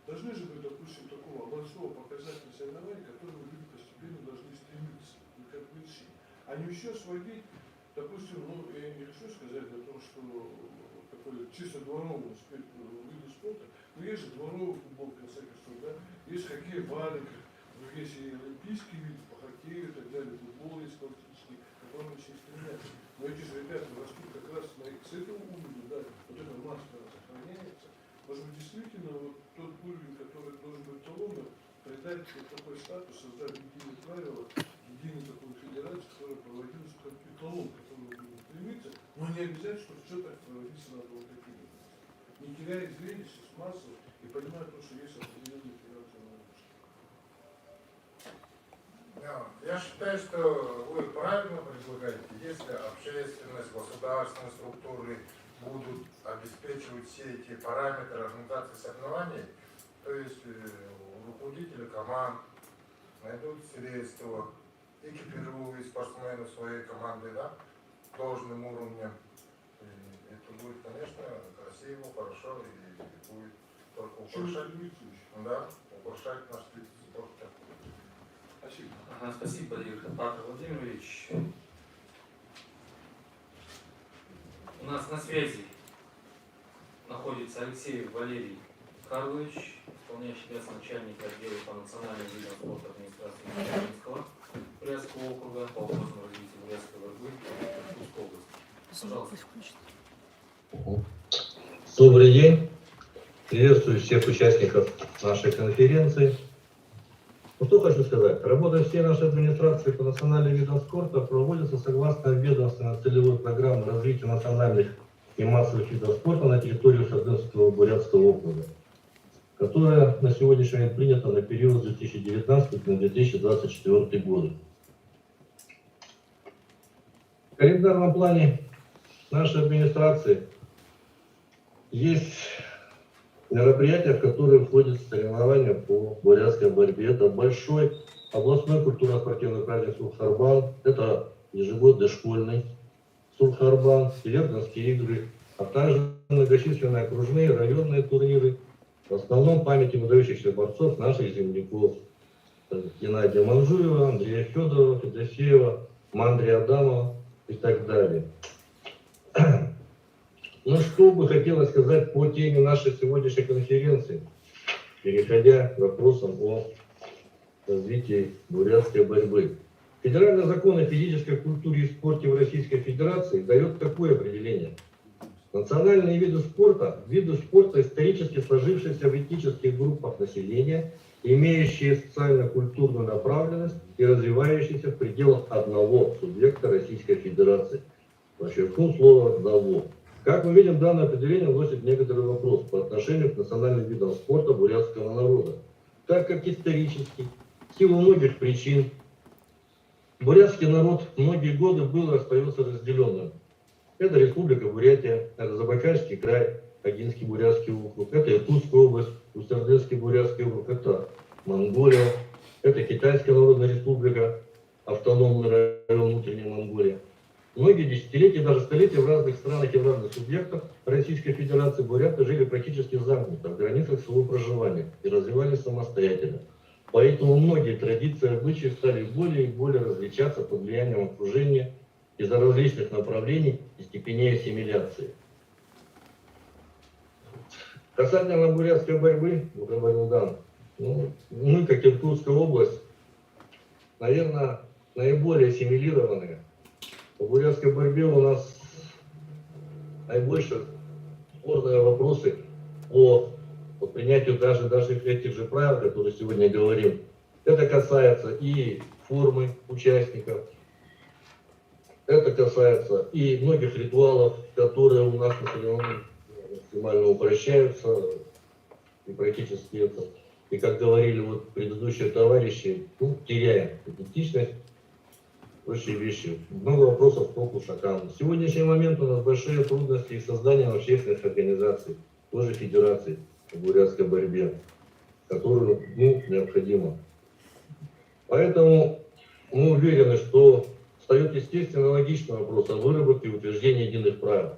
Должны же быть, допустим, такого образцового показательного соревнования, к которому люди постепенно должны стремиться, как вершине. А не все сводить, допустим, ну, я не хочу сказать о том, что такой чисто дворовый вид спорта, но есть же дворовый футбол, в конце концов, да, есть хоккей в валенках, есть и олимпийские виды по хоккею и так далее, футбол есть классический, к которому все стремятся. Но эти же ребята растут как раз с этого уровня, да, вот эта масса сохраняется. Может быть, действительно, вот тот уровень, который должен быть эталоном, придать такой статус, создать единые правила, единую такую федерацию, которая проводилась как эталон, к которому будем стремиться, но не обязательно, что все так проводиться надо вот таким образом. Не теряя зрелищность, массу и понимая то, что есть определенные федерации нагрузки. Я считаю, что вы правильно предлагаете, если общественность, государственные структуры будут обеспечивать все эти параметры организации соревнований, то есть руководители команд найдут средства, экипируют спортсменов своей команды, да, должным уровнем. И это будет, конечно, красиво, хорошо и будет только украшать наш вид спорта. Спасибо. Спасибо, Павел Владимирович. У нас на связи находится Алексеев Валерий Карлович, исполняющий обязанности начальника отдела по национальным видам спорта администрации Минского Бурятского округа по вопросам развития бурятской борьбы в Иркутской области. Пожалуйста. Добрый день. Приветствую всех участников нашей конференции. Ну что хочу сказать. Работа всей нашей администрации по национальным видам спорта проводится согласно ведомственной целевой программы развития национальных и массовых видов спорта на территории Сардынского Бурятского округа, которая на сегодняшний момент принята на период 2019 на 2024 годы. В календарном плане нашей администрации есть мероприятия, в которые входят соревнования по бурятской борьбе. Это большой областной культурно-спортивный праздник Сурхарбан, это ежегодный школьный Сурхарбан, Селердинские игры, а также многочисленные окружные районные турниры, в основном памяти выдающихся борцов наших земляков. Геннадия Манжуева, Андрея Федорова, Федосеева, Мандрия Адамова и так далее. Ну, что бы хотелось сказать по теме нашей сегодняшней конференции, переходя к вопросам о развитии бурятской борьбы. Федеральный закон о физической культуре и спорте в Российской Федерации дает такое определение. Национальные виды спорта исторически сложившиеся в этнических группах населения, имеющие социально-культурную направленность и развивающиеся в пределах одного субъекта Российской Федерации. Подчеркну слово «одного». Как мы видим, данное определение вносит некоторый вопрос по отношению к национальным видам спорта бурятского народа, так как исторически, в силу многих причин, бурятский народ многие годы был и остается разделенным. Это Республика Бурятия, это Забайкальский край, Агинский Бурятский округ, это Иркутская область, Усть-Ордынский Бурятский округ, это Монголия, это Китайская Народная Республика, автономный район внутренней Монголии. Многие десятилетия, даже столетия в разных странах и в разных субъектах Российской Федерации буряты жили практически замкнуто в границах своего проживания и развивались самостоятельно. Поэтому многие традиции и обычаи стали более и более различаться под влиянием окружения из-за различных направлений и степеней ассимиляции. Касательно бурятской борьбы, говорил Дан, мы, как Иркутская область, наверное, наиболее ассимилированные. По бурятской борьбе у нас наибольшие спорные вопросы по принятию даже этих же правил, которые сегодня говорим. Это касается и формы участников, это касается и многих ритуалов, которые у нас максимально упрощаются, и практически это, и как говорили вот предыдущие товарищи, теряем идентичность. Прочие вещи. Много вопросов по Кушакам. В сегодняшний момент у нас большие трудности и созданием общественных организаций, тоже федераций в бурятской борьбе, которую необходимо. Поэтому мы уверены, что встает естественно логичный вопрос о выработке и утверждении единых правил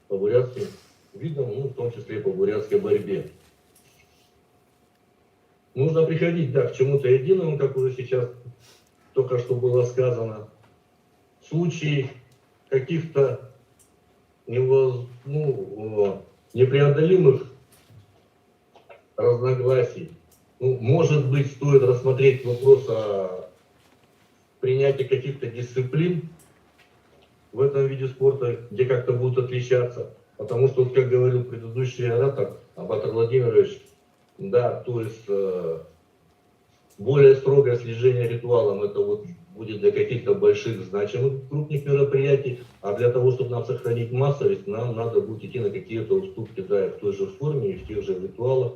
по бурятским видам, в том числе и по бурятской борьбе. Нужно приходить, к чему-то единому, как уже сейчас только что было сказано. В случае каких-то непреодолимых разногласий, может быть, стоит рассмотреть вопрос о принятии каких-то дисциплин в этом виде спорта, где как-то будут отличаться. Потому что, как говорил предыдущий оратор, Абатр Владимирович, то есть более строгое слежение ритуалам, это будет для каких-то больших, значимых, крупных мероприятий, а для того, чтобы нам сохранить массовость, нам надо будет идти на какие-то уступки, и в той же форме, и в тех же ритуалах,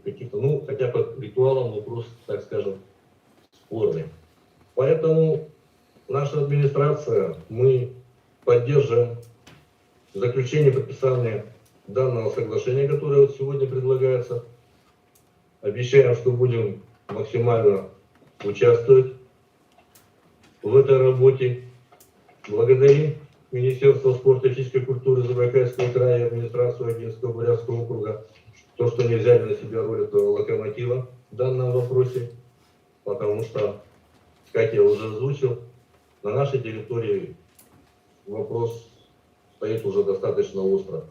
каких-то, хотя по ритуалам вопрос, так скажем, спорный. Поэтому наша администрация, мы поддерживаем заключение подписания данного соглашения, которое сегодня предлагается. Обещаем, что будем максимально участвовать в этой работе. Благодарим Министерство спорта и физической культуры Забайкальского края и администрацию Агинского Бурятского округа, то, что не взяли на себя роль этого локомотива в данном вопросе, потому что, как я уже озвучил, на нашей территории вопрос стоит уже достаточно остро,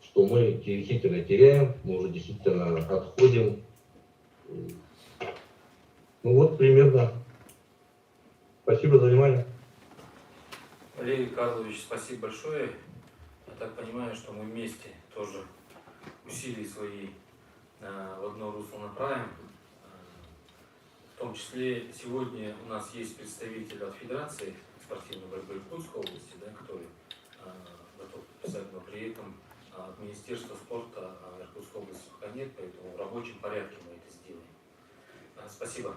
что мы действительно теряем, мы уже действительно отходим. Примерно. Спасибо за внимание. Валерий Карлович, спасибо большое. Я так понимаю, что мы вместе тоже усилия свои в одно русло направим. В том числе сегодня у нас есть представитель от Федерации спортивной борьбы Иркутской области, который готов подписать при этом от Министерства спорта Иркутской области пока нет, поэтому в рабочем порядке мы это сделаем. Спасибо.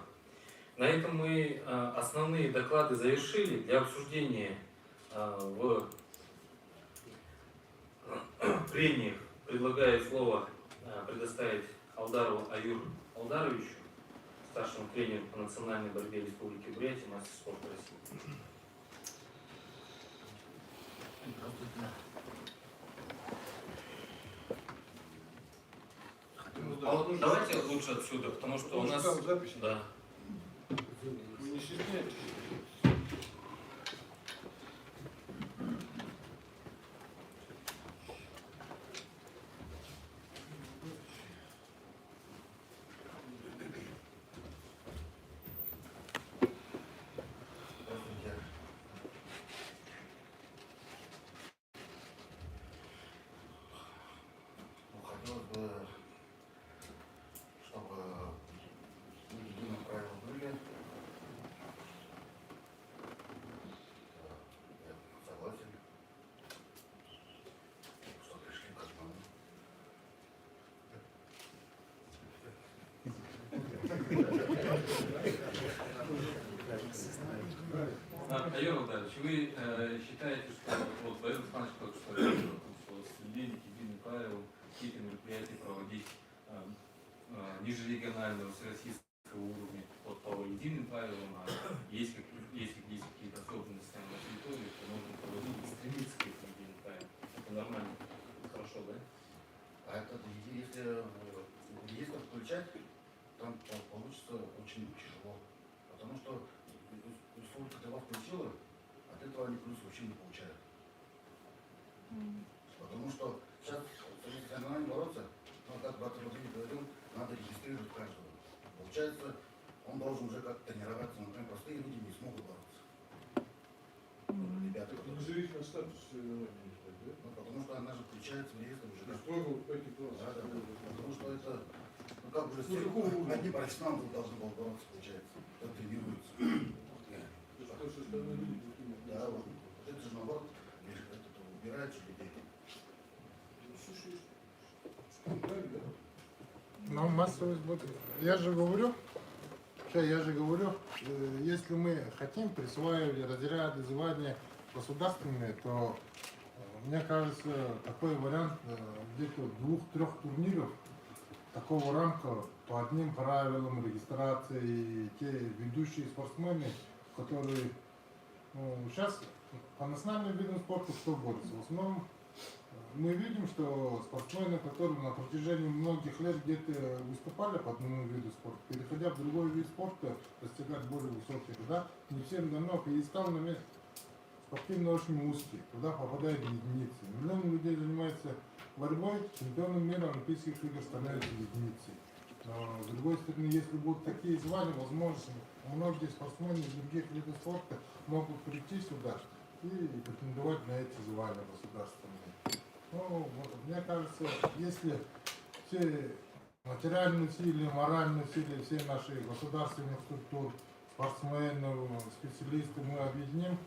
На этом мы основные доклады завершили. Для обсуждения в прениях предлагаю слово предоставить Алдарову Аюру Алдаровичу, старшему тренеру по национальной борьбе Республики Бурятия, мастер спорта России. Давайте лучше отсюда, потому что у нас... Там запись. Да. Вы не стесняйтесь. Хотелось бы, чтобы единые правила были. Я согласен, что пришли к одному. Аюр Алдарович, вы считаете, что вот Борис Александрович только что говорил, что следение к единым правилам, какие-то мероприятия проводить нижерегионального, всероссийского уровня по единым правилам, а если есть какие-то особенности на территории, то можно проводить и стремиться к этим единым правилам. Это нормально, хорошо, да? А это, если реестр включать, там получится очень тяжело. Потому что республика Тыва включила, от этого они плюс вообще не получают. Потому что сейчас с соревнованием бороться, ну, как Батыр Батыр говорил, надо регистрировать каждого. Получается, он должен уже как-то тренироваться, например, простые люди не смогут бороться. Ребята, которые... Разделить на статус соревнований, да? Ну, потому что она же включается в реестр уже. То есть строго по этим классам. Да. Потому что это, ну как бы, одни профессионалы должны были бороться, получается, кто тренируется. То есть, со стороны людей, Да, вот это же наоборот, это убирает же людей. Ну, массовость будет. Я же говорю, если мы хотим присваивать разряды, звания государственные, то мне кажется, такой вариант где-то 2-3 турниров такого рамка по одним правилам регистрации, и те ведущие спортсмены, которые сейчас по национальным видам спорта кто борется? В основном мы видим, что спортсмены, которые на протяжении многих лет где-то выступали по одному виду спорта, переходя в другой вид спорта, достигать более высоких, да, не всем дано, и стал на место спортивно очень узкий, туда попадают единицы. Миллионы людей занимаются борьбой, чемпионом мира Олимпийских игр становятся единицей. Но с другой стороны, если будут такие звания, возможно, многие спортсмены из других видов спорта могут прийти сюда и претендовать на эти звания государственные. Ну, мне кажется, если все материальные силы, моральные силы, все наши государственные структуры, спортсменов, специалисты мы объединим,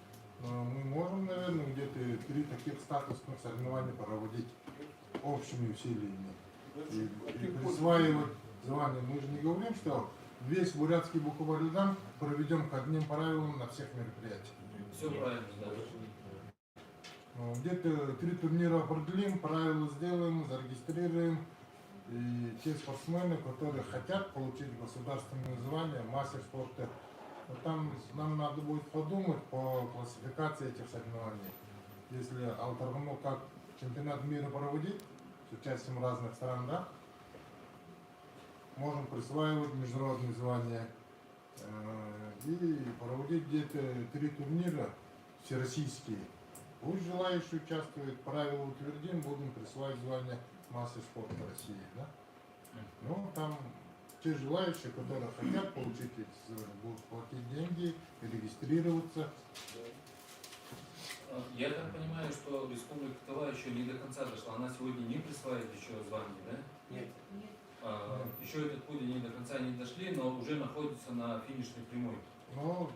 мы можем, наверное, где-то 3 таких статусных соревнования проводить общими усилиями и присваивать звания. Мы же не говорим, что весь бурятский буховаризм проведем к одним правилам на всех мероприятиях. Все правильно, да. Где-то 3 турнира определим, правила сделаем, зарегистрируем. И те спортсмены, которые хотят получить государственное звание, мастер спорта, там нам надо будет подумать по классификации этих соревнований. Если Алтаргуну как чемпионат мира проводить с участием разных стран, да, можем присваивать международные звания и проводить где-то 3 турнира всероссийские. Пусть желающие участвуют, правила утвердим, будем присваивать звание мастер спорта России. Да? Ну, там те желающие, которые хотят получить эти звания, будут платить деньги, регистрироваться. Я так понимаю, что Республика Тыва еще не до конца дошла. Она сегодня не присваивает еще звание, да? Нет. Еще этот путь не до конца не дошли, но уже находится на финишной прямой. Но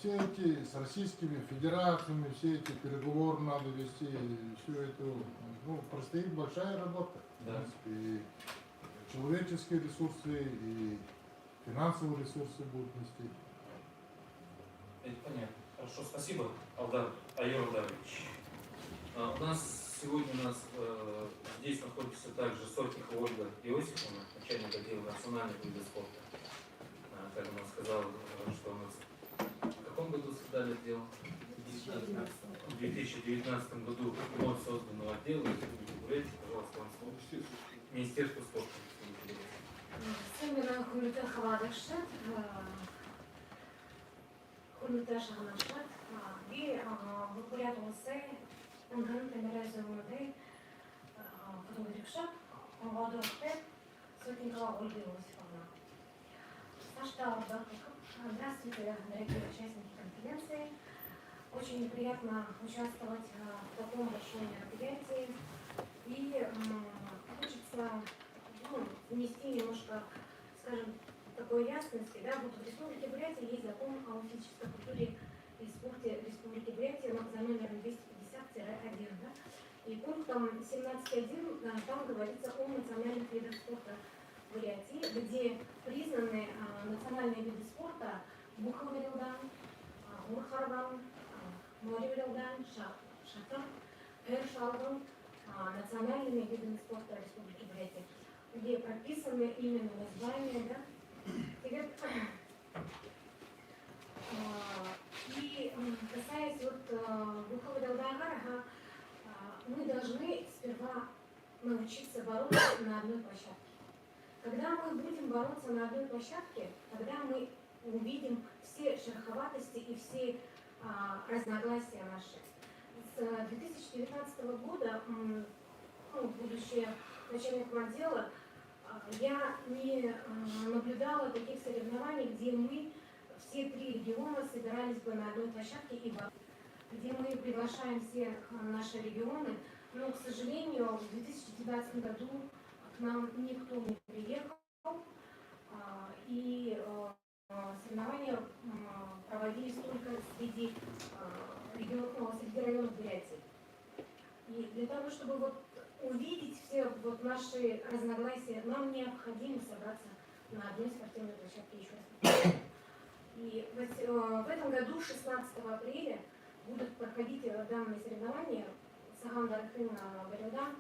все эти с российскими федерациями, все эти переговоры надо вести, все это, ну, предстоит большая работа. В Да. принципе, и человеческие ресурсы, и финансовые ресурсы будут нести. Это понятно. Хорошо, спасибо, Айор Алдарович. Сегодня у нас здесь находится также Сотникова Ольга Иосифовна, начальник отдела национальных видов спорта. Как она сказала, что у нас в каком году создали отдел? В 2019 году вновь созданного отдела. Пожалуйста, вам слово. Министерство спорта. Семена Хулита Хавадашет, Хулита Шаханашет, и выпорядку се, он говорит, примеряется внутри, фотография, он водопет, Сотникова Ольга Иосифовна. Здравствуйте, дорогие участники конференции. Очень приятно участвовать в таком большом мероприятии. И хочется внести немножко, скажем, такой ясности. Да? Вот в Республике Бурятия есть закон о физической культуре и спорте Республики Бурятия за номером 250-1. Да? И пунктом 17.1 там говорится о национальных видах спорта Бурятии, где признаны национальные виды спорта Бухаварилдан, Урхарбан, Моривилдан, Шатар, Эршалдан, национальными видами спорта Республики Бурятия, где прописаны именно названия, да? И касаясь вот Бухаварилдана, мы должны сперва научиться бороться на одной площадке. Когда мы будем бороться на одной площадке, тогда мы увидим все шероховатости и все разногласия наши. С 2019 года, будучи начальником отдела, я не наблюдала таких соревнований, где мы, все 3 региона, собирались бы на одной площадке и где мы приглашаем все наши регионы. Но, к сожалению, в 2019 году к нам никто не приехал, и соревнования проводились только среди районов Бурятии. И для того, чтобы вот увидеть все вот наши разногласия, нам необходимо собраться на одной спортивной площадке еще раз. И в этом году, 16 апреля, будут проходить данные соревнования Сахан-Дарахына, Барилдан.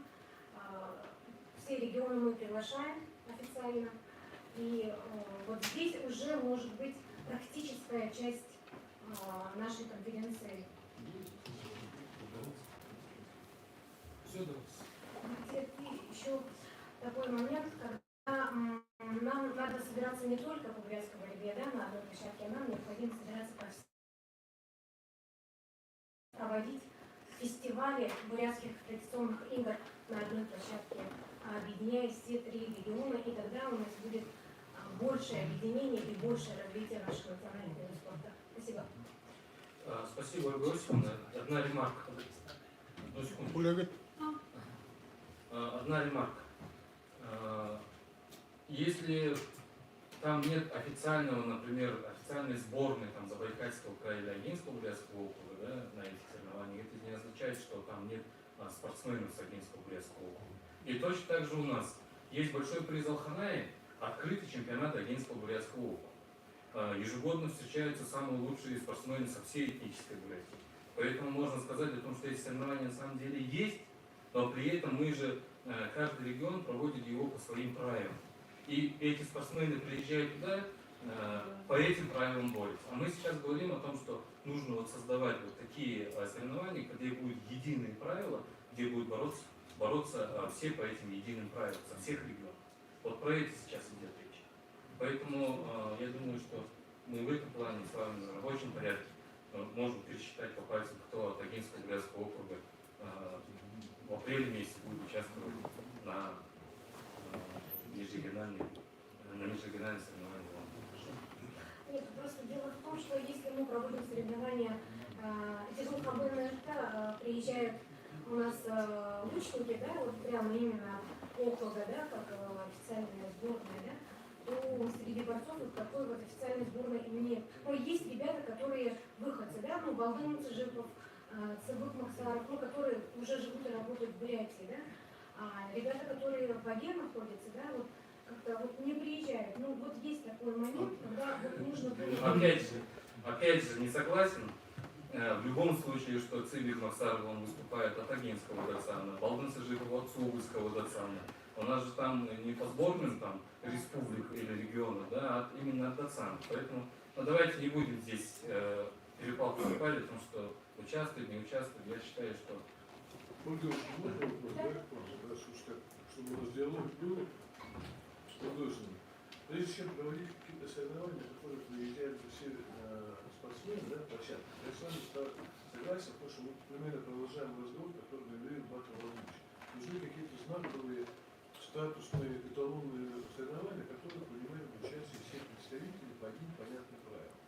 Все регионы мы приглашаем официально. И вот здесь уже может быть практическая часть нашей конференции. Еще такой момент, когда нам надо собираться не только по бурятской борьбе, да, на одной площадке, а нам необходимо собираться по всей, проводить фестивали бурятских традиционных игр на одной площадке, объединяя все 3 региона, и тогда у нас будет большее объединение и большее развитие нашего национального вида спорта. Спасибо. Спасибо, Ольга Иосифовна. Одна ремарка. Одну секунду. Одна ремарка. Если там нет официального, например, официальной сборной там, Забайкальского края или Агинского бурятского округа, да, на этих соревнованиях, это не означает, что там нет спортсменов с Агинского бурятского округа. И точно так же у нас есть большой приз Алханае, открытый чемпионат Агинского бурятского округа. Ежегодно встречаются самые лучшие спортсмены со всей этнической Бурятии. Поэтому можно сказать о том, что эти соревнования на самом деле есть, но при этом мы же, каждый регион проводит его по своим правилам. И эти спортсмены приезжают туда, по этим правилам борются. А мы сейчас говорим о том, что нужно вот создавать вот такие соревнования, где будут единые правила, где будут бороться все по этим единым правилам со всех регионов. Вот про это сейчас идет речь. Поэтому я думаю, что мы в этом плане с вами в рабочем порядке можем пересчитать по пальцам, кто от Агинского бурятского округа в апреле месяце будет участвовать на межрегиональных соревнованиях. Нет, просто дело в том, что если мы проводим соревнования, Тяжелый футбольный РТ приезжают у нас лучники, да, вот прямо именно округа, да, как официальная сборная, да, то среди борцов вот такой вот официальной сборной нет. Но есть ребята, которые выходцы, да, ну, Балдын Цыжипов, Цыбык Максаров, ну, которые уже живут и работают в Бурятии, да. А ребята, которые в Аге находятся, да, вот как-то вот не приезжают. Ну, вот есть такой момент, когда вот нужно было... Опять же, не согласен. В любом случае, что Цыбик Максаров, он выступает от Агинского дацана, Балдын Цыжипов от Сугульского дацана. У нас же там не по сборным там республик или регионов, да, а именно от дацана. Поэтому давайте не будем здесь перепалку палить, потому что участвует, не участвует. Я считаю, что... Ольга, можно вопрос, да, раз уж так, чтобы у нас диалог был с художником. Прежде чем проводить какие-то соревнования, на которые приезжают все спортсмены, да, площадки, я с вами согласен, потому что мы примерно продолжаем разговор, который говорил Батя Владимирович. Нужны какие-то знаковые, статусные, эталонные соревнования, которые принимают участие все представители по одним понятным правилам.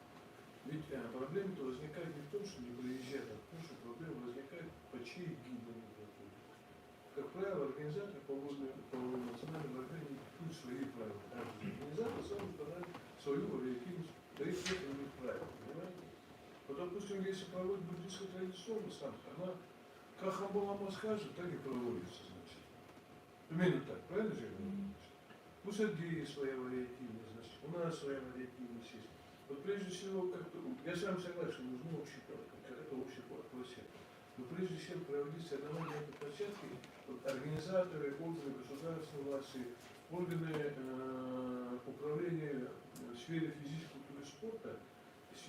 Ведь проблема-то возникает не в том, что не приезжают, а в том, что проблема возникает по чьей гибели. Как правило, организаторы по национальной борьбе не диктуют свои правила. Организатор сам выполняет свою вариативность, дает некоторые правила, понимаете? Вот, допустим, если проводит буддийская традиционная самка, она как Хамбалама скажет, так и проводится, значит. Именно так, правильно же я говорю? У Сергея своя вариативность, значит, у нас своя вариативность есть. Вот прежде всего, как-то, я с вами согласен, что нужно общий какая-то общая площадка. Но прежде чем проводить соревнования на этой площадке, вот организаторы, органы государственной власти, органы управления в сфере физической культуры и спорта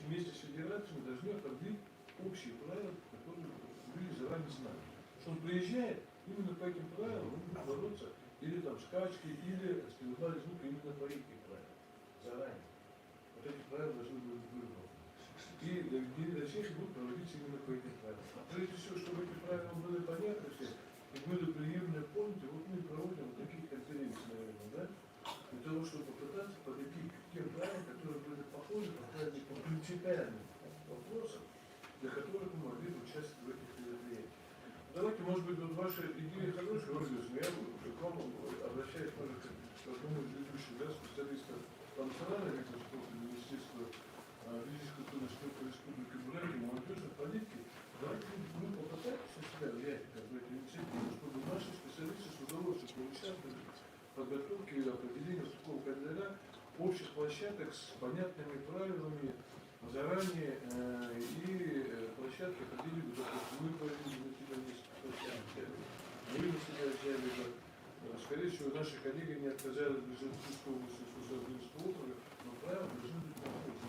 вместе с федерациями должны определить общие правила, которые были заранее знаны. Что он приезжает, именно по этим правилам он будет бороться или там скачки, или стрельба из лука именно по этим правилам. Заранее. Вот эти правила должны быть выработаны. И для всех будут проводиться именно по этим правилам. А прежде всего, чтобы эти правила были понятны всем, и были приемлемы, помните, вот мы проводим вот такие конференции, наверное, да? Для того, чтобы попытаться подойти к тем правилам, которые были похожи по принципиальным вопросам, для которых мы могли бы участвовать в этих мероприятиях. Давайте, может быть, вот ваша идея хорошая, Ольга, я к вам обращаюсь, может, к одному из ведущих, да, специалистов по национальному виду спорта, Министерства физической культуры Республики Бурятия, молодежной политики. Давайте мы попытаемся себя влиять как бы, эту инициативу, чтобы наши специалисты с удовольствием участвовали в подготовке и определении такого календаря общих площадок с понятными правилами заранее и площадки определили, допустим, мы провели на себя несколько площадок, мы на себя взяли, скорее всего, наши коллеги не отказались бы из Иркутской области, Сузоргинского округа, но правила должны быть похожи.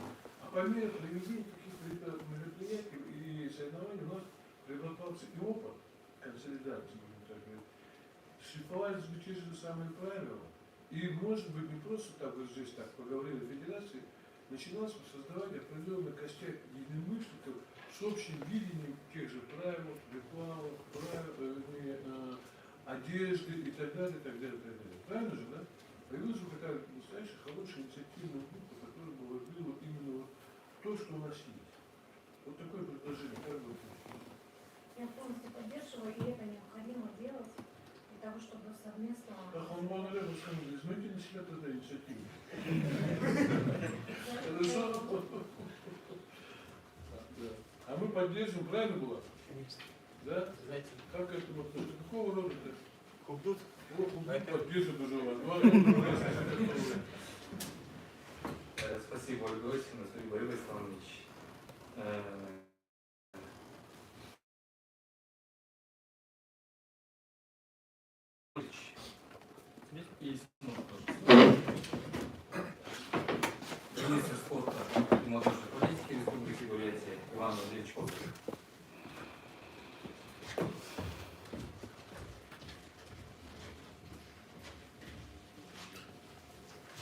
А по мере проведения каких-то мероприятий и соревнований у нас приобретался и опыт консолидации, будем так говорить. Шлифовались бы те же самые правила. И, может быть, не просто так вот здесь так поговорили о федерации, начиналось бы создавать определенный костяк единомышленников с общим видением тех же правил, ритуалов, одежды и так далее, и так далее, и так далее. Правильно же, да? Появилась бы такая настоящая хорошая инициативная группа, которая бы возбила именно вот то, что у нас есть. Вот такое предложение, как бы это? Я полностью поддерживаю, и это необходимо делать для того, чтобы совместно... Как он мог, наверное, сказать, возьмите на себя тогда инициативу. Хорошо? А мы поддержим, правильно было? Да? Как это вот? Какого рода-то? Хубдут? Вот, Хубдут поддержит уже вас. Спасибо, Ольга Осиповна, спасибо, Борис Иванович. Министр спорта и молодежной политики Республики Бурятия Иван Владимирович Косарев.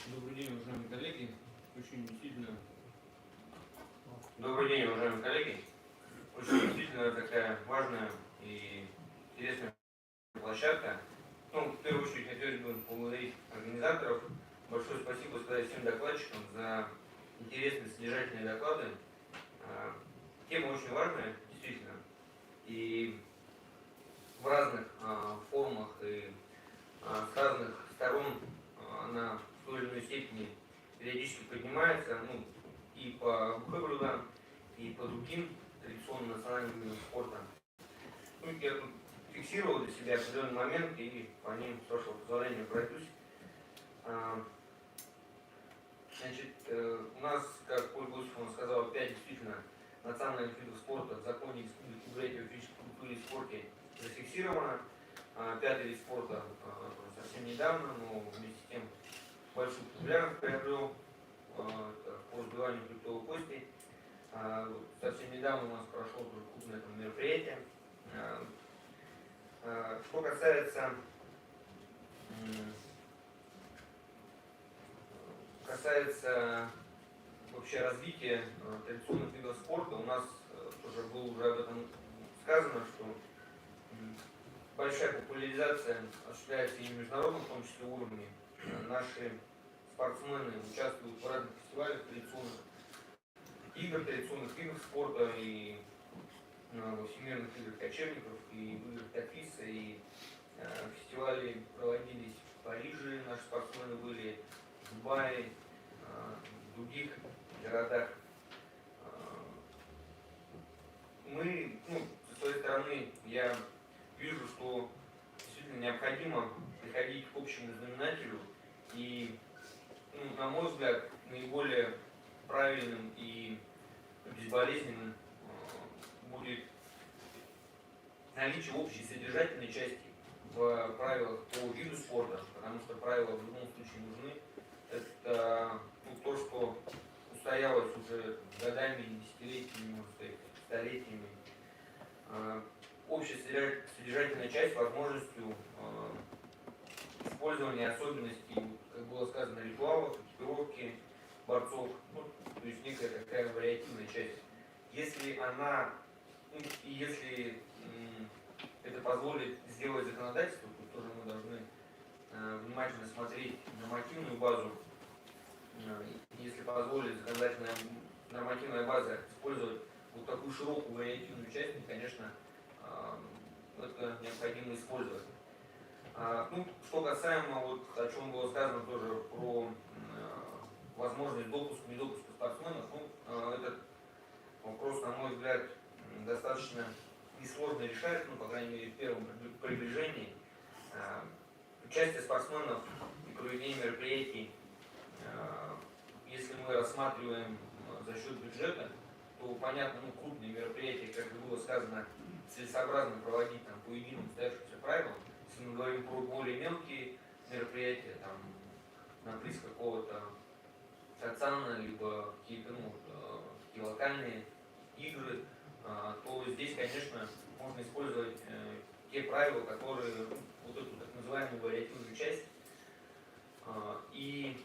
Добрый день, уважаемые коллеги. Очень действительно... Добрый день, уважаемые коллеги. Очень действительно такая важная и интересная площадка. Ну, в первую очередь, хотелось бы поблагодарить организаторов. Большое спасибо сказать всем докладчикам за интересные, содержательные доклады. Тема очень важная, действительно. И в разных формах и с разных сторон она в той или иной степени себе определенный момент и по ним, с вашего позволения, пройдусь. Значит, у нас, как Ольга Осиповна сказала, 5 действительно национальных видов спорта в законе Республики Бурятия о физической культуре и спорте зафиксировано. 5-й вид спорта совсем недавно, но вместе с тем большую популярность приобрел по разбиванию хребтовой кости. Совсем недавно у нас прошло тоже крупное мероприятие. Что касается вообще развития традиционных видов спорта, у нас тоже было уже об этом сказано, что большая популяризация осуществляется и на международном, в том числе, уровне. Наши спортсмены участвуют в разных фестивалях традиционных игр, традиционных видов спорта, и во всемирных играх кочевников, и в играх Тафиса, и фестивали проводились в Париже, наши спортсмены были в Дубае, в других городах. Мы, со своей стороны, я вижу, что действительно необходимо приходить к общему знаменателю, и, на мой взгляд, наиболее правильным и безболезненным будет наличие общей содержательной части в правилах по виду спорта, потому что правила в любом случае нужны. Это то, что устоялось уже годами, десятилетиями, можно сказать, столетиями. Общая содержательная часть с возможностью использования особенностей, как было сказано, ритуалов, экипировки борцов, то есть некая такая вариативная часть. Если она, если это позволит сделать законодательство, то тоже мы должны внимательно смотреть нормативную базу. Если позволит законодательная нормативная база использовать вот такую широкую вариативную часть, то, конечно, это необходимо использовать. Что касаемо, о чем было сказано тоже про возможность допуска, недопуска спортсменов, этот вопрос, на мой взгляд, достаточно несложно решается, по крайней мере, в первом приближении. Участие спортсменов и проведение мероприятий, если мы рассматриваем за счет бюджета, то, понятно, крупные мероприятия, как и было сказано, целесообразно проводить по единым устоявшимся правилам. Если мы говорим про более мелкие мероприятия, на приз какого-то социального, либо какие-то такие локальные игры, то здесь, конечно, можно использовать те правила, которые вот эту так называемую вариативную часть, и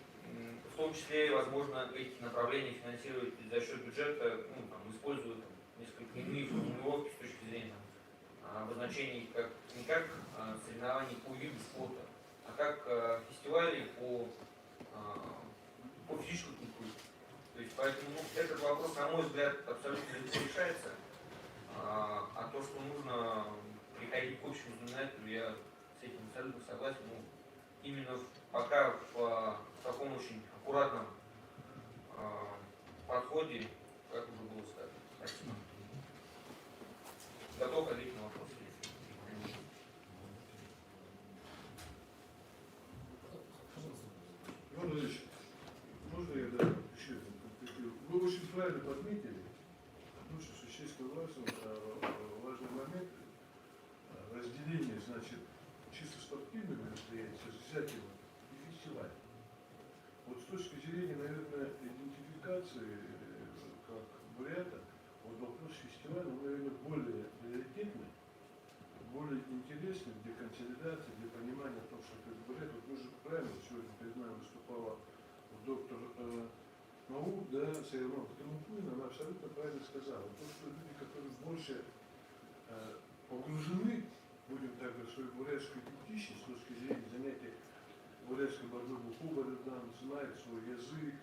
в том числе, возможно, эти направления финансировать за счет бюджета, используя несколько иные формулировки с точки зрения обозначений не как соревнований по виду спорта, а как фестивали по физической культуре. То есть, поэтому этот вопрос, на мой взгляд, абсолютно легко решается. А то, что нужно приходить к общему знаменателю, я с этим абсолютно согласен. Именно пока в таком очень аккуратном подходе, как уже было сказано. Спасибо. Готов ответить на вопрос. Иван Ильич, можно я еще вы очень правильно подметили, что существенно важный момент разделения, значит, чисто спортивных мероприятий, взять его и фестиваль. Вот с точки зрения, наверное, идентификации как бурята, вопрос фестиваля, наверное, более приоритетный, более интересный для консолидации, для понимания того, что это бурят. Вот мы же правильно сегодня перед нами выступала доктор наук, Саирман Петрункуина, она абсолютно правильно сказала. То, что люди, которые больше погружены, будем так говорить, в свою бурятскую идентичность, с точки зрения занятия бурятской борьбой буху-барыдан, знает свой язык,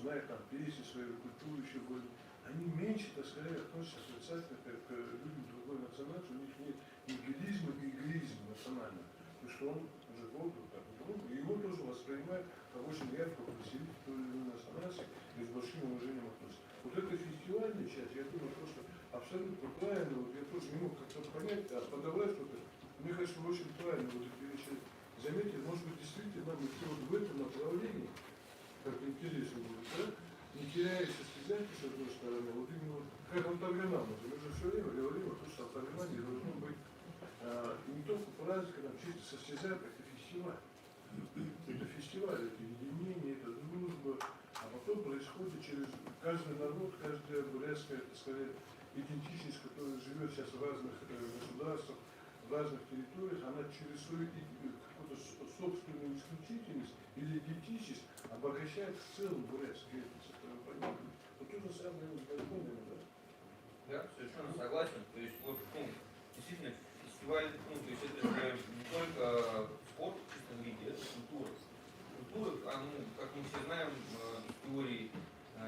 знает песни, свою культуру еще более, они меньше, так сказать, относятся отрицательно к людям другой национальности, у них нет нигилизма и эгоизма национального. То, что он уже и его тоже воспринимает как очень яркого представителя той или иной национальности и с большим уважением относится. Вот эта фестивальная часть, я думаю, просто абсолютно правильно, я тоже не мог как-то понять, подавать что-то Мне кажется, вы очень правильно вот эти вещи заметили. Может быть, действительно нам идти вот в этом направлении, как интересно будет, да? Не теряя состязательности, с одной стороны, вот именно как антагонам. Мы же все время говорим о том, что антагонам должно быть не только праздник, а чисто состязательный, это фестиваль. Это фестиваль, это единение, это дружба. А потом происходит через каждый народ, каждая бурятская, так сказать, идентичность, которая живет сейчас в разных государствах, в разных территориях, она через свою какую-то собственную исключительность или идентичность обогащает в целом бурятский этнос. Вот то же самое с Байконами, да? Да, совершенно согласен. То есть вот, действительно, фестиваль, то есть это же не только спорт в чистом виде, это культура. Культура, как мы все знаем, из теории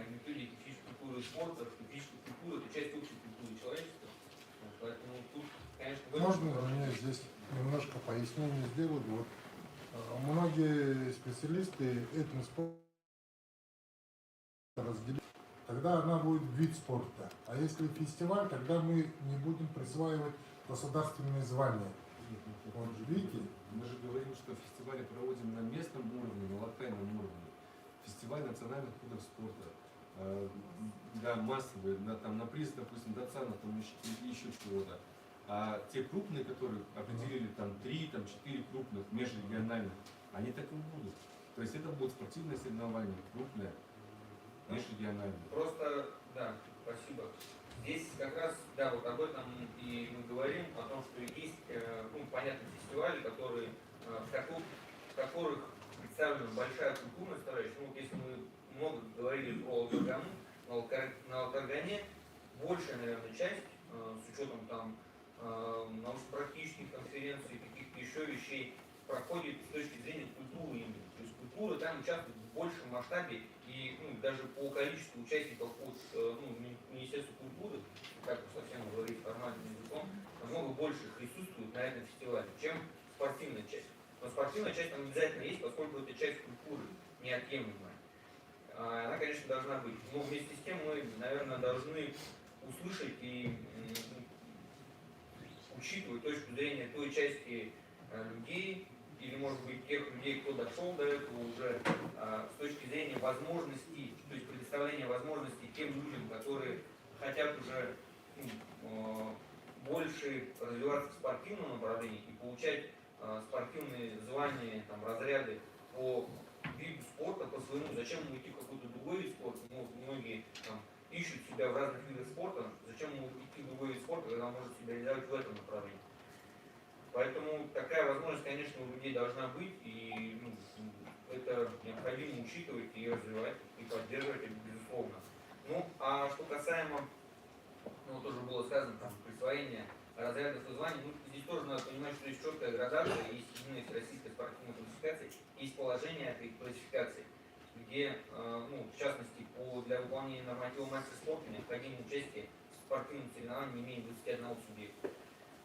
методики физической культуры и спорта, что физическая культура – это часть общей культуры человечества. Поэтому тут, конечно, Можно мне здесь немножко пояснение сделать? Вот, многие специалисты этим спортом разделяют. Тогда она будет вид спорта. А если фестиваль, тогда мы не будем присваивать государственные звания. Вот, видите? Мы же говорим, что фестивали проводим на местном уровне, на локальном уровне. Фестиваль национальных видов спорта. Да, массовые, на приз, допустим, Датсана, там еще чего-то. А те крупные, которые определили там 3-4 крупных межрегиональных, они так и будут. То есть это будет спортивное соревнование, крупное, межрегиональное. Просто, да, спасибо. Здесь как раз, да, вот об этом и мы говорим, о том, что есть, понятно, фестивали, которые, в которых представлена большая культурная составляющая. Вот если мы много говорили про Алтаргану, на Алтаргане большая, наверное, часть, с учетом там научно-практических конференций, каких-то еще вещей, проходит с точки зрения культуры именно. То есть культура там участвует в большем масштабе и даже по количеству участников от Министерства культуры, как совсем говорить формальным языком, намного больше присутствует на этом фестивале, чем спортивная часть. Но спортивная часть там обязательно есть, поскольку это часть культуры неотъемлемая. Она, конечно, должна быть. Но вместе с тем мы, наверное, должны услышать и учитывать точку зрения той части людей, или, может быть, тех людей, кто дошел до этого уже, с точки зрения возможностей, то есть предоставления возможностей тем людям, которые хотят уже больше развиваться в спортивном направлении и получать спортивные звания, там, разряды по виду спорта, по своему, зачем ему идти в какой-то другой вид спорта, многие там, ищут себя в разных видах спорта, зачем ему идти в другой вид спорта, когда он может себя реализовать в этом направлении. Поэтому такая возможность, конечно, у людей должна быть, и это необходимо учитывать и развивать, и поддерживать, безусловно. Ну, а что касаемо, тоже было сказано, там, присвоения разрядов и званий, здесь тоже надо понимать, что есть четкая градация, есть единая российская спортивная классификация, есть положение этой классификации, где, в частности, для выполнения норматива мастера спорта необходимо участие в спортивном соревновании не менее 21 субъекта.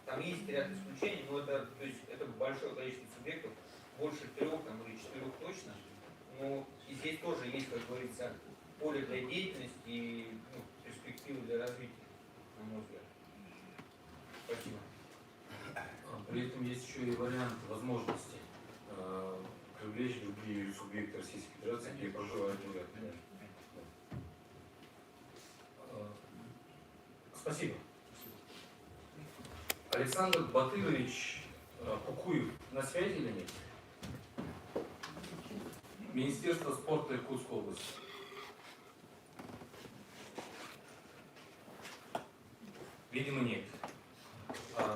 Там есть ряд исключений, но это большое количество субъектов, больше 3 или 4 точно. Но и здесь тоже есть, как говорится, поле для деятельности и перспективы для развития, на мой взгляд. Спасибо. При этом есть еще и вариант возможности привлечь другие субъекты Российской Федерации, где проживают буряты. Спасибо. Александр Батырович Кукуев на связи или нет? Министерство спорта Иркутской области. Видимо, нет.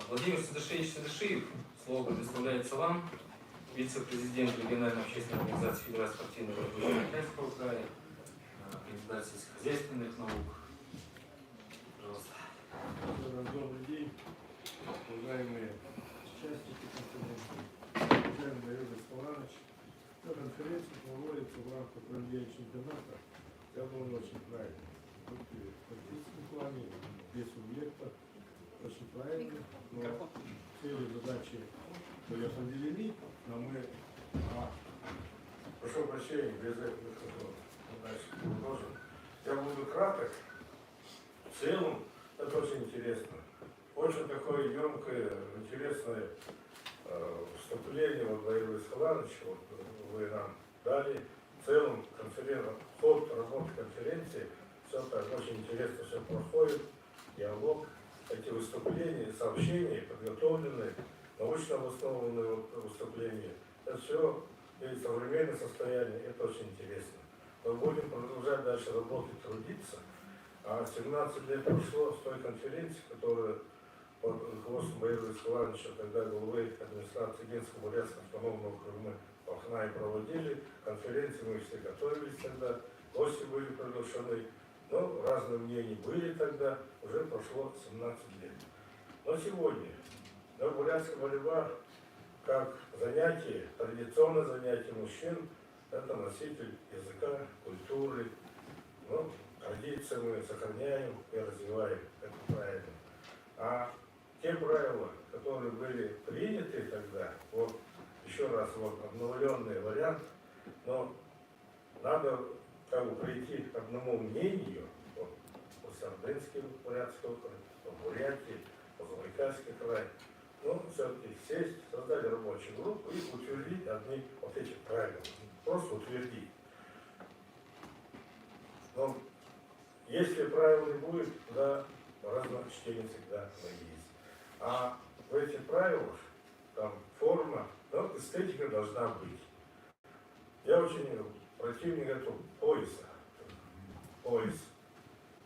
Владимир Садышевич, слово предоставляется вам, вице-президент региональной общественной организации Федерации спортивной борьбы Алтайского края, кандидат сельскохозяйственных наук. Пожалуйста. Добрый день, уважаемые участники конференции, уважаемый Давид Иванович. Конференция проводится в рамках проведения чемпионата. Я думаю, очень правильно. В политическом плане, без субъекта, очень правильно. Но цели, задачи мы определены, но мы... Прошу прощения, без этого тоже. Я буду краток. В целом, это очень интересно. очень такое емкое, интересное вступление вот, Валерия Исхалановича, вот, вы нам дали. В целом ход работы конференции, все так очень интересно все проходит, диалог, эти выступления, сообщения, подготовленные, научно обоснованные выступления, это все и современное состояние, это очень интересно. Мы будем продолжать дальше работать, трудиться, а 17 лет прошло с той конференции, которая под руководством Валерия Исхалановича, тогда главы администрации Генско-Бурятского автономного округа мы в Ахнае проводили, конференции мы все готовились тогда, гости были приглашены, но разные мнения были тогда, уже прошло 17 лет. Но сегодня бурятская борьба как занятие, традиционное занятие мужчин, это носитель языка, культуры, ну, традиции мы сохраняем и развиваем, это правильно. А те правила, которые были приняты тогда, вот еще раз вот обновленный вариант, но надо как бы прийти к одному мнению, вот, по Сардынский бурятский округ, по Бурятии, по Забайкальский край, но все-таки сесть, создали рабочую группу и утвердить одни вот эти правила, просто утвердить. Но если правил не будет, да, разночтение всегда есть. А в этих правилах там форма, ну, эстетика должна быть. Я очень противник этого пояса. Пояс.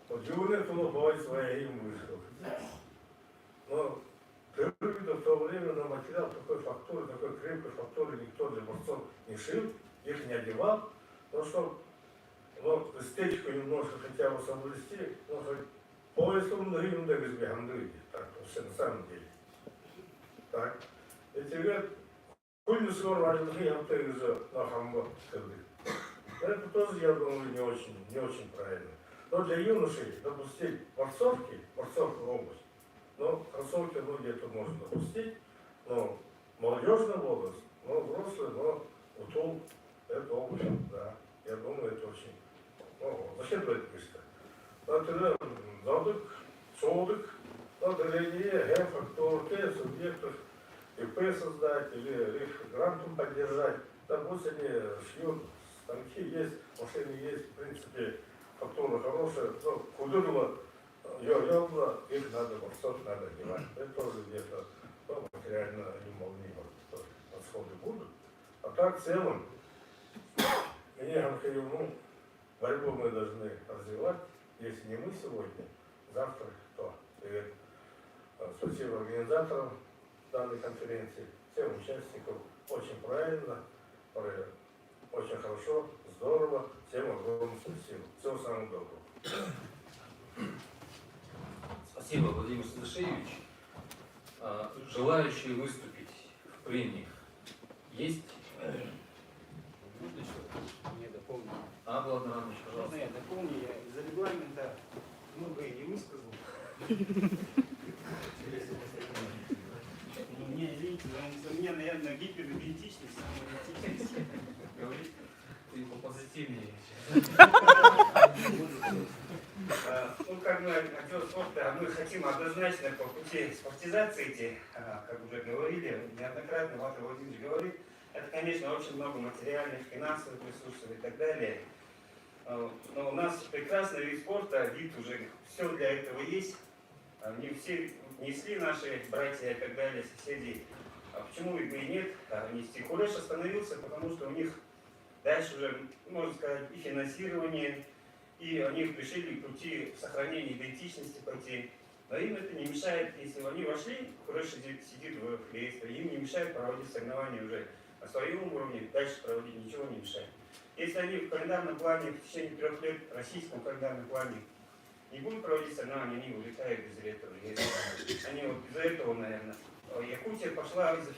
Вот юный туда пояс своим вышел. Но в то время на материал такой фактуры, такой крепкой фактуры никто для борцов не шил, их не одевал. Но что, ну, эстетику немножко хотя бы соблюсти, ну, хоть пояс умный, так, все на самом деле. Так. И теперь, кульный скоро важный, я на хамбо. Это тоже, я думаю, не очень правильно. Но для юношей допустить борцовки обувь, но кроссовки, ну, где-то можно допустить, но молодежный возраст, ну, взрослый, но утул, это обувь, да. Я думаю, это очень, ну, зачем это пишется? Например, задык, соудык, наделение, фактуры, субъектов, ИП создать или их грантом поддержать. Да пусть они шьют, станки есть, машины есть, в принципе, фактура хорошая, но кудырла, ёрла, их надо, борцов надо одевать. Это тоже где-то, ну, материально они могли, расходы будут. А так в целом, ну, борьбу мы должны развивать. Если не мы сегодня, завтра кто? Привет. Спасибо организаторам данной конференции, всем участникам. Очень правильно, очень хорошо, здорово. Всем огромное спасибо. Всего самого доброго. Спасибо, Владимир Садышевич. Желающие выступить в прениях есть? Можно еще? Я дополню. Владимир Иванович, пожалуйста. Можно я дополню? Я из-за регламента многое не высказал. Не, извините, потому что у меня, наверное, гиперидентичность, самоидентичность. Говорит, ты попозитивнее. Ну, как мы, отдел спорта, мы хотим однозначно по пути спортизации идти, как уже говорили, неоднократно Владимир Владимирович говорит, это, конечно, очень много материальных, финансовых ресурсов и так далее. Но у нас прекрасный вид спорта, вид уже, все для этого есть. Не все несли наши братья и так далее, соседи. Почему бы и нет? Нести. Кулеш остановился, потому что у них дальше уже, можно сказать, и финансирование, и они решили пути сохранения идентичности пойти. Но им это не мешает, если они вошли, Кулеш сидит в реестре, им не мешает проводить соревнования уже на своем уровне, дальше проводить ничего не мешает. Если они в календарном плане в течение 3 лет, в российском календарном плане, не будут проводить соревнования, они улетают из этого. Они вот из-за этого, наверное. Якутия пошла из-за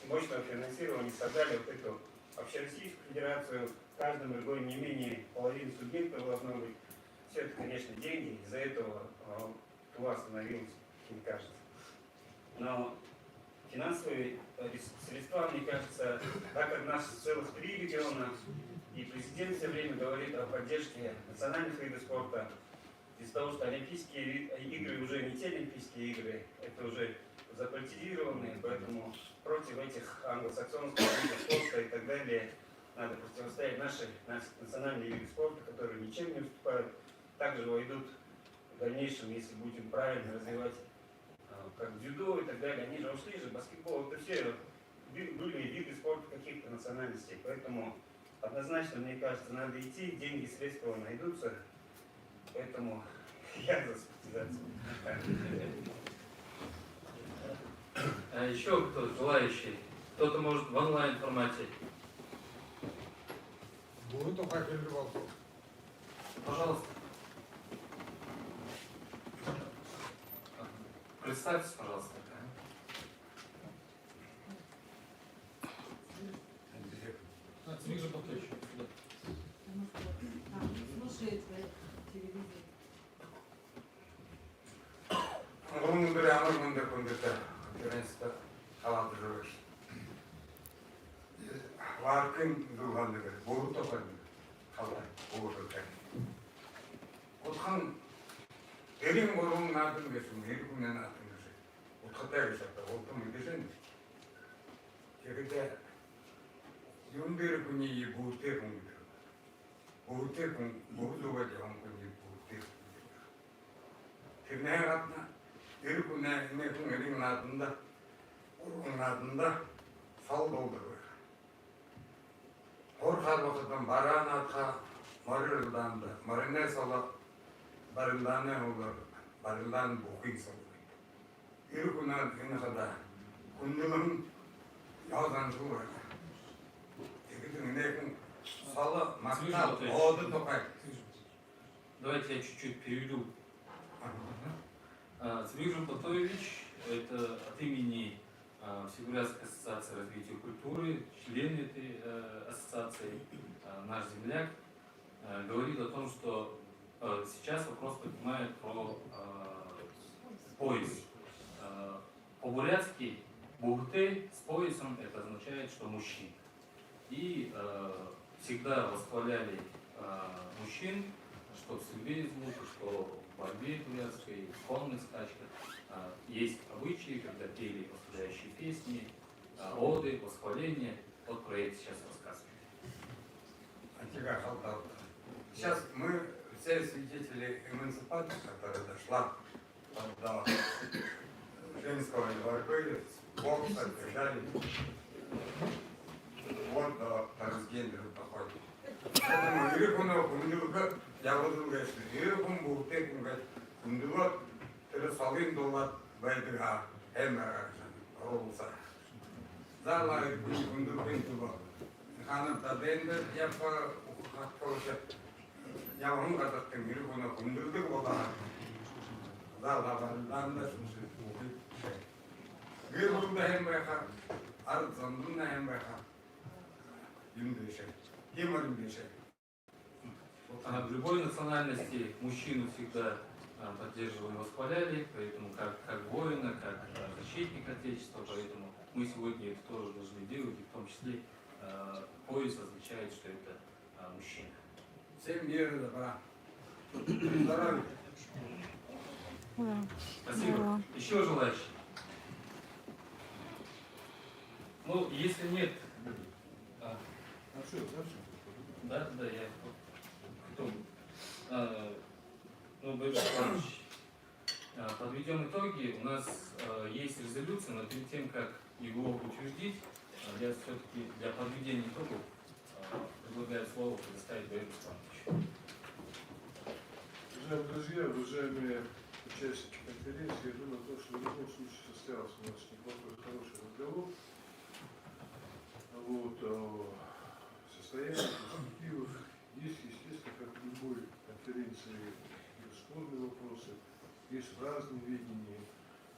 мощного финансирования, создали вот эту общероссийскую федерацию, в каждом регионе не менее половины субъектов должно быть. Все это, конечно, деньги, из-за этого Тула остановилась, мне кажется. Но финансовые средства, мне кажется, так как у нас целых 3 региона, и президент все время говорит о поддержке национальных видов спорта, из-за того, что Олимпийские игры уже не те Олимпийские игры, это уже заполитизированные, поэтому против этих англосаксонских видов спорта и так далее надо противостоять наши национальные виды спорта, которые ничем не уступают, также войдут в дальнейшем, если будем правильно развивать, как дзюдо и так далее. Они же ушли же, баскетбол, это все были виды спорта каких-то национальностей, поэтому однозначно, мне кажется, надо идти, деньги, средства найдутся, поэтому я за спортизацию. А еще кто желающий? Кто-то может в онлайн формате. Будет только перебиваться. Пожалуйста. Представьтесь, пожалуйста. Ниже повторюсь. Слушает телевизор. Ғылымды амыр көндірді конференцияда қалады жүріш. Ларкын жылғанды бір, бұғы тоқанды қалай, бұғы тоқанды. Отқан ерін ғұрғын атын кесім, еркімнен атын кесім. Отқатай кесіпті, олтым кесін. Кекеде юндері күні бұғытер күнгі. Бұғытер күн, бұғызуға жағын күні бұғытер күнгі. Кемнен қатына Иркуне некун эрин атында, ургун атында сал долдырбай. Хорхар вакыттан баран атка марылданды. Марыне сала барылданы олар, барылдан бухин салды. Иркуне инхада күндүлүн язан жула. Тегидин некун сала макта оды токай. Давайте я чуть-чуть переведу. Цвигжин Платович, это от имени Всебурятской ассоциации развития культуры, член этой ассоциации, наш земляк, говорит о том, что сейчас вопрос поднимает про пояс. По-бурятски бугты с поясом это означает, что мужчина. И всегда восхваляли мужчин, что в стрельбе из лука, что в борьбе бурятской, в конных скачках есть обычаи, когда пели восхваляющие песни, оды, восхваления. Вот про это сейчас рассказываю. Сейчас мы все свидетели эмансипации, которая дошла до женского борьбы, бокса и так далее. Вот до трансгендеров доходит. Поэтому иркуну күндүлгө жабылдырга иркун буутекунга күндүлөт тире салын доллар байдыга эмер ролса. Зала күндүлгөн туба. Ханым табенде япа хаккоша. Явын гадаттын иркуну күндүлдүк бола. Зала барданда шунсы. Гырбында эмбайха, арзандына эмбайха. Юндешек. В любой национальности мужчину всегда поддерживали и восхваляли, поэтому как воина, как защитник Отечества, поэтому мы сегодня это тоже должны делать, и в том числе пояс означает, что это мужчина. Всем мира добра. Здоровья. Спасибо. Еще желающие? Ну, если нет... Да, я потом. Борис Иванович, подведем итоги. У нас есть резолюция, но перед тем, как его утвердить, я все-таки для подведения итогов предлагаю слово предоставить Борису Ивановичу. Уважаемые друзья, уважаемые участники конференции, я думаю, что в любом случае состоялся у нас неплохой, хороший разговор. Состояние, перспективах. Есть, естественно, как в любой конференции, спорные вопросы, есть разные видения,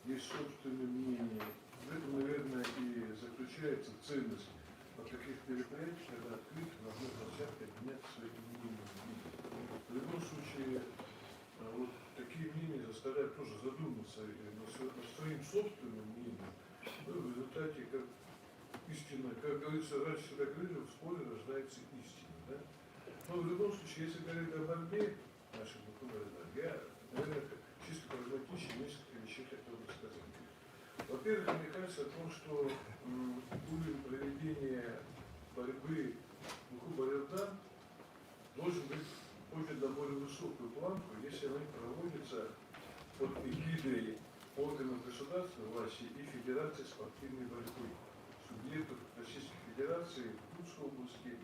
есть собственное мнение. В этом, наверное, и заключается ценность от таких мероприятий, когда открыто на одной площадке обменяться своими мнениями. В любом случае, вот такие мнения заставляют тоже задуматься над своим собственным мнением. Но в результате, как истина, как говорится, раньше всегда говорили, в споре рождается истина. Да? Но в любом случае, если говорить о борьбе, наших документов. Я, наверное, чисто прагматично несколько вещей хотел бы сказать. Во-первых, мне кажется о том, что уровень проведения борьбы Буху-Барелдан должен быть поднят на более высокую планку, если они проводятся под эгидой органов государственной власти и Федерации спортивной борьбы, субъектов Российской Федерации, Иркутской области,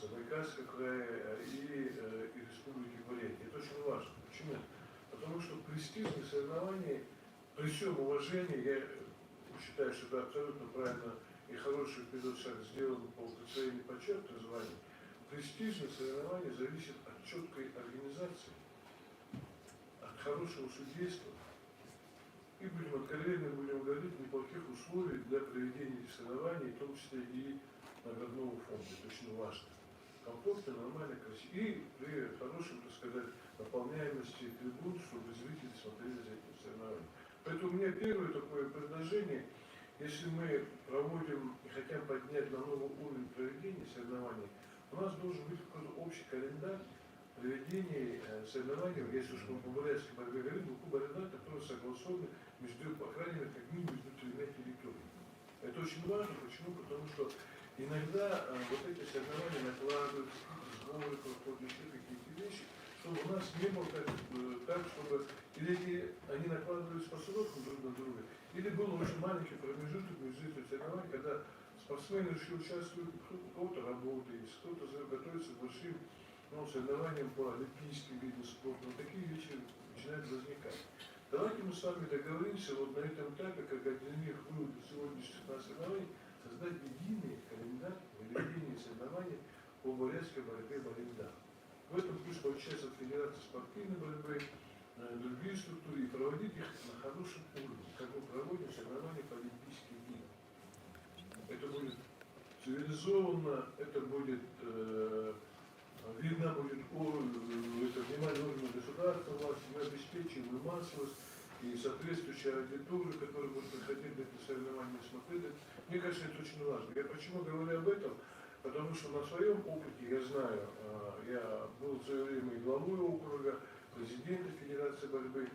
Забайкальского края и Республики Бурятия. Это очень важно. Почему? Потому что престижные соревнования, при всем уважении, я считаю, что это абсолютно правильно и хороший вперед шаг сделан по присвоению почетных званий, престижные соревнования зависят от четкой организации, от хорошего судейства. И будем откровенны, будем говорить, неплохих условий для проведения этих соревнований, в том числе и наградного фонда. Это очень важно. Комфортно, нормально, красиво. И при хорошем, так сказать, наполняемости трибун, чтобы зрители смотрели за этим соревнованием. Поэтому у меня первое такое предложение, если мы проводим и хотим поднять на новый уровень проведения соревнований, у нас должен быть какой-то общий календарь проведения соревнований, если уж мы по бурятской борьбе говорим, Буху-Барелдан, которые согласованы между, по крайней мере, как минимум между тремя территориями. Это очень важно. Почему? Потому что иногда вот эти соревнования накладываются, какие-то сборы проходят, еще какие-то вещи, чтобы у нас не было так, чтобы или они накладывались по срокам друг на друга, или был очень маленький промежуток между этими соревнованиями, когда спортсмены еще участвуют, у кого-то работает, кто-то готовится к большим соревнованиям по олимпийским видам спорта. Вот такие вещи начинают возникать. Давайте мы с вами договоримся вот на этом этапе, как один из выводов сегодняшних нас соревнований, создать единый календарь проведения соревнований по бурятской борьбе Барелдан. В этом пусть получается от Федерации спортивной борьбы, другие структуры, и проводить их на хорошем уровне, как мы проводим соревнования по олимпийским видам. Это будет цивилизованно, это будет видно будет это внимание органов государственной власти, мы обеспечим и массовость, и соответствующая аудитория, которая будет приходить на эти соревнования и смотреть. Мне кажется, это очень важно. Я почему говорю об этом? Потому что на своем опыте я знаю, я был в свое время и главой округа, президентом Федерации борьбы.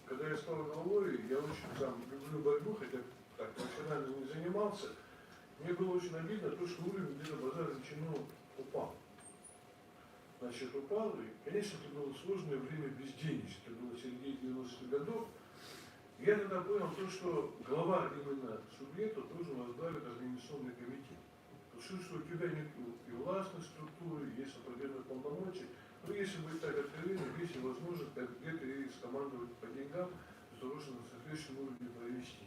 Когда я стал главой, я очень сам люблю борьбу, хотя так профессионально не занимался. Мне было очень обидно то, что уровень где-то базара величину упал. Значит, упал, и, конечно, это было сложное время безденежья. Это было середине 90-х годов. Я тогда понял то, что глава именно субъекта должен возглавить организационный комитет. Потому что у тебя нет и властной структуры, есть определенные полномочия. Но если быть так откровенным, есть возможность где-то и скомандовать по деньгам, для того, чтобы на соответствующем уровне провести.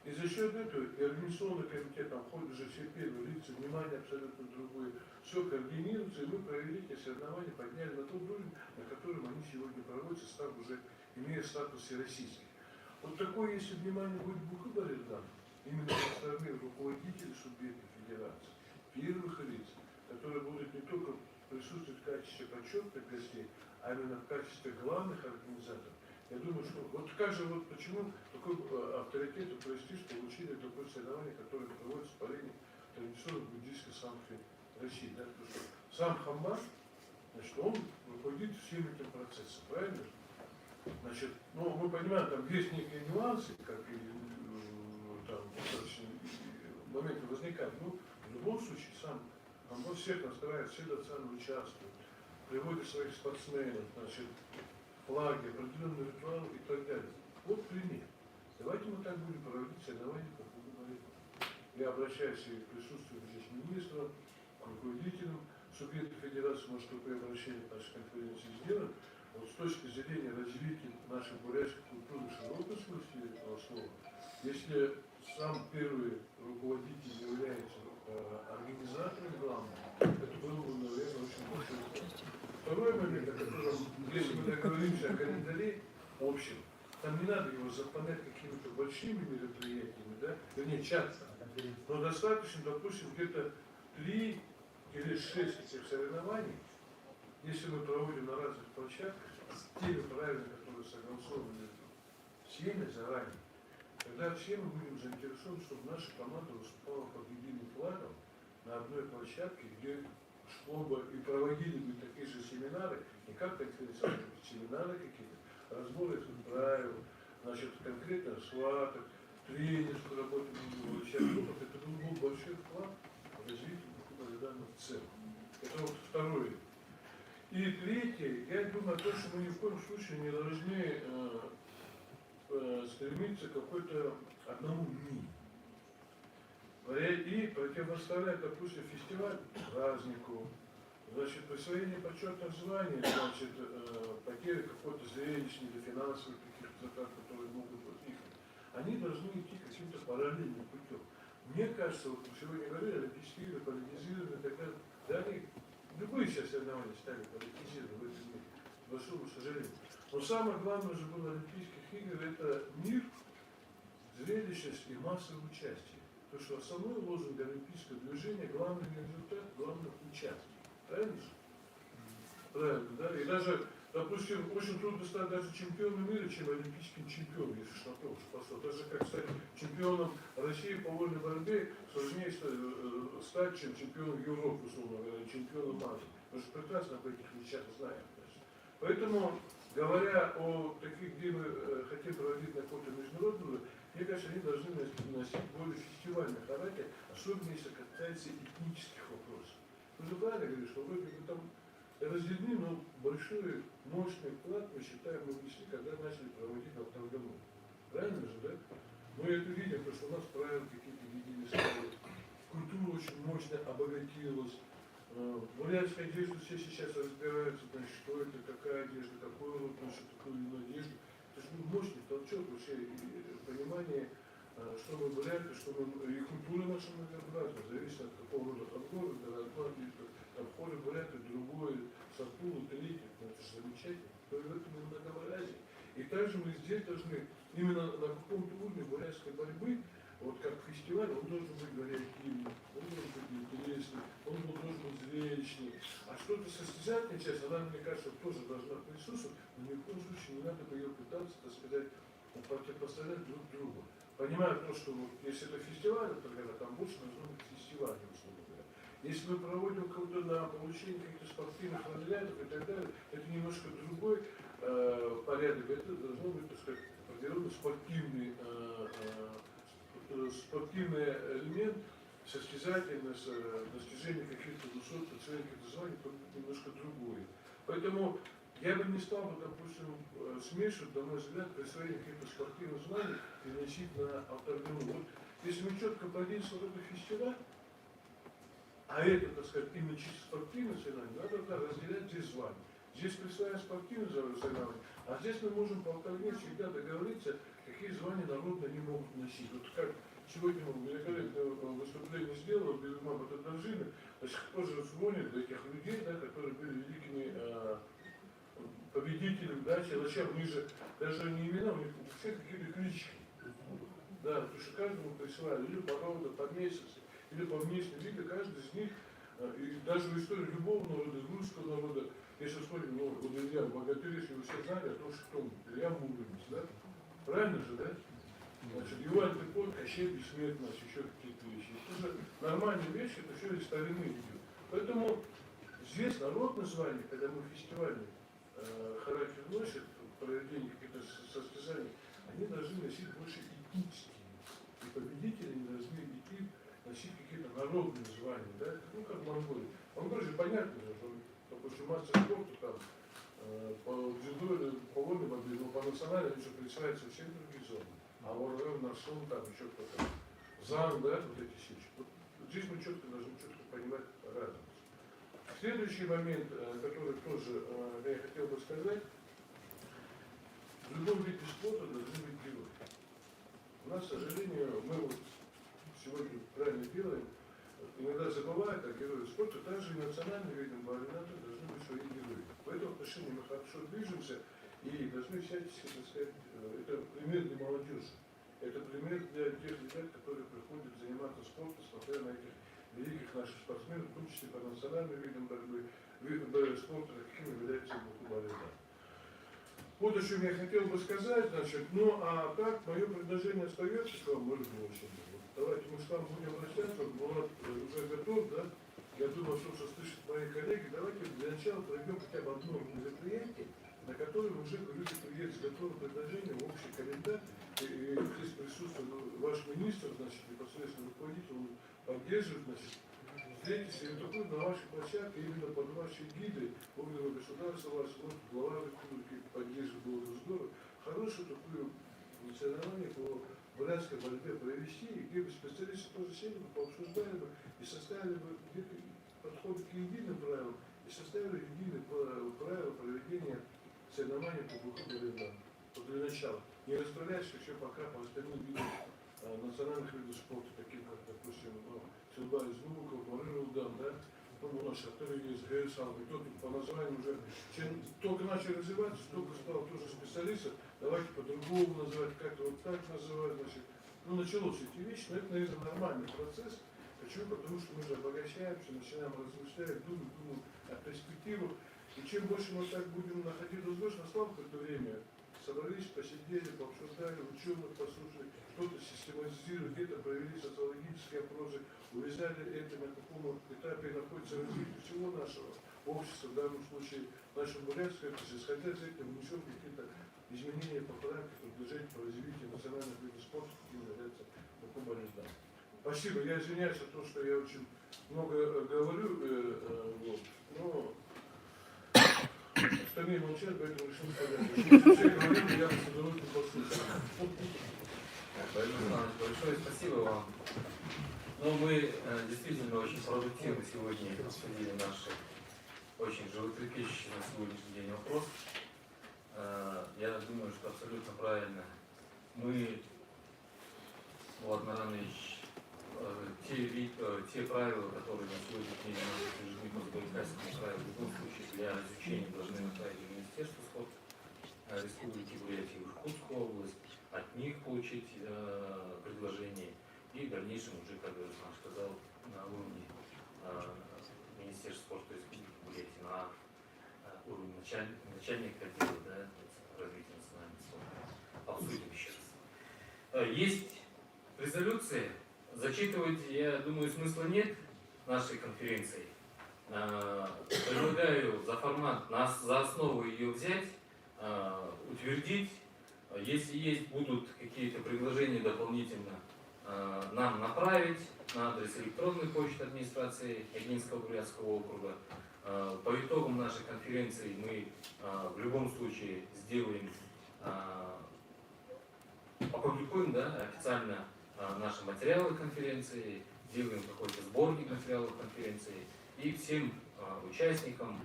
И за счет этого и организационный комитет, там входят уже все первые лица, внимание абсолютно другое, все координируется, и мы провели эти соревнования, подняли на тот уровень, на котором они сегодня проводятся, став уже, имея статус всероссийский. Вот такое, если внимание будет Буху-Барелдан, именно со стороны руководителей субъектов федерации, первых лиц, которые будут не только присутствовать в качестве почетных гостей, а именно в качестве главных организаторов. Я думаю, что вот как же, вот почему такой авторитет и престиж получили такое соревнование, которое проводится по линии традиционных буддийских санкций России. Да? Потому что сам Хамбар, значит, он руководит всем этим процессом, правильно? Значит, ну, мы понимаем, там есть некие нюансы, как и там моменты возникают. Ну, в любом случае, сам Хамбар всех настраивает, все доценно участвуют, приводит своих спортсменов, значит, флаги, определенные ритуалы и так далее. Вот пример. Давайте мы так будем проводить соревнования по футболу. Я обращаюсь и к присутствующим здесь министрам, к руководителям субъектов федерации, может, такое обращение в нашей конференции сделать. Вот с точки зрения развития нашей бурятской культуры в широком смысле этого слова, если сам первый руководитель является организатором главным, это было бы, наверное, очень большой вопрос. Второй момент, о котором, если мы договоримся о календаре общем, там не надо его заполнять какими-то большими мероприятиями, да, вернее, часто, но достаточно, допустим, где-то 3 или 6 этих соревнований, если мы проводим на разных площадках, с теми правилами, которые согласованы всеми заранее, тогда все мы будем заинтересованы, чтобы наша команда выступала под единым флагом на одной площадке, где чтобы и проводили бы такие же семинары, не как конференции, а семинары какие-то, разборы правил, значит, конкретно схваток, тренерскую работу сейчас это был большой вклад в развитие Буху-Барабана в целом. Это вот второе. И третье, я думаю о том, что мы ни в коем случае не должны стремиться к какой-то одному мнению. И противоставлять, допустим, фестиваль празднику, значит, присвоение почетных званий, значит, потери какой-то зрелищной или финансовых каких-то затрат, которые могут возникнуть, они должны идти каким-то параллельным путем. Мне кажется, вот мы сегодня говорили, олимпийские игры политизированы, тогда, да, они, любые сейчас соревнования стали политизированы в этом мире, к большому сожалению. Но самое главное же было Олимпийских игр – это мир, зрелищность и массовое участие. Потому что основной лозунг олимпийского движения – главный результат, главное участие. Правильно же? Правильно, да? И даже, допустим, очень трудно стать даже чемпионом мира, чем олимпийским чемпионом, если что такое уж пошло. Даже как стать чемпионом России по вольной борьбе сложнее стать, чем чемпионом Европы, условно говоря, чемпионом Азии. Мы же прекрасно об этих вещах знаем. Поэтому, говоря о таких, где мы хотим проводить на какой-то международный, мне кажется, они должны носить более фестивальный характер, особенно если касается этнических вопросов. Вы же правильно говорите, что вроде бы там разделены, но большой, мощный вклад, мы считаем, мы внесли, когда начали проводить автономию. Правильно же, да? Мы это видим, потому что у нас правила какие-то единые стали. Культура очень мощно обогатилась. Бурятская одежда все сейчас разбираются, значит, что это, какая одежда, какой род, значит, какую или иную одежду. Это же мощный толчок вообще понимание, что мы буряты, что мы, и культура наша многообразна, зависит от какого рода от города, там входит буряты, другое, сарпулу, третье, это же замечательно, то в этом и многообразие. И также мы здесь должны, именно на каком-то уровне бурятской борьбы, вот как фестиваль, он должен быть вариативным, он должен быть интересным, он должен быть зрелищным. А что-то состязательная часть, она, мне кажется, тоже должна присутствовать, но ни в коем случае не надо бы ее пытаться, так сказать, противопоставлять друг другу. Понимая то, что вот, если это фестиваль, например, там больше должно быть фестиваль, условно говоря. Если мы проводим кого-то на получение каких-то спортивных разрядов и так далее, это немножко другой порядок, это должно быть, так сказать, определенный спортивный элемент, состязательность, достижение каких-то высот, достижение каких-то званий, то немножко другое. Поэтому я бы не стал бы, допустим, смешивать, на мой взгляд, присвоение каких-то спортивных знаний переносить на авторгону. Вот если мы четко подействуем в этот фестиваль, а это, так сказать, именно чисто спортивное соревнование, надо разделять здесь звания. Здесь присваиваем спортивные соревнования, а здесь мы можем по авторгоне всегда договориться, какие звания народные они могут носить. Вот как сегодня великолепное выступление сделал Белимам Батаджина, значит, тоже звонит для тех людей, да, которые были великими победителем, да, силачам, мы же даже не имена, у них у всех какие-то клички. Да, потому что каждому присылали или по роду, по месяцу, или по внешнему виду, каждый из них, и даже в истории любого народа, русского народа, если вспомним, ну, вот Илья Богатырь, вы все знали о том, что он Илья Муромец, да? Правильно же, да? Значит, его антипод, Кощей Бессмертный, еще какие-то вещи. Это же нормальные вещи, это все из старины идет. Поэтому здесь народное звание, когда мы фестивальный характер носят, проведение каких-то состязаний, они должны носить больше этнические. И победители не должны идти носить какие-то народные звания, да? Ну, как в Монголии. В Монголии же понятно, что, допустим, мастер спорта там, по дзюдо или по вольной борьбе, но по национальной они же присваивают совсем другие зоны. А ворон, наршон, там еще кто-то, зан, да, вот эти вещи. Вот здесь мы должны четко понимать разницу. Следующий момент, который тоже я хотел бы сказать, в любом виде спорта должны быть герои. У нас, к сожалению, мы вот сегодня правильно делаем, иногда забывают о героях спорта, также и национальные виды борьбы должны быть свои герои. В этом отношении мы хорошо движемся и должны всячески, так сказать, это пример для молодежи. Это пример для тех ребят, которые приходят заниматься спортом, смотря на этих великих наших спортсменов, в том числе по национальным видам борьбы, видам спорта, какими является Буху-Барабан. Вот о чем я хотел бы сказать, значит, ну а так, мое предложение остается к вам, может быть, очень. Давайте мы с вами будем обращаться, Булат уже готов, да? я думаю, что слышат мои коллеги, давайте для начала проведем хотя бы одно мероприятие, на котором уже люди приедут с готовым предложением, общий календарь, и здесь присутствует ваш министр, значит, непосредственно руководитель, он поддерживает, значит, встретитесь и такой на вашей площадке, именно под ваши гиды, органы государства, вас, вот, глава республики поддерживает, было бы здорово, хорошую такую соревнование по бурятской борьбе провести, где бы специалисты тоже сели бы, пообсуждали бы и составили бы подход к единым правилам и составили единые правила проведения соревнований по бухгалтерии. Вот для начала. Не расправляешься еще пока по остальным видам национальных видов спорта, таких как, допустим, стрельба из лука, Марин-Улдан, да? Ну, у нас шахтеры есть, Гейсал, и кто тут по названию уже, чем только начали развиваться, столько стало тоже специалистов, давайте по-другому называть, как-то вот так называть, значит. Ну, началось эти вещи, но это, наверное, нормальный процесс. Почему? Потому что мы же обогащаемся, начинаем размышлять, думаем о перспективах. И чем больше мы так будем находить друг друга, настало какое-то время, собрались, посидели, пообсуждали, ученых послушали, кто-то систематизирует, где-то провели социологические опросы, увязали это, на каком этапе находится развитие всего нашего общества, в данном случае нашего бурятского, исходя из этого внесем какие-то изменения, поправки, предложения по развитию национальных видов спорта, какие являются документом. Спасибо, я извиняюсь за то, что я очень много говорю, вот, но остальные молчат, поэтому решил сказать. Если все говорили, я с удовольствием послушаю. Большое спасибо вам. Ну, мы действительно очень продуктивно сегодня обсудили наши очень животрепещущие на сегодняшний день вопрос. Я думаю, что абсолютно правильно. Мы, Влад Маранович, те правила, которые на сегодняшний день утверждены по Забайкальскому краю, в любом случае для изучения должны направить в Министерство спорта Республики Бурятия, в Иркутскую область, от них получить предложение и в дальнейшем уже, как Александр сказал, на уровне Министерства спорта Республики Бурятия, на уровне начальника отдела, да, развития национального спорта. Обсудим еще раз. Есть резолюции. Зачитывать, я думаю, смысла нет нашей конференции. Предлагаю за формат, за основу ее взять, утвердить. Если будут какие-то предложения дополнительно, нам направить на адрес электронной почты администрации Ягинского бурятского округа. По итогам нашей конференции мы в любом случае сделаем, опубликуем, да, официально наши материалы конференции, делаем какой-то сборник материалов конференции и всем участникам,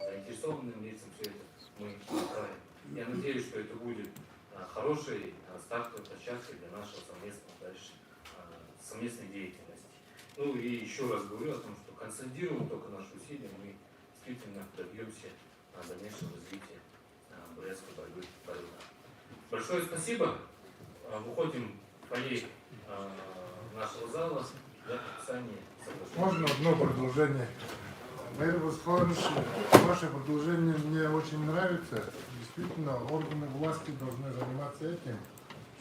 заинтересованным лицам все это мы направим. Я надеюсь, что это будет хорошей стартовой площадкой для нашего совместной деятельности. Ну и еще раз говорю о том, что консолидируем только наши усилия, мы действительно добьемся дальнейшего развития бурятской борьбы. Большое спасибо. Выходим в фойе нашего зала для подписания соглашения. Можно одно предложение? Майр Васхович, ваше предложение мне очень нравится. Действительно, органы власти должны заниматься этим.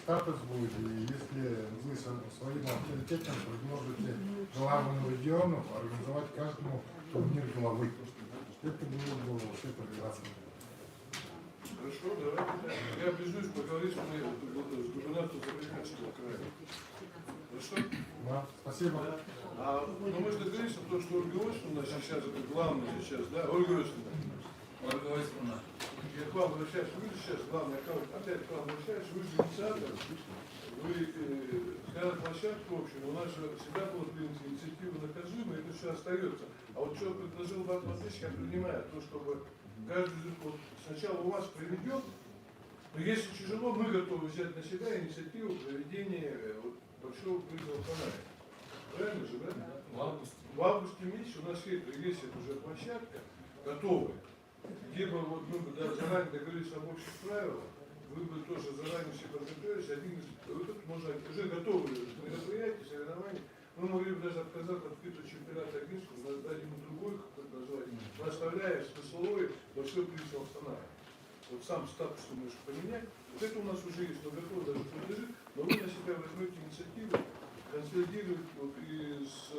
Статус будет, и если вы своим авторитетом предложите главному региону организовать каждому турнир главы. Это было бы вообще прекрасно. Хорошо, давайте. Я обязуюсь поговорить с губернатором Забайкальского края. Хорошо? Да, спасибо. Да. Но мы же договорились о том, что Ольга Иосифовна сейчас, это главное сейчас, да? Ольга Иосифовна. Ольга Иосифовна. Я к вам обращаюсь, вы сейчас главный аккаунт, опять к вам обращаюсь, вы же инициатор, вы сказали площадку общую, у нас же всегда была принята инициатива наказуемая, это все остается. А вот что предложил Влад Владимирович, я принимаю, то, чтобы каждый вот, сначала у вас проведет, но если тяжело, мы готовы взять на себя инициативу проведения вот, большого приза в Канаде. Правильно же, да? В августе месяце у нас есть уже площадка готовая, где бы вот, мы бы заранее договорились об общих правилах, вы бы тоже заранее все подготовились, вы тут можно уже готовы мероприятия, соревнования, мы могли бы даже отказаться от открытого чемпионата Ягинского, дать ему другой какое-то название, но оставляя смысловой большой приз в Астане. Вот сам статус вы можете поменять, вот это у нас уже есть, но готово даже предложить, но вы на себя возьмете инициативу консолидировать вот из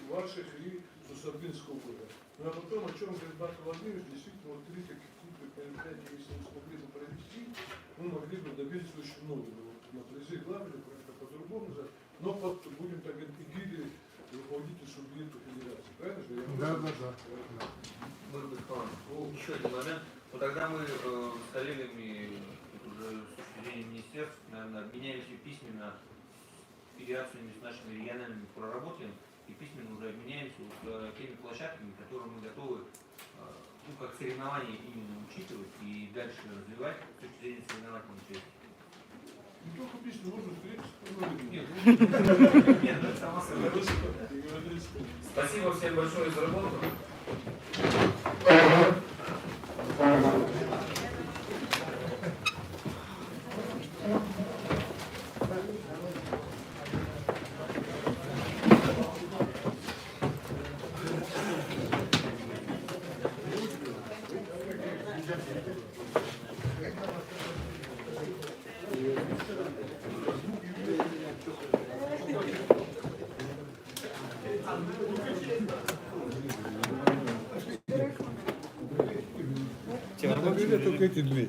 ваших и Сусабинского округа. Ну а потом, о чем говорит Марк Владимирович, действительно, вот три таких крупных мероприятия, если мы смогли бы провести, мы могли бы добиться очень много. Вот, на призы главные, это по-другому, но под, будем так говорить, эгидой руководителя субъекта федерации. Правильно же? Да. Может быть, еще один момент. Вот тогда мы с коллегами уже с точки зрения министерств, наверное, обменялись письменно с федерациями, с нашими региональными проработками, и письменно уже обменяемся вот, теми площадками, которые мы готовы ну, как соревнования именно учитывать и дальше развивать с точки зрения соревновательной части. Не только письма, можно встретиться. Нет, это само собой. Спасибо всем большое за работу. Только эти две.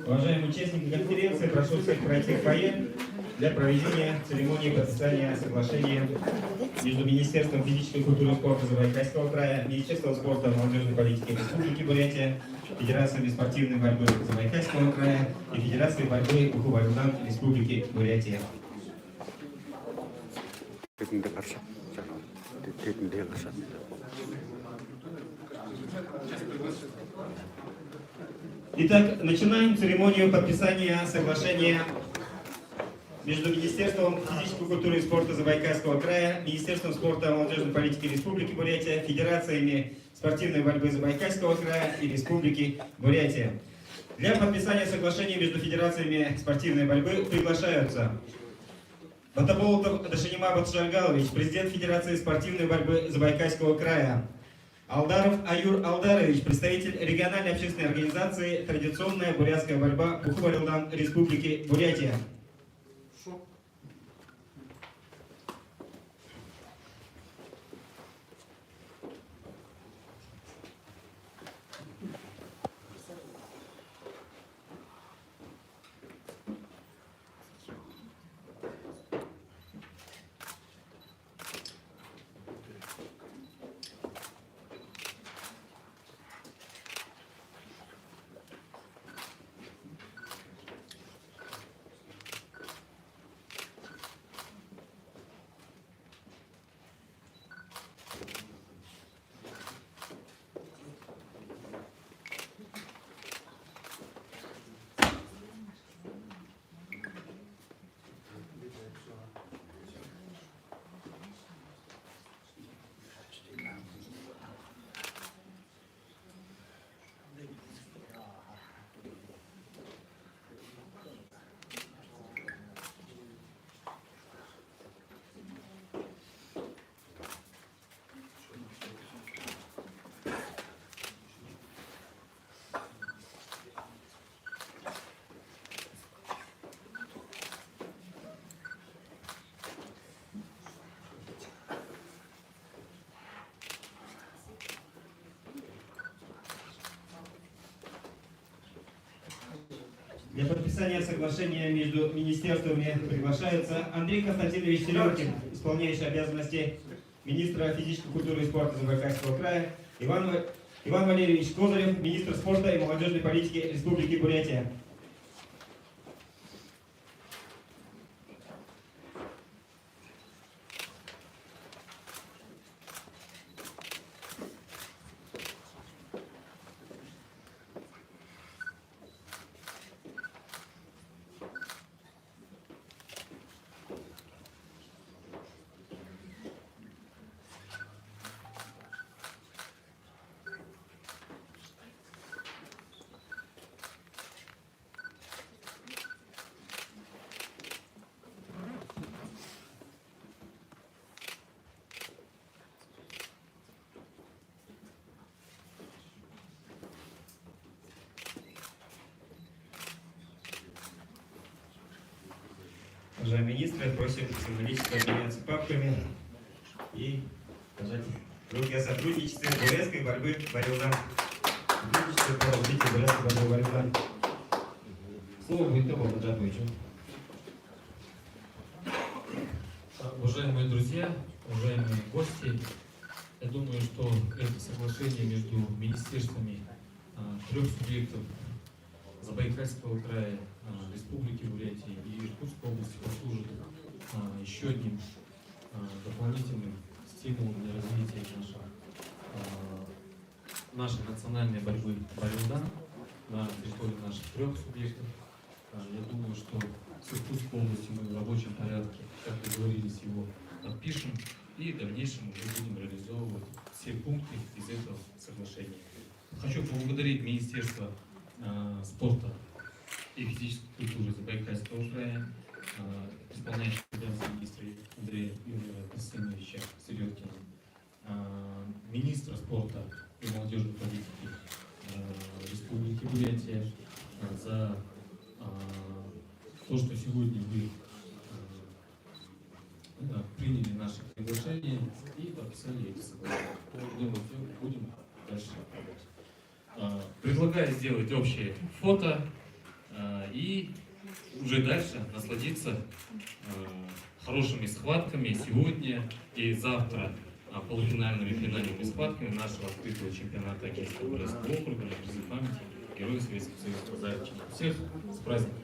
Уважаемые участники конференции, прошу всех пройти в фойе для проведения церемонии подписания соглашения между Министерством физической культуры и спорта Забайкальского края, Министерством спорта и молодежной политики Республики Бурятия, Федерацией спортивной борьбы Забайкальского края и Федерацией борьбы Буху-Валюдан Республики Бурятия. Итак, начинаем церемонию подписания соглашения между Министерством физической культуры и спорта Забайкальского края, Министерством спорта и молодежной политики Республики Бурятия, Федерациями спортивной борьбы Забайкальского края и Республики Бурятия. Для подписания соглашения между Федерациями спортивной борьбы приглашаются Батаболотов Дашанима Батшаргалович, президент Федерации спортивной борьбы Забайкальского края, Алдаров Аюр Алдарович, представитель региональной общественной организации «Традиционная бурятская борьба» Буху-Валюдан Республики Бурятия. Для подписания соглашения между министерствами приглашается Андрей Константинович Серегин, исполняющий обязанности министра физической культуры и спорта Забайкальского края, Иван Валерьевич Козырев, министр спорта и молодежной политики Республики Бурятия. уважаемые министры, просим символически обменяться папками и пожать руки о сотрудничестве бурятской борьбы Барилдан. Сотрудничество по развитию бурятской борьбы Барилдан. Слово будет Тому Хаджатовичу. Уважаемые друзья, уважаемые гости, я думаю, что это соглашение между министерствами трех субъектов Забайкальского края, Республики Бурятия и Иркутской области послужит еще одним дополнительным стимулом для развития нашей национальной борьбы Барилдан на территории наших трех субъектов. Я думаю, что с Иркутской областью мы в рабочем порядке, как договорились, его подпишем и в дальнейшем уже будем реализовывать все пункты из этого соглашения. Хочу поблагодарить Министерство спорта и физической культуры Забайкальского края, исполняющего обязанности министра Андрея Юрьевича Константиновича Середкина, министра спорта и молодежной политики Республики Бурятия за то, что сегодня вы приняли наше приглашение и подписали эти соглашения. Думаю, будем дальше работать. Предлагаю сделать общее фото и уже дальше насладиться хорошими схватками сегодня и завтра полуфинальными и финальными схватками нашего открытого чемпионата Агентства Бурятского округа на призы памяти Героя Советского Союза Зареченко. Всех с праздником!